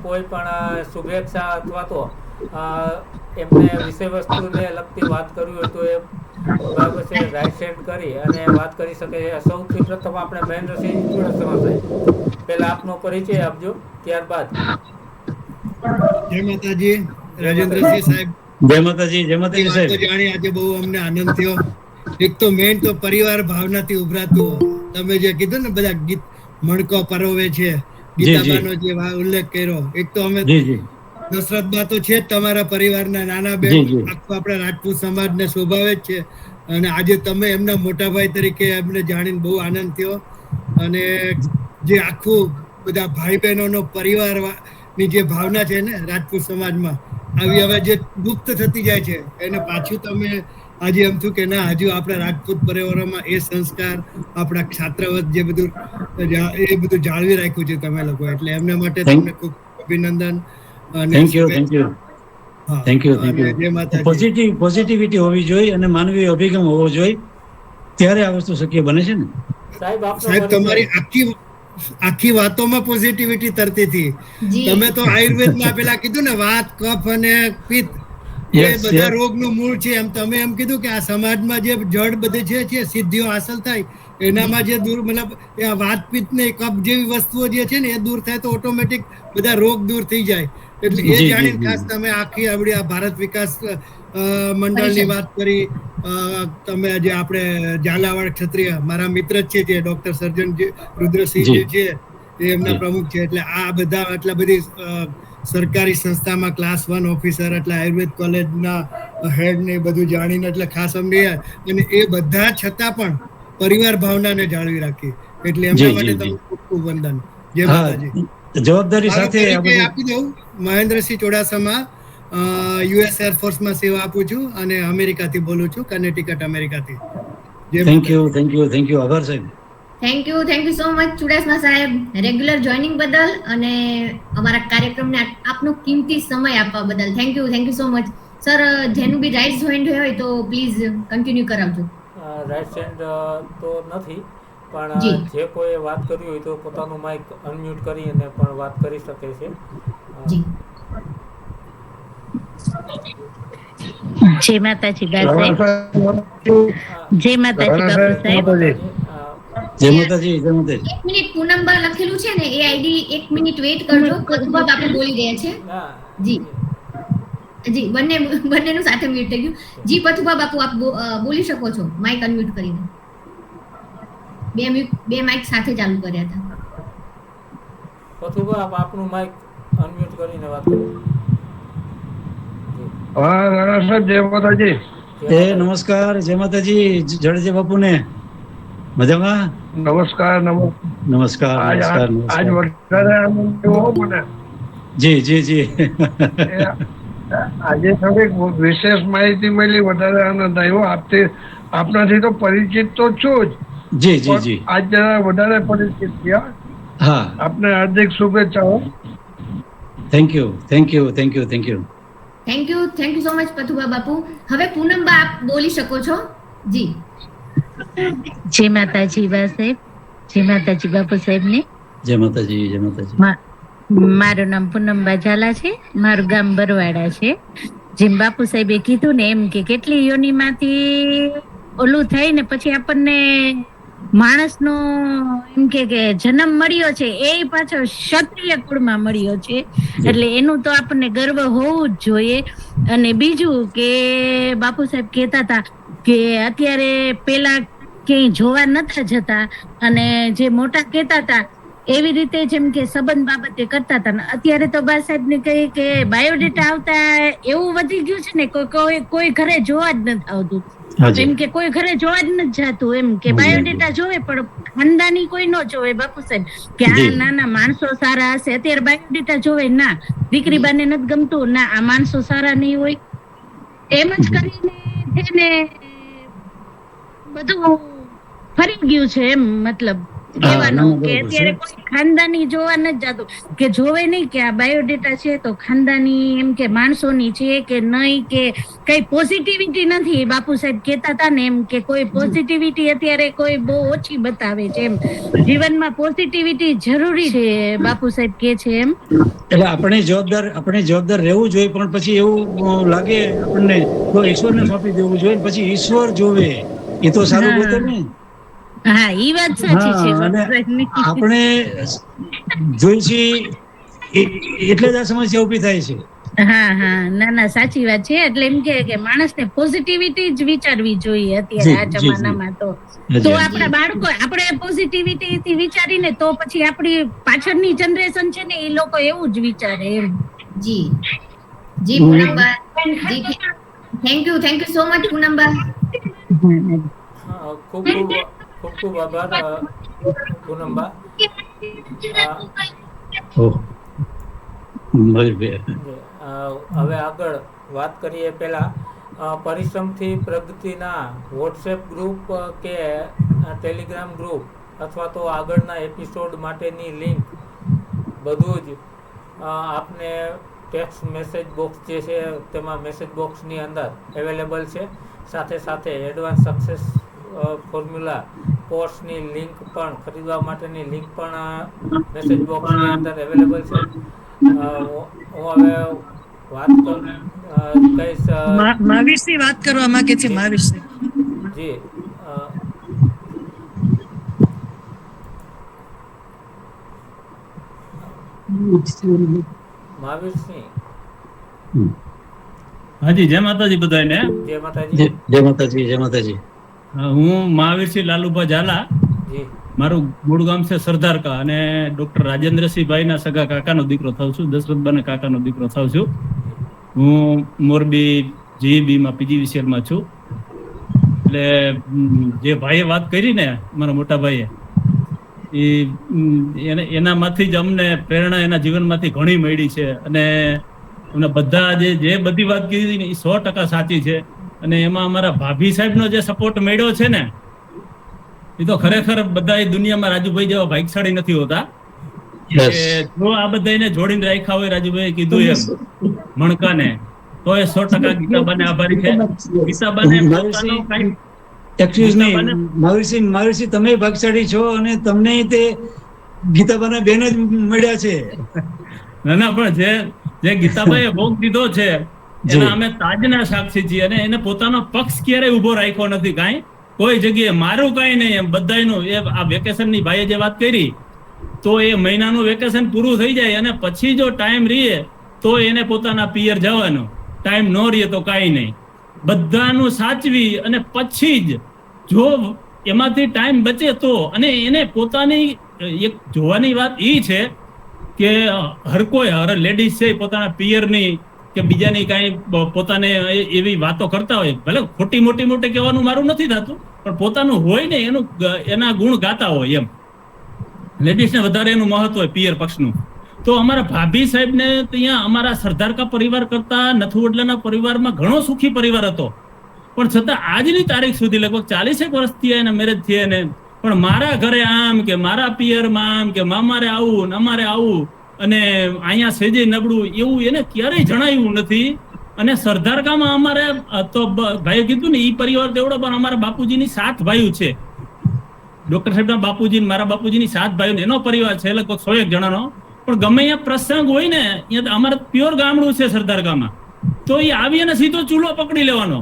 કોઈ પણ શુભેચ્છા અથવા તો એમને વિષય વસ્તુને લગતી વાત કરવી હોય તો એ બરાબર છે, રાઈટ સેટ કરી અને વાત કરી શકે છે. સૌથી પ્રથમ આપણે મહેન્દ્રસિંહ ચુડાસમા સાહેબ, પહેલા આપનો પરિચય આપજો, ત્યારબાદ. જય માતાજી. રાજેન્દ્રસિંહ સાહેબ, જય માતાજી. જય માતાજી સાહેબ. જાણી આજે બહુ અમને આનંદ થયો. એક તો મેઇન તો પરિવાર ભાવનાથી ઉભરાતું તમે જે કીધું ને, બધા ગીત મણકો પરોવે છે, ગીતાબાનો જે ઉલ્લેખ કર્યો, એક તો અમે દશરથબા તો છે જ તમારા પરિવારના નાના બેન, આખું આપણા રાજપૂત સમાજને સ્વભાવે જ છે, અને આજે તમે એમના મોટા ભાઈ તરીકે એમને જાણીને બહુ આનંદ થયો. અને જે આખું બધા ભાઈ બહેનોનો પરિવાર ની જે ભાવના છે ને રાજપૂત સમાજમાં આવી હવે જે ગુપ્ત થતી જાય છે એને પાછું તમે આજે એમ થયું કે ના હજુ આપણા રાજપૂત પરિવારોમાં એ સંસ્કાર આપણા છાત્રવત જે બધું એ બધું જાળવી રાખ્યું છે તમે લોકો એટલે એમના માટે તમને ખૂબ અભિનંદન અને થેન્ક યુ થેન્ક યુ હા, થેન્ક યુ થેન્ક અને યુ જય માતાજી. પોઝિટિવિટી હોવી જોઈએ અને માનવીય અભિગમ હોવો જોઈએ ત્યારે આ વસ્તુ શક્ય બને છે ને. સાહેબ આપનો સાહેબ પરિચય. તમારી આખી વાતોમાં પોઝિટિવિટી તરતી હતી. જી. તમે તો આયુર્વેદમાં પેલા કીધું ને વાત કફ અને પિત્ત એ Yes, બધા yes. રોગનું મૂળ છે એમ તમે એમ કીધું કે આ સમાજમાં જે જડ બધે છે સિદ્ધિઓ હાંસલ થાય એનામાં જે દૂર મતલબ એ આ વાત પિત્ત ને કફ જેવી વસ્તુઓ જે છે ને એ દૂર થાય તો ઓટોમેટિક બધા રોગ દૂર થઈ જાય એટલે એ જી, જી, જાણીને જી. ખાસ તમે આખી આપણી આ ભારત વિકાસ મંડળની પરિષદ. વાત કરી તમે આજે આપણે ઝાલાવાડ ક્ષત્રિય મારા મિત્ર જ છે જે ડોક્ટર સર્જન રુદ્રસિંહ જે જી. છે એ એમના જી. પ્રમુખ છે એટલે આ બધા આટલા બધી સરકારી સંસ્થામાં ક્લાસ 1 ઓફિસર એટલે આયુર્વેદ કોલેજના હેડ ને એ બધું જાણીને એટલે ખાસ અમને અને એ બધા છતાં પણ પરિવાર ભાવનાને જાળવી રાખી એટલે એમના જી, માટે જી, તમને જી. ખૂબ ખૂબ વંદન જય હા માતાજી. જવાબદારી મારો સાથે આ પરિચય બધું આપી દઉં મહેન્દ્રસિંહ ચોડાસમા યુએસ એરફોર્સમાં સેવા આપું છું અને અમેરિકાથી બોલું છું કનેટિકટ અમેરિકાથી. જય થેન્ક માતાજી. યુ આભાર સાહેબ. Thank you so much Chudasama સાહેબ રેગ્યુલર જોઈનિંગ બદલ અને અમારા કાર્યક્રમને આપનો કિંમતી સમય આપવા બદલ thank you so much. Sir જેનું બી રાઇટ જોઈન્ટ હોય તો પ્લીઝ કન્ટિન્યુ કરાવજો. રાઈટ હેન્ડ તો નથી પણ જી. જે કોઈ વાત કરવી હોય તો પોતાનું માઇક અનમ્યુટ કરીને પણ વાત કરી શકે છે. જી. જય માતાજી બા સાહેબ જય માતાજી બાપુ સાહેબ જય માતાજી જય માતાજી. 1 મિનિટ પૂનમબા લખેલું છે ને એ આઈડી 1 મિનિટ વેઇટ કરજો પથુબા બાપુ બોલી રહ્યા છે. ના, જી. જી બંનેનું સાથે મ્યુટ થઈ ગયું. જી પથુબા બાપુ આપ બોલી શકો છો માઇક અનમ્યુટ કરીને. બે માઇક સાથે ચાલુ કર્યા હતા. પથુબા આપનું માઇક અનમ્યુટ કરીને વાત કરો. હા રાણા સાહેબ જય માતાજી. એ નમસ્કાર જય માતાજી જડજે બાપુને મજામાં. નમસ્કાર નમસ્કાર આજ નમસ્કાર. વધારે આનંદ થયો મને. જી જી જી. એ આજે થોડીક વિશેષ માહિતી મળી વધારે આનંદ આવ્યો આપનાથી તો પરિચિત તો છું જ જી જી પણ જી. આજ જરા વધારે પરિચિત થયા. હા આપને હાર્દિક શુભેચ્છાઓ. Thank you thank you thank you thank you. Thank you so much Pathuba Bapu. હવે પૂનમબા આપ બોલી શકો છો. જી. જય માતાજી બા સાહેબ જય માતાજી બાપુ સાહેબ ને જય માતાજી જય માતાજી. મારું નામ પૂનમબા ઝાલા છે મારું ગામ બરવાડા છે. જેમ બાપુ સાહેબે કીધું ને એમ કે કેટલી યોનિમાંથી ઓલું થાય ને પછી આપણને માણસનો એમ કે જન્મ મળ્યો છે એ પાછો ક્ષત્રિય કુળમાં મળ્યો છે એટલે એનું તો આપણને ગર્વ હોવું જ જોઈએ. અને બીજું કે બાપુ સાહેબ કહેતા હતા કે અત્યારે પેલા ક્યાંય જોવા નતા જતા અને જે મોટા કહેતા હતા એવી રીતે જેમ કે સંબંધ બાબતે કરતા હતા અત્યારે તો બા સાહેબ ને કહી કે બાયોડેટા આવતા એવું વધી ગયું છે ને કોઈ ઘરે જોવા જ નથી આવતું. એમ કે કોઈ ઘરે જોવા જ નથી જાતું એમ કે બાયોડેટા જોવે પણ ખાનદાની કોઈ ન જોવે બાપુ સાહેબ કે આ નાના માણસો સારા હશે અત્યારે બાયોડેટા જોવે ના દીકરી બાને નથી ગમતું ના આ માણસો સારા નહીં હોય એમ જ કરીને જેને બધું ફરી ગયું છે એમ મતલબ કહેવાનું કે અત્યારે કોઈ ખાનદાની જોવા નથી જાતું કે જોવે નહીં કે આ બાયોડેટા છે તો ખાનદાની એમ કે માણસોની છે કે નહીં કે કઈ પોઝિટિવિટી નથી. બાપુ સાહેબ કહેતા હતા ને એમ કે કોઈ પોઝિટિવિટી અત્યારે કોઈ બહુ ઓછી બતાવે છે એમ જીવનમાં પોઝિટિવિટી જરૂરી છે બાપુ સાહેબ કે છે એમ. એટલે આપણે જવાબદાર રહેવું જોઈએ પણ પછી એવું લાગે આપણને તો ઈશ્વરને સોંપી દેવું જોઈએ પછી ઈશ્વર જોવે એ તો સારું ગોતે ને. હા ઈ વાત સાચી છે. આપણે જોઈ છીએ એટલે જ આ સમસ્યા ઉભી થાય છે. હા ના સાચી વાત છે. એટલે એમ કે માણસને પોઝિટિવિટી જ વિચારવી જોઈએ અત્યારે આ જમાનામાં તો આપણા બાળકો આપણે પોઝિટિવિટી થી વિચારીને તો પછી આપણી પાછળની જનરેશન છે ને એ લોકો એવું જ વિચારે એમ. જી પૂનમબા જી થેન્ક યુ સો મચ પૂનમબા. ખૂબ ખૂબ આભાર પૂનમબા. મયુરભાઈ. હવે આગળ વાત કરીએ પહેલા પરિશ્રમથી પ્રગતિના વોટ્સએપ ગ્રુપ કે ટેલિગ્રામ ગ્રુપ અથવા તો આગળના એપિસોડ માટેની લિંક બધું જ આપને ટેક્સ્ટ મેસેજ બોક્સ જે છે તેમાં મેસેજ બોક્સની અંદર અવેલેબલ છે. સાથે સાથે એડવાન્સ સક્સેસ ફોર્મ્યુલા કોર્સની લિંક પણ ખરીદવા માટેની લિંક પણ મેસેજ બોક્સની અંદર અવેલેબલ છે. હું હવે વાત કહીશ. મહાવીરસિંહ વાત કરવા માંગે છે. મહાવીરસિંહ જી મહાવીરસિંહ. હાજી, જય માતાજી બધાને. જય માતાજી. જય માતાજી. જય માતાજી. હું મહાવીરસિંહ લાલુભા ઝાલા. જી. મારું મૂળ ગામ છે સરદારકા અને ડોક્ટર રાજેન્દ્રસિંહ ભાઈના સગા કાકાનો દીકરો થાઉં છું. દશરથભાઈના કાકાનો દીકરો થાઉં છું. હું મોરબી જીબી માં PGVCL માં છું. એટલે જે ભાઈએ વાત કરી ને મારા મોટા ભાઈએ, એનામાંથી જ અમને પ્રેરણા એના જીવનમાંથી ઘણી મળી છે. અને અમને બધા જે બધી વાત કીધી ને એ 100% સાચી છે. અને એમાં અમારા ભાભી સાહેબનો જે સપોર્ટ મળ્યો છે ને, એ તો ખરેખર બધા દુનિયામાં રાજુભાઈ જેવા ભાગ્યશાળી નથી હોતા. જો આ બધાને જોડીને રાખ્યા હોય, રાજુભાઈ કીધું એમ મણકાને, તો એ 100% ગીતાબાને આભારી છે. ગીતાબાને મહાવીરસિંહ તમે ભાગ્યશાળી છો અને તમને તે ગીતાબાના બેન જ મળ્યા છે. ના પણ જે ગીતાબાઈએ ભોગ દીધો છે એના અમે તાજના સાક્ષી છીએ. અને એને પોતાનો પક્ષ ક્યારેય ઉભો રાખ્યો નથી કાંઈ કોઈ જગ્યાએ. મારું કાંઈ નહીં, એમ બધાયનું. આ વેકેશનની ભાઈએ જે વાત કરી, તો એ મહિનાનું વેકેશન પૂરું થઈ જાય અને પછી જો ટાઈમ રહીએ તો એને પોતાના પિયર જવાનો, ટાઈમ ન રહીએ તો કાંઈ નહીં. બધાનું સાચવી અને પછી જ જો એમાંથી ટાઈમ બચે તો. અને એને પોતાની એક જોવાની વાત એ છે કે હર કોઈ લેડીઝ છે પોતાના પિયરની કે બીજાની કાંઈ પોતાને એવી વાતો કરતા હોય, ભલે ખોટી મોટી કહેવાનું મારું નથી થતું, પણ પોતાનું હોય ને એના ગુણ ગાતા હોય. એમ લેડીઝને વધારે એનું મહત્વ હોય પિયર પક્ષનું. તો અમારા ભાભી સાહેબને ત્યાં અમારા સરદારકા પરિવાર કરતા નથુવડલાના પરિવારમાં ઘણો સુખી પરિવાર હતો. પણ છતાં આજની તારીખ સુધી લગભગ 40 વર્ષથી એના મેરેજ થયા ને, પણ મારા ઘરે આમ કે મારા પિયરમાં આમ કે અમારે આવું ને અમારે આવું અને અહીંયા સેજે નબળું એવું એને ક્યારેય જણાવ્યું નથી. અને સરદારકામાં અમારે તો ભાઈએ કીધું ને, એ પરિવાર તેવડો, પણ અમારા બાપુજીની 7 ભાઈઓ છે. ડોક્ટર સાહેબના બાપુજી, મારા બાપુજીની 7 ભાઈઓ, એનો પરિવાર છે લગભગ 101 જણાનો. પણ ગમે અહીંયા પ્રસંગ હોય ને, અહીંયા અમારે પ્યોર ગામડું છે સરદારકામાં, તો એ આવી અને સીધો ચૂલો પકડી લેવાનો.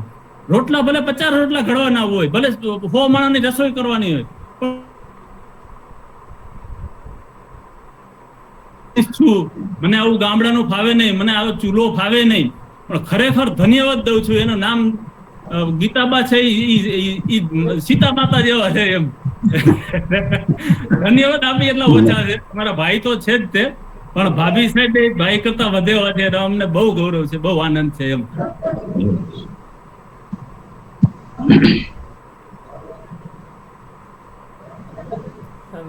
રોટલા ભલે 50 રોટલા ઘડવાના હોય, ભલે 100 માણસની રસોઈ કરવાની હોય, મને આવું ગામડાનું ફાવે નહીં, મને આવો ચૂલો ફાવે નહીં. પણ ખરેખર ધન્યવાદ દઉં છું. એનું નામ ગીતાબા છે, સીતા માતા જેવા છે. એમ ધન્યવાદ આપી એટલા ઓછા છે. અમારા ભાઈ તો છે જ તે, પણ ભાભી સાહેબ ભાઈ કરતા વધેવા છે. અમને બહુ ગૌરવ છે, બહુ આનંદ છે. એમ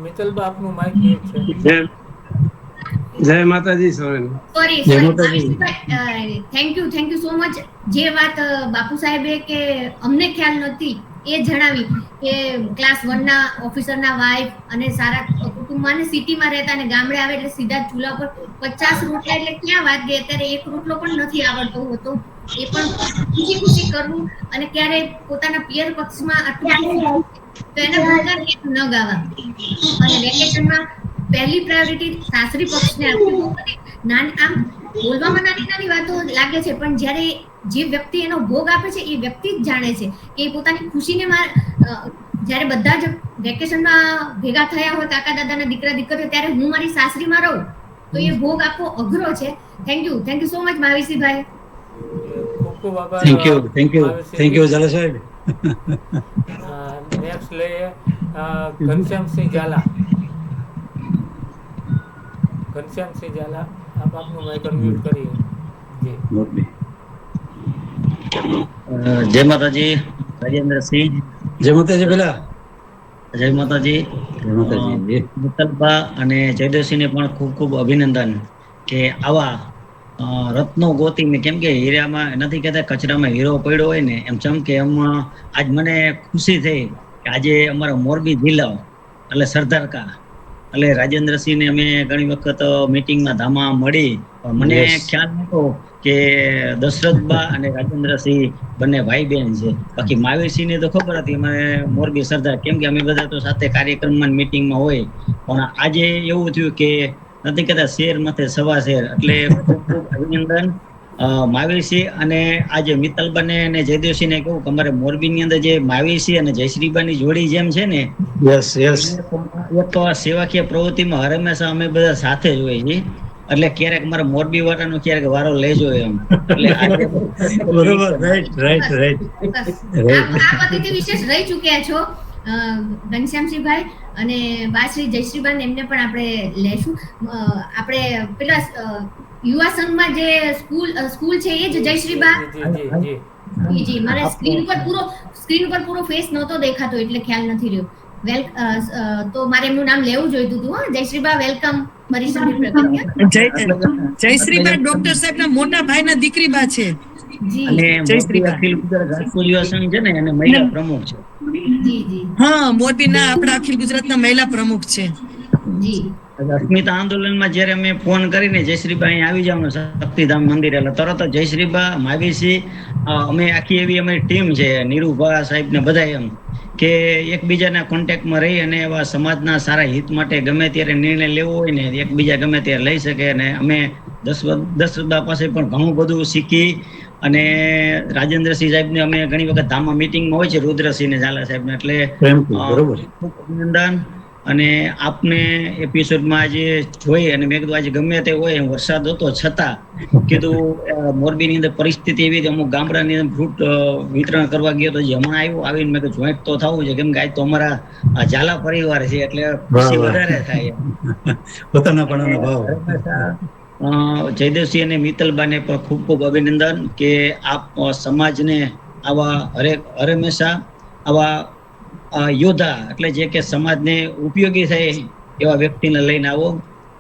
મિત્તલબા આપનું માઇક મ્યુટ છે. જય માતાજી. Sorry thank you so much. જે વાત બાપુ સાહેબે કે અમને ખ્યાલ નથી એ જણાવી કે ક્લાસ 1 ના ઓફિસરના વાઇફ અને સારા કુટુંબમાં અને સિટીમાં રહેતા અને ગામડે આવે એટલે સીધા ચૂલા પર 50 રોટલા એટલે ક્યાં વાત ગઈ. અત્યારે એક રોટલો પણ નથી આવડતો હોતો, એ પણ ખુશી કરવું. અને ક્યારે પોતાના પિયર પક્ષમાં આટલું તો એના ગુણગાન ન ગાવા. અને વેકેશનમાં પહેલી પ્રાયોરિટી સાસરી પક્ષને આપવી. આમ બોલવામાં નાની વાતો લાગે છે, પણ જ્યારે જે વ્યક્તિ એનો ભોગ આપે છે એ વ્યક્તિ જ જાણે છે કે પોતાની ખુશીને જ્યારે બધા જ વેકેશનમાં ભેગા થયા હોય કાકા દાદાના દીકરા દીકરીઓ, ત્યારે હું મારી સાસરીમાં રહું તો એ ભોગ આપવો અઘરો છે. થેન્ક યુ સો મચ મહાવીરસિંહભાઈ. ખૂબ આભાર. થેન્ક યુ ઝાલા સાહેબ. નેક્સ્ટ લઈએ ઘનશ્યામસિંહ ઝાલા. ઘનશ્યામસિંહ ઝાલા, આપ આપનું માઇક અનમ્યુટ કરીએ. જી. જય માતાજી. રાજેન્દ્રસિંહ. જય માતાજી. પેલા જય માતાજી. મિત્તલબા અને જયદેવસિંહને પણ ખૂબ ખૂબ અભિનંદન કે આવા રત્નો ગોતીને, કેમ કે હીરામાં નથી કહેતા કચરામાં હીરો પડ્યો હોય ને એમ ચમકે, એમ આજ મને ખુશી થઈ કે આજે અમારા મોરબી જિલ્લો એટલે સરદારકા એટલે રાજેન્દ્રસિંહને અમે ઘણી વખત મીટિંગમાં ધામા મળી, પણ મને ખ્યાલ નતો કે દશરથબા અને રાજેન્દ્રસિંહ બંને ભાઈ બહેન છે. બાકી મહાવીરસિંહને તો ખબર હતી અમે મોરબી સરદાર, કેમ કે અમે બધા તો સાથે કાર્યક્રમમાં મીટિંગમાં હોય. પણ આજે એવું થયું કે નથી કહેતા શેર માથે સવા શેર, એટલે ખૂબ ખૂબ અભિનંદન મહાવીરસિંહ. અને આજે મિત્તલબાને અને જયદેવસિંહને કહું કે અમારે મોરબીની અંદર જે મહાવીરસિંહ અને જયશ્રીબાની જોડી જેમ છે ને, એક સેવાકીય પ્રવૃત્તિમાં હર હંમેશા અમે બધા સાથે જ હોય છીએ. એટલે ક્યારેક મારા મોરબી વાળાનો ક્યારેક વારો લેજો એમ. એટલે બરોબર, રાઈટ. આપ અતિથિ વિશેષ રહી ચૂક્યા છો ઘનશ્યામસિંહભાઈ, અને બાશ્રી જયશ્રીબાન એમને પણ આપણે લેશું. આપણે પેલા યુવા સંઘમાં જે સ્કૂલ છે એ જ જયશ્રીબા? જી, મારે સ્ક્રીન પર પૂરો ફેસ નહોતો દેખાતો એટલે ખ્યાલ નથી રહ્યો. તો મારે એમનું નામ લેવું જોઈતું હતું. જયશ્રીબા, વેલકમ. જયશ્રીબા ડોક્ટર સાહેબના મોટા ભાઈના દીકરીબા છે. અને મોરબી અખિલ ગુજરાત રાજકોટ યુવા સંઘ છે ને એને મહિલા પ્રમુખ છે. હા, મોરબીના આપણા અખિલ ગુજરાતના મહિલા પ્રમુખ છે. અસ્મિતા આંદોલનમાં જયારે અમે ફોન કરીને જયશ્રીબા અહીં આવી જાવ ને શક્તિધામ મંદિર, એટલે તરત જ જયશ્રીબા, મહાવીરસિંહ, અમે આખી એવી અમારી ટીમ છે, નીરુભા સાહેબ ને બધા, એમ કે એકબીજાના કોન્ટેક્ટમાં રહી અને એવા સમાજના સારા હિત માટે ગમે ત્યારે નિર્ણય લેવો હોય ને એકબીજા ગમે ત્યારે લઈ શકે. અને અમે દશરથબા પાસે પણ ઘણું બધું શીખી. અને રાજેન્દ્રસિંહ સાહેબને અમે ઘણી વખત ધામમાં મીટિંગમાં હોય છે, રુદ્રસિંહ ને ઝાલા સાહેબને, એટલે ખૂબ અભિનંદન. અને આપને એપિસોડમાં આજે જોઈ અને મેં કીધું આજે ગમે તે હોય, વરસાદ હતો છતાં કીધું મોરબીની અંદર પરિસ્થિતિ એવી અમુક ગામડાની અંદર ફ્રૂટ વિતરણ કરવા ગયો તો હમણાં આવીને મેં કીધું જોઈન્ટ તો થવું છે, કેમ કે આજ તો અમારા ઝાલા પરિવાર છે એટલે ખુશી વધારે થાય. પોતાના ભાવ જયદેવસિંહ અને મિત્તલબાને પણ ખૂબ ખૂબ અભિનંદન કે આપ સમાજને આવા હંમેશા આવા યોદ્ધા એટલે જે કે સમાજને ઉપયોગી થાય એવા વ્યક્તિને લઈને આવો.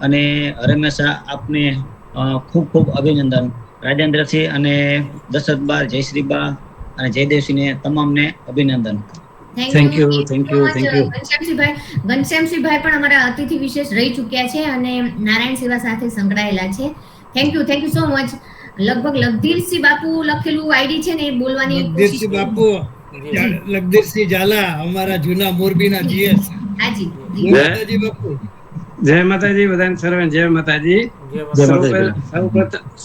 અને હંમેશા આપને ખૂબ ખૂબ અભિનંદન. રાજેન્દ્રસિંહ અને દશરથબા, જયશ્રીબા અને જયદેવસિંહને તમામને અભિનંદન. Thank you. ઘનશ્યામસિંહભાઈ પણ અમારા અતિથિ વિશેષ રહી ચૂક્યા છે અને નારાયણ સેવા સાથે સંકળાયેલા છે. Thank you so much. લગભગ લગધીરસિંહ બાપુ લખેલું આઈડી છે ને એ બોલવાની કોશિશ બાપુ, લગધીરસિંહ ઝાલા, અમારા જૂના મોરબીના જીએસ. હાજી, બાપુ. જય માતાજી બધાને સર્વે, જય માતાજી.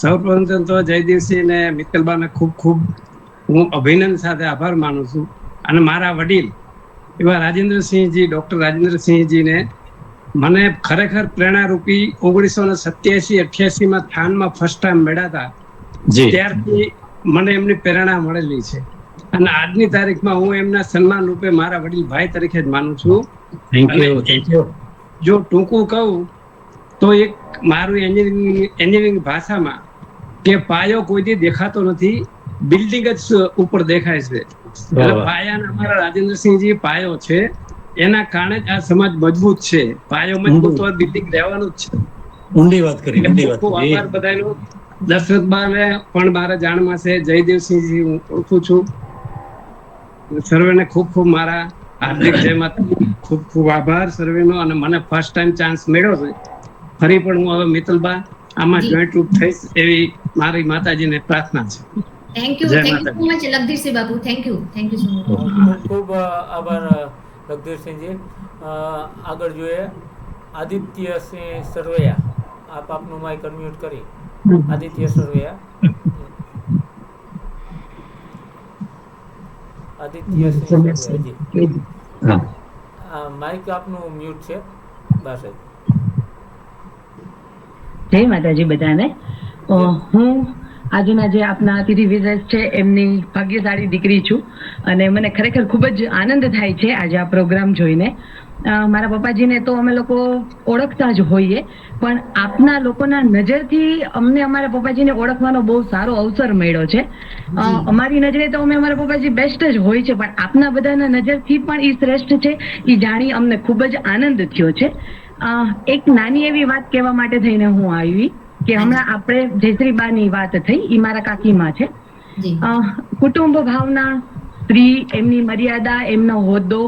સૌ પ્રથમ તો જયદેવસિંહ ને મિત્તલબાને ખૂબ ખૂબ હું અભિનંદન સાથે આભાર માનું છું. અને મારા વડીલ એવા રાજેન્દ્રસિંહજી, ડોક્ટર રાજેન્દ્રસિંહજીને મને ખરેખર પ્રેરણારૂપી 1987-88 માં થાનમાં ફર્સ્ટ ટાઈમ મળ્યા હતા, ત્યારથી મને એમની પ્રેરણા મળેલી છે. અને આજની તારીખમાં હું એમના સન્માન રૂપે મારા વડીલ ભાઈ તરીકે જ માનું છું. જો ટૂંકું કહું તો એક મારું એન્જિનિયરિંગ ભાષામાં કે પાયો કોઈથી દેખાતો નથી, બિલ્ડિંગ જ ઉપર દેખાય છે. એટલે પાયાના અમારા રાજેન્દ્રસિંહજી પાયો છે, એના કારણે જ આ સમાજ મજબૂત છે. પાયો મજબૂત હોય બિલ્ડિંગ રહેવાનું જ છે. ઊંડી વાત કરી. આભાર બધાનો. દશરથબાને પણ મારા જાણમાં છે, જયદેવસિંહજી હું ઓળખું છું. સર્વેને ખૂબ ખૂબ મારા હાર્દિક જય માતાજી, ખૂબ ખૂબ આભાર સર્વેનો. અને મને ફર્સ્ટ ટાઈમ ચાન્સ મળ્યો છે. ફરી પણ હું હવે મિત્તલબા આમાં જોઈન્ટ રૂપ થઈશ એવી મારી માતાજીને પ્રાર્થના છે. Thank you so much Lagdhirsinh Bapu. Thank you so much. ખૂબ આભાર લગધીરસિંહજી. આગળ જોઈએ આદિત્યસિંહ સરવૈયા. આપનું માઇક અનમ્યુટ કરી. આદિત્ય સરવૈયા. માઇક આપનું મ્યુટ છે. બસ. જય માતાજી બધાને. હું આજના જે આપના અતિથિ વિશેષ છે એમની ભાગ્યશાળી દીકરી છું અને મને ખરેખર ખૂબ જ આનંદ થાય છે આજે આ પ્રોગ્રામ જોઈને. મારા પપ્પાજીને તો અમે લોકો ઓળખતા જ હોઈએ, પણ આપના લોકોના નજરથી અમને અમારા પપ્પાજીને ઓળખવાનો બહુ સારો અવસર મળ્યો છે. અમારી નજરે તો અમે અમારા પપ્પાજી બેસ્ટ જ હોય છે, પણ આપના બધાના નજરથી પણ એ શ્રેષ્ઠ છે એ જાણી અમને ખૂબ જ આનંદ થયો છે. એક નાની એવી વાત કહેવા માટે થઈને હું આવી. કે હમણાં આપણે જયશ્રીબાની વાત થઈ, ઈ મારા કાકીમાં છે. જી કુટુંબ ભાવના, સ્ત્રી, એમની મર્યાદા, એમનો હોદ્દો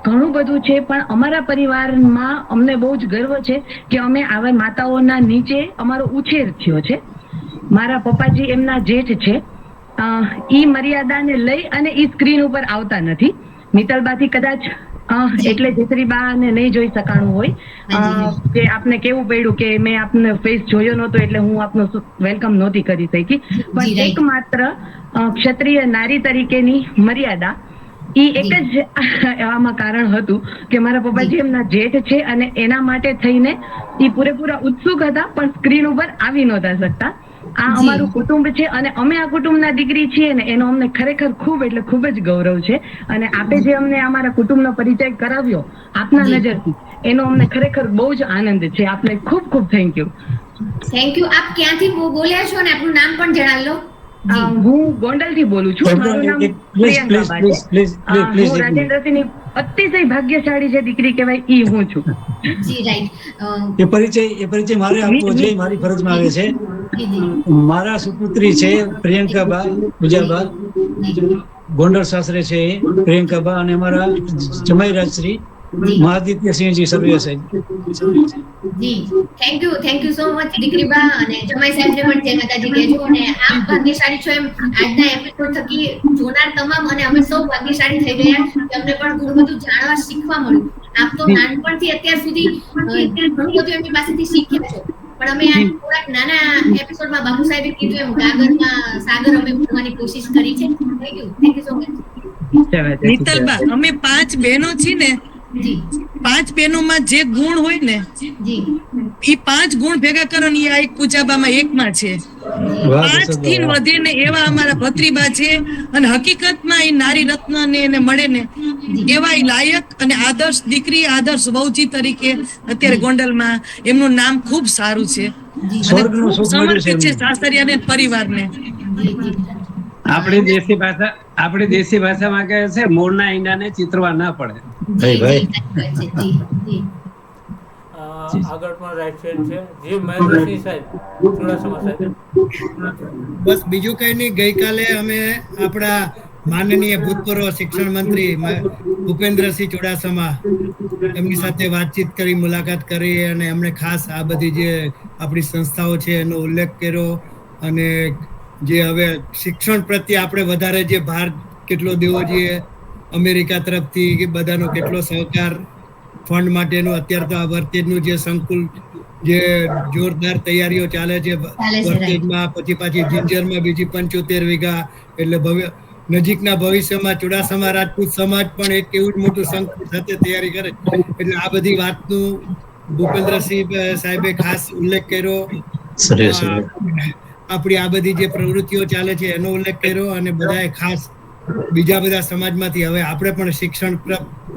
ઘણું બધું છે, પણ અમારા પરિવારમાં અમને બહુ જ ગર્વ છે કે અમે આવા માતાઓના નીચે અમારો ઉછેર થયો છે. મારા પપ્પાજી એમના જેઠ છે, ઈ મર્યાદાને લઈ અને ઈ સ્ક્રીન ઉપર આવતા નથી. મિત્તલબાથી કદાચ એટલે જયશ્રીબાને નહીં જોઈ શકાણું હોય કે આપને કેવું પડ્યું કે મેં આપને ફેસ જોયો નહોતો એટલે હું આપનું વેલકમ નહોતી કરી શકી, પણ એકમાત્ર ક્ષત્રિય નારી તરીકેની મર્યાદા ઈ એક જ આમાં કારણ હતું કે મારા પપ્પાજી એમના જેઠ છે અને એના માટે થઈને ઈ પૂરેપૂરા ઉત્સુક હતા પણ સ્ક્રીન ઉપર આવી નહોતા શકતા. આ અમારું કુટુંબ છે અને અમે આ કુટુંબના દીકરી છીએ ને એનો અમને ખરેખર ખૂબ એટલે ખૂબ જ ગૌરવ છે. અને આપે જે અમને અમારા કુટુંબનો પરિચય કરાવ્યો આપના નજરથી, એનો અમને ખરેખર બહુ જ આનંદ છે. આપને ખૂબ ખૂબ થેન્ક યુ. Thank you. આપ ક્યાંથી બોલ્યા છો અને આપનું નામ પણ જણાવી લો. હું ગોંડલ થી બોલું છું. મારું નામ પ્રિયંકા છે. હું રાજેન્દ્રસિંહની અતિશય ભાગ્યશાળી જે દીકરી કહેવાય ઈ હું છું. જી રાઈટ. એ પરિચય મારે આપવો જોઈએ, મારી ફરજમાં આવે છે. મારા સુપુત્રી છે પ્રિયંકાબા પૂજાબા, ગોંડલ સાસરે છે પ્રિયંકાબા, અને અમારા જમાઈ રાજશ્રી મહાદિત્યસિંહજી સર્વે સાહેબ. જી થેન્ક યુ સો મચ દીકરીબા અને જમાઈ સાહેબને પણ જય માતાજી કહેજો. અને આપ ભાગ્યશાળી છો એમ આજના એપિસોડ થકી જોનાર તમામ અને અમે સૌ ભાગ્યશાળી થઈ ગયા કે અમને પણ ઘણું બધું જાણવા શીખવા મળ્યું. આપ તો નાનપણથી અત્યાર સુધી ઘણું બધું એમની પાસેથી શીખ્યા છો, પણ અમે આ થોડાક નાના એપિસોડમાં બાપુ સાહેબે કીધું એમ ગાગરમાં સાગર અમે ભણવાની કોશિશ કરી છે. Thank you so much. Mittalba, અમે 5 બહેનો છીએ ને, 5 બહેનોમાં જે ગુણ હોય ને ઈ 5 ગુણ ભેગા કરો ને આ એક પૂજાબામાં એકમાં છે. 5 થી વધીને એવા અમારા ભત્રીબા છે અને હકીકતમાં એ નારી રત્ન ને એને મળે ને એવા લાયક અને આદર્શ દીકરી, આદર્શ વહુજી તરીકે અત્યારે ગોંડલમાં એમનું નામ ખૂબ સારું છે. સમર્પિત છે સાસરિયાને પરિવારને. આપણી દેશી ભાષામાં કહે છે મોરના ઈંડાને ચિતરવા ના પડે. આગળ પણ રાઈટ સાઈડ છે જી મહેન્દ્રસિંહ સાહેબ ચુડાસમા સાહેબ. બસ બીજું કઈ નહીં. ગઈકાલે અમે આપણા માનનીય ભૂતપૂર્વ શિક્ષણ મંત્રી ભૂપેન્દ્રસિંહ ચુડાસમા એમની સાથે વાતચીત કરી, મુલાકાત કરી, અને એમણે ખાસ આ બધી જે આપણી સંસ્થાઓ છે એનો ઉલ્લેખ કર્યો અને જે હવે શિક્ષણ પ્રત્યે આપણે વધારે જે ભાર કેટલો દેવો જોઈએ, અમેરિકા તરફથી કે બધાનો કેટલો સહકાર, ફંડ માટેનું અત્યારે તો આ વર્તેજનું જે સંકુલ જે જોરદાર તૈયારીઓ ચાલે છે વર્તેજમાં, પછી પાછી જિંજરમાં બીજી 75 વીઘા, એટલે નજીકના ભવિષ્યમાં ચુડાસમા રાજપૂત સમાજ પણ એક એવું જ મોટું સંકુલ સાથે તૈયારી કરે. એટલે આ બધી વાતનું ભૂપેન્દ્રસિંહ સાહેબે ખાસ ઉલ્લેખ કર્યો. આપણી આ બધી જે પ્રવૃત્તિઓ ચાલે છે એનો ઉલ્લેખ કર્યો અને બધાએ ખાસ બીજા બધા સમાજમાંથી હવે આપણે પણ શિક્ષણ પર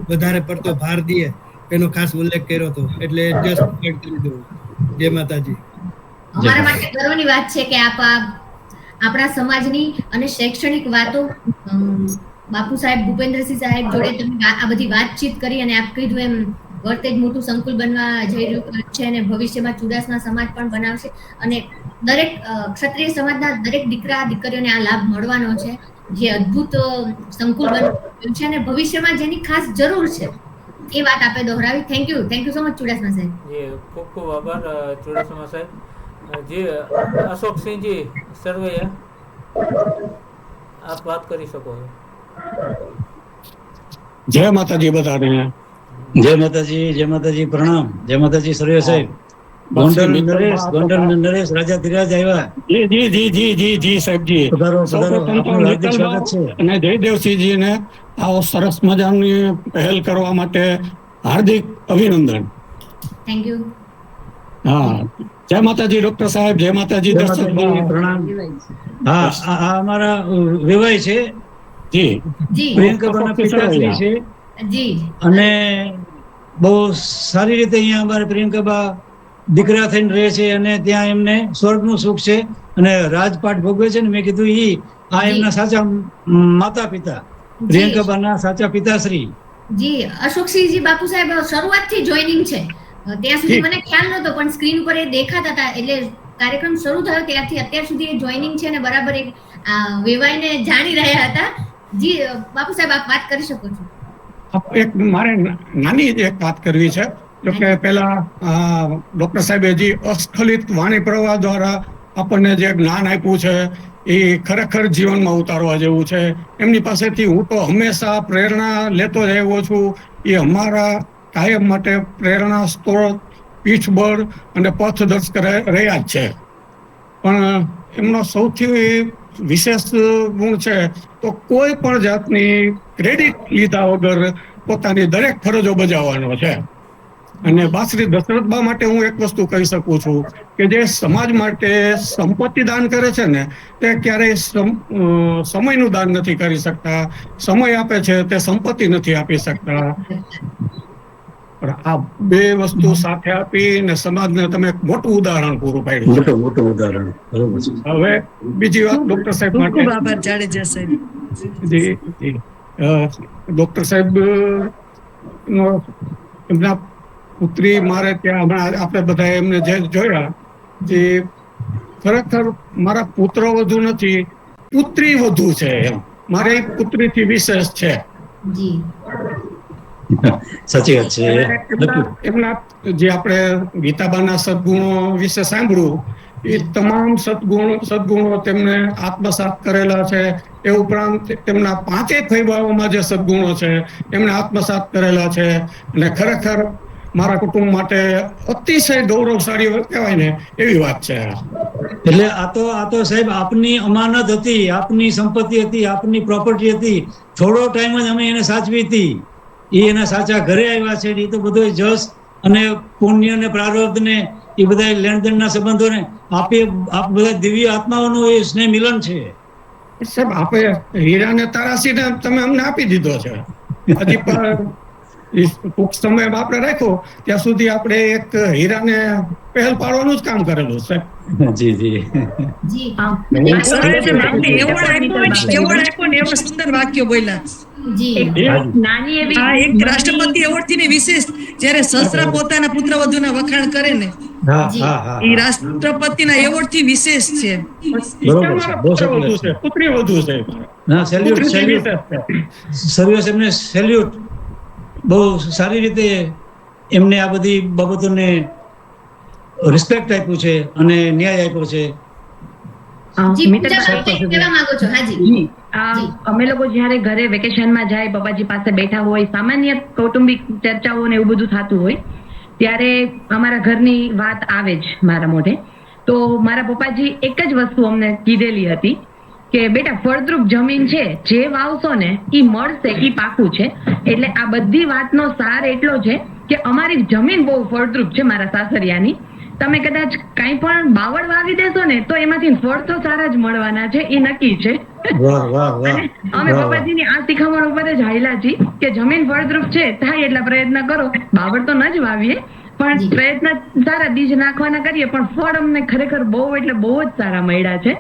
વધારે પડતો ભાર દઈએ એનો ખાસ ઉલ્લેખ કર્યો હતો. એટલે જસ્ટ કરી દઉં. જય માતાજી. અમારા માટે ગર્વની વાત છે કે આપ આપણા સમાજની અને શૈક્ષણિક વાતો બાપુ સાહેબ ભૂપેન્દ્રસિંહ સાહેબ જોડે તમે આ બધી વાતચીત કરી અને આપ કીધું એમ વર્તેજ મોટું સંકુલ બનવા જઈ રહ્યું છે અને ભવિષ્યમાં ચુડાસમા સમાજ પણ બનાવશે અને દરેક ક્ષત્રિય સમાજના દરેક દીકરા દીકરીઓને આ લાભ મળવાનો છે. જે અદ્ભુત સંકુલ બન્યું છે અને ભવિષ્યમાં જેની ખાસ જરૂર છે એ વાત આપે દોહરાવી. Thank you so much Chudasama સાહેબ. જી ખૂબ ખૂબ આભાર ચુડાસમા સાહેબ. જી અશોકસિંહજી સરવૈયા આપ વાત કરી શકો છો. જય માતાજી બધાને. જય માતાજી, પ્રણામ. જય માતાજી સર્વે સાહેબ. ગોંડલ નરેશ રાજા ધીરાજ આવ્યા. જી સાહેબજી. હાર્દિક સ્વાગત છે. અને જયદેવસિંહજી ને આવો સરસ મજાની પહેલ કરવા માટે હાર્દિક અભિનંદન. Thank you. હા, જય માતાજી ડોક્ટર સાહેબ. જય માતાજી દર્શક પ્રણામ. હા, આ અમારા વિવાહ છે જી પ્રિયંકાબાના પિતાશ્રી છે જી, અને બહુ સારી રીતે અહીંયા અમારે પ્રિયંકાબા દીકરા થઈને રહે છે અને ત્યાં એમને સ્વર્ગનું સુખ છે અને રાજપાટ ભોગવે છે ને મેં કીધું આ એમના સાચા માતા પિતા, પ્રિયંકાબાના સાચા પિતાશ્રી. જી અશોકસિંહજી બાપુ સાહેબ શરૂઆતથી જોઈનિંગ છે. ત્યાં સુધી મને ખ્યાલ નહોતો પણ સ્ક્રીન ઉપર એ દેખાતા હતા એટલે કાર્યક્રમ શરૂ થયો ત્યારથી અત્યાર સુધી એ જોઈનિંગ છે અને બરાબર એક વેવાઈને જાણી રહ્યા હતા. જી બાપુ સાહેબ, આપ વાત કરી શકો છો. એક મારે નાની એક વાત કરવી છે. જો કે પેલા ડોક્ટર સાહેબે જે અસ્ખલિત વાણી પ્રવાહ દ્વારા આપણને જે જ્ઞાન આપ્યું છે એ ખરેખર જીવનમાં ઉતારવા જેવું છે. એમની પાસેથી હું તો હંમેશા પ્રેરણા લેતો જ આવ્યો છું. એ અમારા કાયમ માટે પ્રેરણા સ્ત્રોત, પીઠબળ અને પથદર્શક રહ્યા જ છે. પણ એમનો સૌથી વિશેષ ગુણ છે તો કોઈ પણ જાતની ક્રેડિટ લીધા વગર પોતાની દરેક ફરજો બજાવવાનો છે. અને બા શ્રી દશરથબા માટે હું એક વસ્તુ કહી શકું છું કે જે સમાજ માટે સંપત્તિ દાન કરે છે ને તે ક્યારેય સમયનું દાન નથી કરી શકતા. સમય આપે છે તે સંપત્તિ નથી આપી શકતા. પણ આ બે વસ્તુ સાથે આપીને સમાજને તમે એક મોટું ઉદાહરણ પૂરું પાડ્યું. મોટું ઉદાહરણ. બરોબર છે. હવે બીજી વાત ડોક્ટર સાહેબ માટે. ખૂબ આભાર જાડેજા સાહેબ. જી ડોક્ટર સાહેબ નો એમના પુત્રી મારે ત્યાં હમણાં આપણે બધા એમને જે જોયા જે ખરેખર મારા પુત્ર વધુ નથી, પુત્રી વધુ છે. એમ મારે પુત્રીથી વિશેષ છે. જી સાચી વાત છે. એમના જે આપણે ગીતાબાના સદગુણો વિશે સાંભળ્યું એ તમામ સદગુણો તેમને આત્મસાત કરેલા છે. એ ઉપરાંત તેમના 5 ફૈબાઓમાં જે સદગુણો છે એમને આત્મસાત કરેલા છે. અને ખરેખર મારા કુટુંબ માટે અતિશય ગૌરવશાળી કહેવાય ને એવી વાત છે. એટલે આ તો સાહેબ આપની અમાનત હતી, આપની સંપત્તિ હતી, આપની પ્રોપર્ટી હતી. થોડો ટાઈમ જ અમે એને સાચવી હતી. એ એના સાચા ઘરે આવ્યા છે. એ તો બધો જસ અને પુણ્ય ને પ્રારબ્ધ ને એ બધા લેણદેણના સંબંધોને આપ બધા દિવ્ય આત્માઓનું એ સ્નેહ મિલન છે. સાહેબ આપે હીરાને તરાસીને તમે અમને આપી દીધો છે. હજી પણ ટૂંક સમય આપણે રાખ્યો ત્યાં સુધી આપણે એક હીરાને પહેલ પાડવાનું જ કામ કરેલું છે. જી જી જી એવા સુંદર વાક્યો બોલ્યા. જી નાની એવી આ એક રાષ્ટ્રપતિ એવોર્ડ થી વિશેષ જયારે સસરા પોતાના પુત્રવધુના વખાણ કરે ને એ રાષ્ટ્રપતિના એવોર્ડ થી વિશેષ છે. બરોબર છે. બહુ સરસ છે. પુત્રી વધુ છે. ના, સર્વિસ એમને સેલ્યુટ. બહુ સારી રીતે એમને આ બધી બાબતોને રિસ્પેક્ટ આપ્યું છે અને ન્યાય આપ્યો છે. અમે લોકો જયારે ઘરે વેકેશનમાં જાય, બાબાજી પાસે બેઠા હોય, સામાન્ય કૌટુંબિક ચર્ચાઓ ને એવું બધું થતું હોય ત્યારે અમારા ઘરની વાત આવે જ મારા મોઢે. તો મારા પપ્પાજી એક જ વસ્તુ અમને કીધેલી હતી કે બેટા ફળદ્રુપ જમીન છે, જે વાવશો ને એ મળશે, એ પાકું છે. એટલે આ બધી વાતનો સાર એટલો છે કે અમારી જમીન બહુ ફળદ્રુપ છે મારા સાસરિયાની. તમે કદાચ કઈ પણ બાવળ વાવી દેશો ને તો એમાંથી ફળ તો સારા જ મળવાના છે, એ નક્કી છે. અને અમે પપ્પાજીની આ શિખામણ ઉપર જ હાયલા છીએ કે જમીન ફળદ્રુપ છે, થાય એટલા પ્રયત્ન કરો. બાવળ તો ન જ વાવીએ પણ પ્રયત્ન સારા બીજ નાખવાના કરીએ, પણ ફળ અમને ખરેખર બહુ એટલે બહુ જ સારા મળ્યા છે.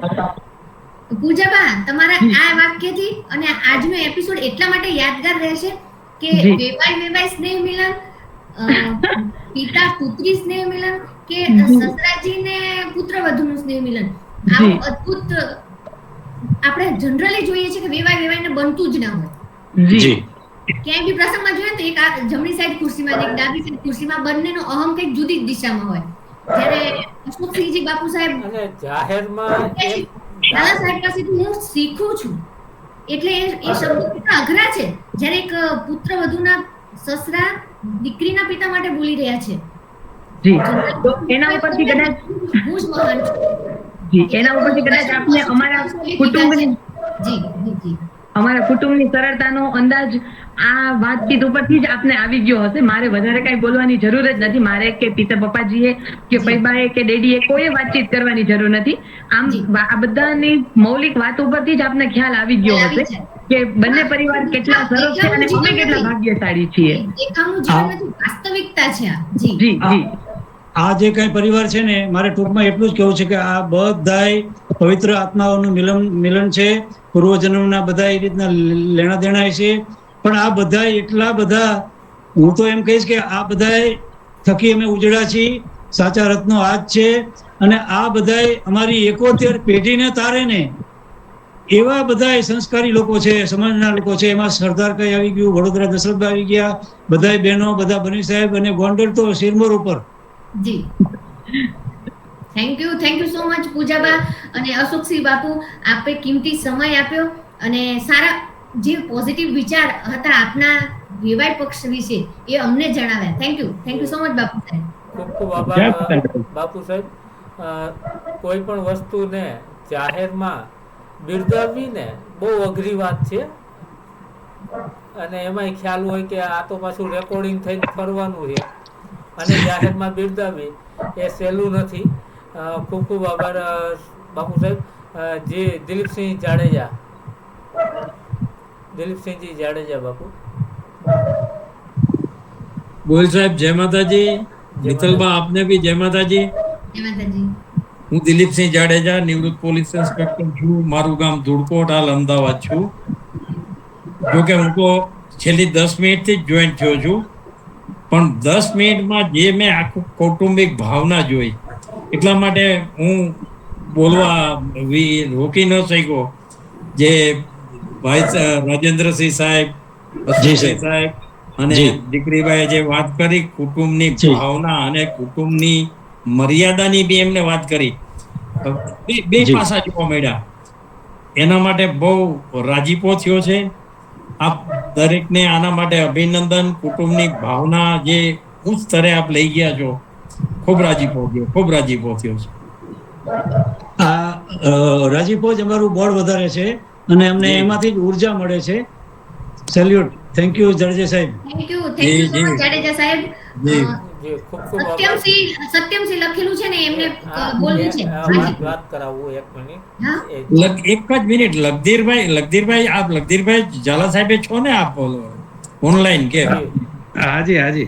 પૂજાબા, તમારા આ વાક્યથી અને આજનો એપિસોડ એટલા માટે યાદગાર રહેશે કે વેવાય સ્નેહ મિલન, પિતા પુત્રી સ્નેહ મિલન કે સસરાજી ને પુત્રવધુનું સ્નેહ મિલન, આવું અદ્ભુત આપણે જનરલી જોઈએ છે કે વેવાય ને બનતું જ ના હોય. જી ક્યાંય બી પ્રસંગમાં જોઈએ તો એક જમણી સાઈડ ખુરશીમાં એક ડાબી સાઈડ ખુરશીમાં બંનેનો અહમ કંઈક જુદી જ દિશામાં હોય. જ્યારે અશોકસિંહજી બાપુ સાહેબ અને જાહેરમાં દાદા સાહેબ પાસેથી હું શીખું છું એટલે એ શબ્દો કેટલા અઘરા છે. જ્યારે એક પુત્રવધુના સસરા દીકરીના પિતા માટે બોલી રહ્યા છે. એના ઉપરથી કદાચ હું જ મહાન છું. એના ઉપરથી કદાચ આપને અમારા કુટુંબની સરળતાનો અંદાજ આ વાતચીત ઉપરથી જ આપને આવી ગયો હશે. મારે વધારે કઈ બોલવાની જરૂર જ નથી. મારે કે પિતા પપ્પાજીએ કે પૈબાએ કે ડેડીએ કોઈ વાતચીત કરવાની જરૂર નથી. આમ આ બધાની મૌલિક વાત ઉપરથી જ આપને ખ્યાલ આવી ગયો હશે કે બંને પરિવાર કેટલા સરસ છે અને અમે કેટલા ભાગ્યશાળી છીએ. દેખાવનું જીવન નથી, વાસ્તવિકતા છે આ. જી જી આ જે કઈ પરિવાર છે ને, મારે ટૂંકમાં એટલું જ કહેવું છે કે આ બધાય પવિત્ર આત્માઓનું મિલન છે. પૂર્વજન્મના બધા એ રીતના લેણા દેણા છે. પણ આ બધા એટલા બધા, હું તો એમ કહીશ કે આ બધા થકી અમે ઉજળા છીએ. સાચા રત્નો આ જ છે અને આ બધાય અમારી 71 પેઢીને તારે ને એવા બધાય સંસ્કારી લોકો છે, સમાજના લોકો છે. એમાં સરદાર કઈ આવી ગયું, વડોદરા દશરથભાઈ આવી ગયા, બધાય બહેનો, બધા બની સાહેબ, અને ગોંડલ તો શિરમોર ઉપર. જી થેન્ક યુ સો મચ પૂજાબા અને અશોકસિંહ બાપુ, આપે કિંમતી સમય આપ્યો અને સારા જે પોઝિટિવ વિચાર હતા આપના વેવાય પક્ષ વિશે એ અમને જણાવ્યા. થેન્ક યુ સો મચ બાપુ સાહેબ. ખૂબ ખૂબ આભાર બાપુ સાહેબ. કોઈ પણ વસ્તુને જાહેરમાં બિરદાવવી ને બહુ અઘરી વાત છે, અને એમાંય ખ્યાલ હોય કે આ તો પાછું રેકોર્ડિંગ થઈને ફરવાનું છે, અને જાહેરમાં બિરદાવવી એ સહેલું નથી. ખૂબ ખૂબ આભાર બાપુ સાહેબ. જે દિલીપસિંહ જાડેજા બાપુ. ગોહિલ સાહેબ જય માતાજી. મિત્તલબા આપને બી જય માતાજી. હું દિલીપસિંહ જાડેજા, નિવૃત્ત પોલીસ ઇન્સ્પેક્ટર છું. મારું ગામ ધુડકોટ, હાલ અમદાવાદ છું. જોકે હું તો છેલ્લી 10 મિનિટથી જ જોઈન્ટ થયો છું, પણ 10 મિનિટમાં જે મેં આખું કૌટુંબિક ભાવના જોઈ, એટલા માટે હું બોલવા રોકી ન શક્યો. જે ભાઈ રાજેન્દ્રસિંહ સાહેબ, સાહેબ અને દીકરીભાઈએ જે વાત કરી કુટુંબની ભાવના અને કુટુંબની મર્યાદાની બી એમને વાત કરી, બે પાસા જોવા મળ્યા. એના માટે બહુ રાજીપો થયો છે. આપ દરેકને આના માટે અભિનંદન. કુટુંબની ભાવના જે ઉચ્ચ સ્તરે આપ લઈ ગયા છો, ખૂબ રાજીપો થયો છે. આ રાજીપો જ અમારું બળ વધારે છે અને અમને એમાંથી જ ઉર્જા મળે છે. સેલ્યુટ. થેન્ક યુ જાડેજા સાહેબ. Thank you so much Jadeja સાહેબ. સત્યમસિંહ લખેલું છે ને, એમને બોલવું છે. વાત કરાવું 1 મિનિટ. એક જ મિનિટ. લગધીરભાઈ આપ લગધીરભાઈ ઝાલા સાહેબે છો ને આપ ઓનલાઈન કે? હાજી.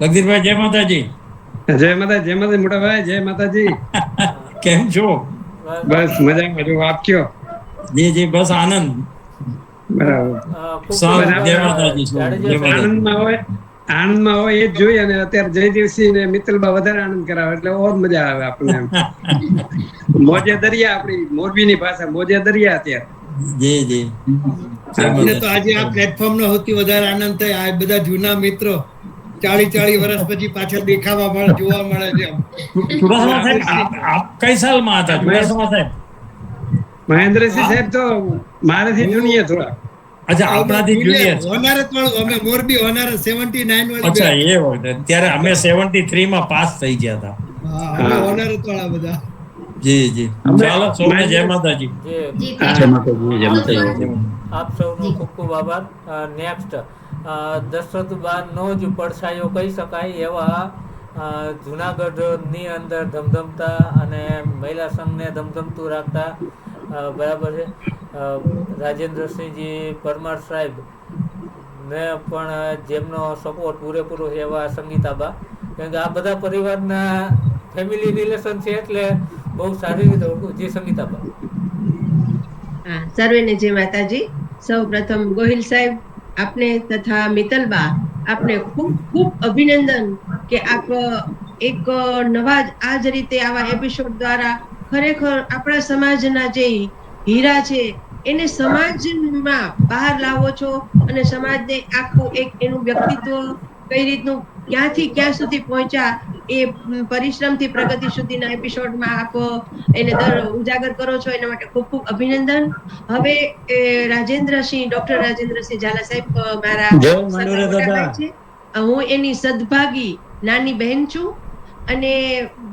લગધીરભાઈ જય માતાજી. જય માતાજી મોટા ભાઈ. જય માતાજી. કેમ છો? બસ મજામાં છું. આપ કયો? જી બસ આનંદ. આનંદમાં હોય એ જ જોઈએ. અને અત્યારે જયદેવસિંહ ને મિત્તલબા વધારે આનંદ કરાવે એટલે ઓર મજા આવે આપણને. મોજે દરિયા, આપણી મોરબીની ભાષા મોજે દરિયા અત્યારે. જી આપણે તો આજે આ પ્લેટફોર્મ નો સૌથી વધારે આનંદ થાય. આ બધા જૂના મિત્રો 40 વર્ષ પછી પાછળ દેખાવા મળે, જોવા મળે છે. ચુડાસમા સાહેબ આપ કઈ સાલમાં હતા? ચુડાસમા સાહેબ મહેન્દ્રસિંહ સાહેબ તો મારાથી જુનિયર થોડા. અચ્છા, આપણાથી જુનિયર. હોનારત વાળું અમે મોરબી હોનારત 79 વાળી. અચ્છા, એ હોય. ત્યારે અમે 73 માં પાસ થઈ ગયા હતા. અમે હોનારત વાળા બધા. જી ચાલો, સૌને જય માતાજી. આપ સૌનો ખૂબ ખૂબ આભાર. નેક્સ્ટ દશરથબાનો જ પડછાયો કહી શકાય એવા જુનાગઢની અંદર ધમધમતા અને મહિલા સંઘને ધમધમતું રાખતા, બરાબર છે, રાજેન્દ્રસિંહજી પરમાર સાહેબ ને પણ જેમનો સપોર્ટ પૂરેપૂરો છે એવા સંગીતાબા. કારણ કે આ બધા પરિવારના ફેમિલી રિલેશન છે એટલે બહુ સારી રીતે ઓળખું. જે સંગીતાબા. સર્વેને જય માતાજી. સૌ પ્રથમ ગોહિલ સાહેબ આપને તથા મિત્તલબા આપને ખૂબ ખૂબ અભિનંદન કે આપ એક નવા આ જ રીતે આવા એપિસોડ દ્વારા ખરેખર આપણા સમાજના જે હીરા છે એને સમાજમાં બહાર લાવો છો અને સમાજને આખું એક એનું વ્યક્તિત્વ કઈ રીતનું ક્યાંથી ક્યાં સુધી પહોંચ્યા એ પરિશ્રમથી પ્રગતિ સુધીના એપિસોડમાં આપ એને ઉજાગર કરો છો. એના માટે ખૂબ ખૂબ અભિનંદન. હવે ડોક્ટર રાજેન્દ્રસિંહ ઝાલા સાહેબ મારા છે. હું એની સદભાગી નાની બહેન છું અને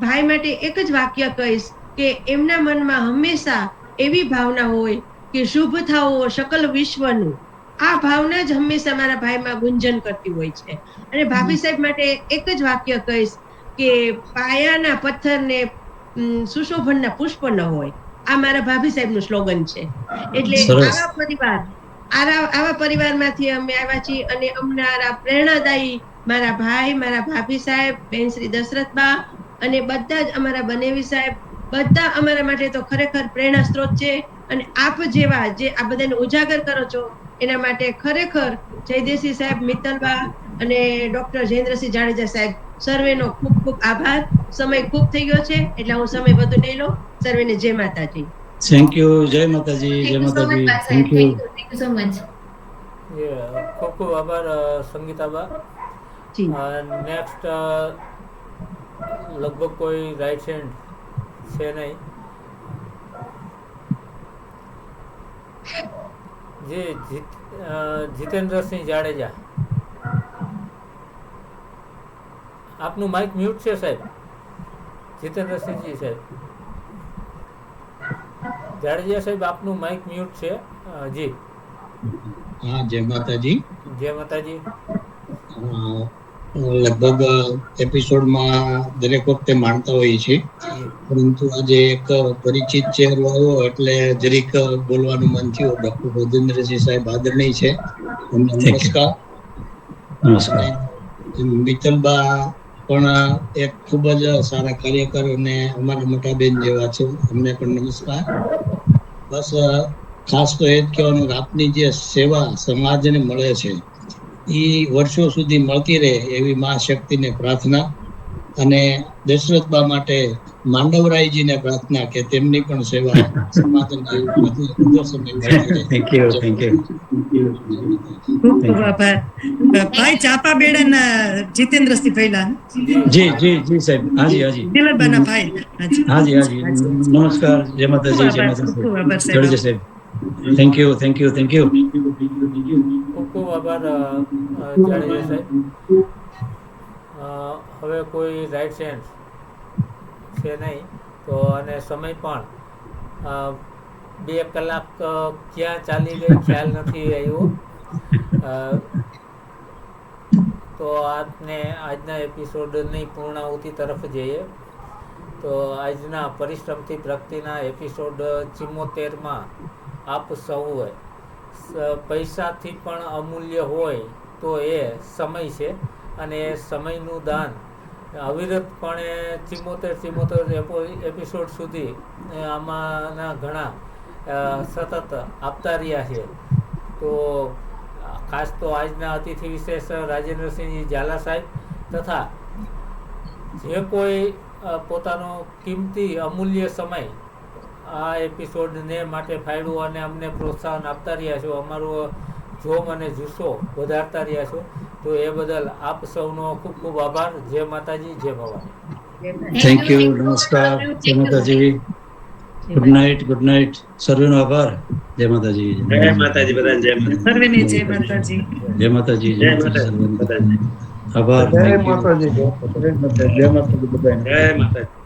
ભાઈ માટે એક જ વાક્ય કહીશ કે એમના મનમાં હંમેશા એવી ભાવના હોય કે શુભ થાઓ સકલ વિશ્વનું. આ ભાવના જ હંમેશા મારા ભાઈમાં ગુંજન કરતી હોય છે. અને ભાભી સાહેબ માટે એક જ વાક્ય કહીશ કે પાયાના પથ્થરને સુશોભનના પુષ્પ ન હોય. આ મારા ભાભી સાહેબનું સ્લોગન છે. એટલે આવા પરિવારમાંથી અમે આવ્યા છીએ અને અમારા પ્રેરણાદાયી મારા ભાઈ, મારા ભાભી સાહેબ, બેન શ્રી દશરથબા અને બધા જ અમારા બનેવી સાહેબ, બધા અમારા માટે તો ખરેખર પ્રેરણા સ્ત્રોત છે. અને આપ જેવા જે આ બધાને ઉજાગર કરો છો એના માટે ખરેખર જયદેવસિંહ સાહેબ, મિત્તલબા અને ડોક્ટર જયેન્દ્રસિંહ જાડેજા સાહેબ સર્વેનો ખૂબ ખૂબ આભાર. સમય ખૂબ થઈ ગયો છે એટલે હું સમય વધુ નહીં લઉં. સર્વેને જય માતાજી. Thank you. જય માતાજી. જય માતાજી. Thank you. Thank you so much. ખૂબ ખૂબ આભાર સંગીતાબા. નેક્સ્ટ લગભગ કોઈ રાઈટ હેન્ડ છે નહીં. જી જીતેન્દ્રસિંહ જાડેજા, આપનું માઇક મ્યુટ છે સાહેબ. જીતેન્દ્રસિંહજી સાહેબ, જાડેજા સાહેબ આપનું માઇક મ્યુટ છે. જી હા, જય માતાજી. જય માતાજી. લગભગ એપિસોડમાં દરેક વખતે માણતા હોઈએ છીએ, પરંતુ આજે એક પરિચિત ચહેરો આવ્યો એટલે જરીક બોલવાનું મન થયું. ડોક્ટર રાજેન્દ્રસિંહ સાહેબ આદરણીય છે, એમને નમસ્કાર. મિત્તલબા પણ એક ખૂબ જ સારા કાર્યકર અને અમારા મોટા બેન જેવા છે, એમને પણ નમસ્કાર. બસ ખાસ તો એ જ કહેવાનું કે આપની જે સેવા સમાજને મળે છે એ વર્ષો સુધી મળતી રહે એવી મા શક્તિને પ્રાર્થના, અને દશરથબા માટે માંડવરાયજીને પ્રાર્થના કે તેમની પણ સેવા સમાજને થેન્ક યુ. Thank you. ખૂબ ખૂબ આભાર. ભાઈ ચાપા બેડાના જીતેન્દ્રસિંહ પહેલા. જી જી જી સાહેબ. હાજી હાજી. દિલબાના ભાઈ. હાજી હાજી. નમસ્કાર. જય માતાજી. જય માતાજી. જાડેજા સાહેબ. Thank you. Thank you. Thank you. ખૂબ ખૂબ આભાર જાડેજા સાહેબ. હવે કોઈ રાઈટ હેન્ડ છે નહીં તો, અને સમય પણ 2 કલાક ક્યાં ચાલી ગઈ ખ્યાલ નથી આવ્યો. તો આજના એપિસોડની પૂર્ણાહુતિ તરફ જઈએ તો આજના પરિશ્રમથી પ્રગતિના એપિસોડ 74માં આપ સૌએ પૈસાથી પણ અમૂલ્ય હોય તો એ સમય છે, અને એ સમયનું દાન અવિરતપણે 74 એપિસોડ સુધી આમાંના ઘણા સતત આપતા રહ્યા છે. તો ખાસ તો આજના અતિથિ વિશેષ રાજેન્દ્રસિંહજી ઝાલા સાહેબ તથા જે કોઈ પોતાનો કિંમતી અમૂલ્ય સમય આ એપિસોડને માટે ફાળવ્યો અને અમને પ્રોત્સાહન આપતા રહ્યા છો, અમારો જોમ અને જુસ્સો વધારતા રહ્યા છો, તો એ બદલ આપ સૌનો ખૂબ ખૂબ આભાર. જય માતાજી. જય ભવાની. Thank you. નમસ્કાર. જય Mataji. Good night. Good night. સર્વેનો આભાર. જય માતાજી. જય માતાજી. બધાને જય માતાજી. સર્વેને જય માતાજી. જય માતાજી. જય માતાજી. આભાર. જય માતાજી. જય માતાજી. જય માતાજી.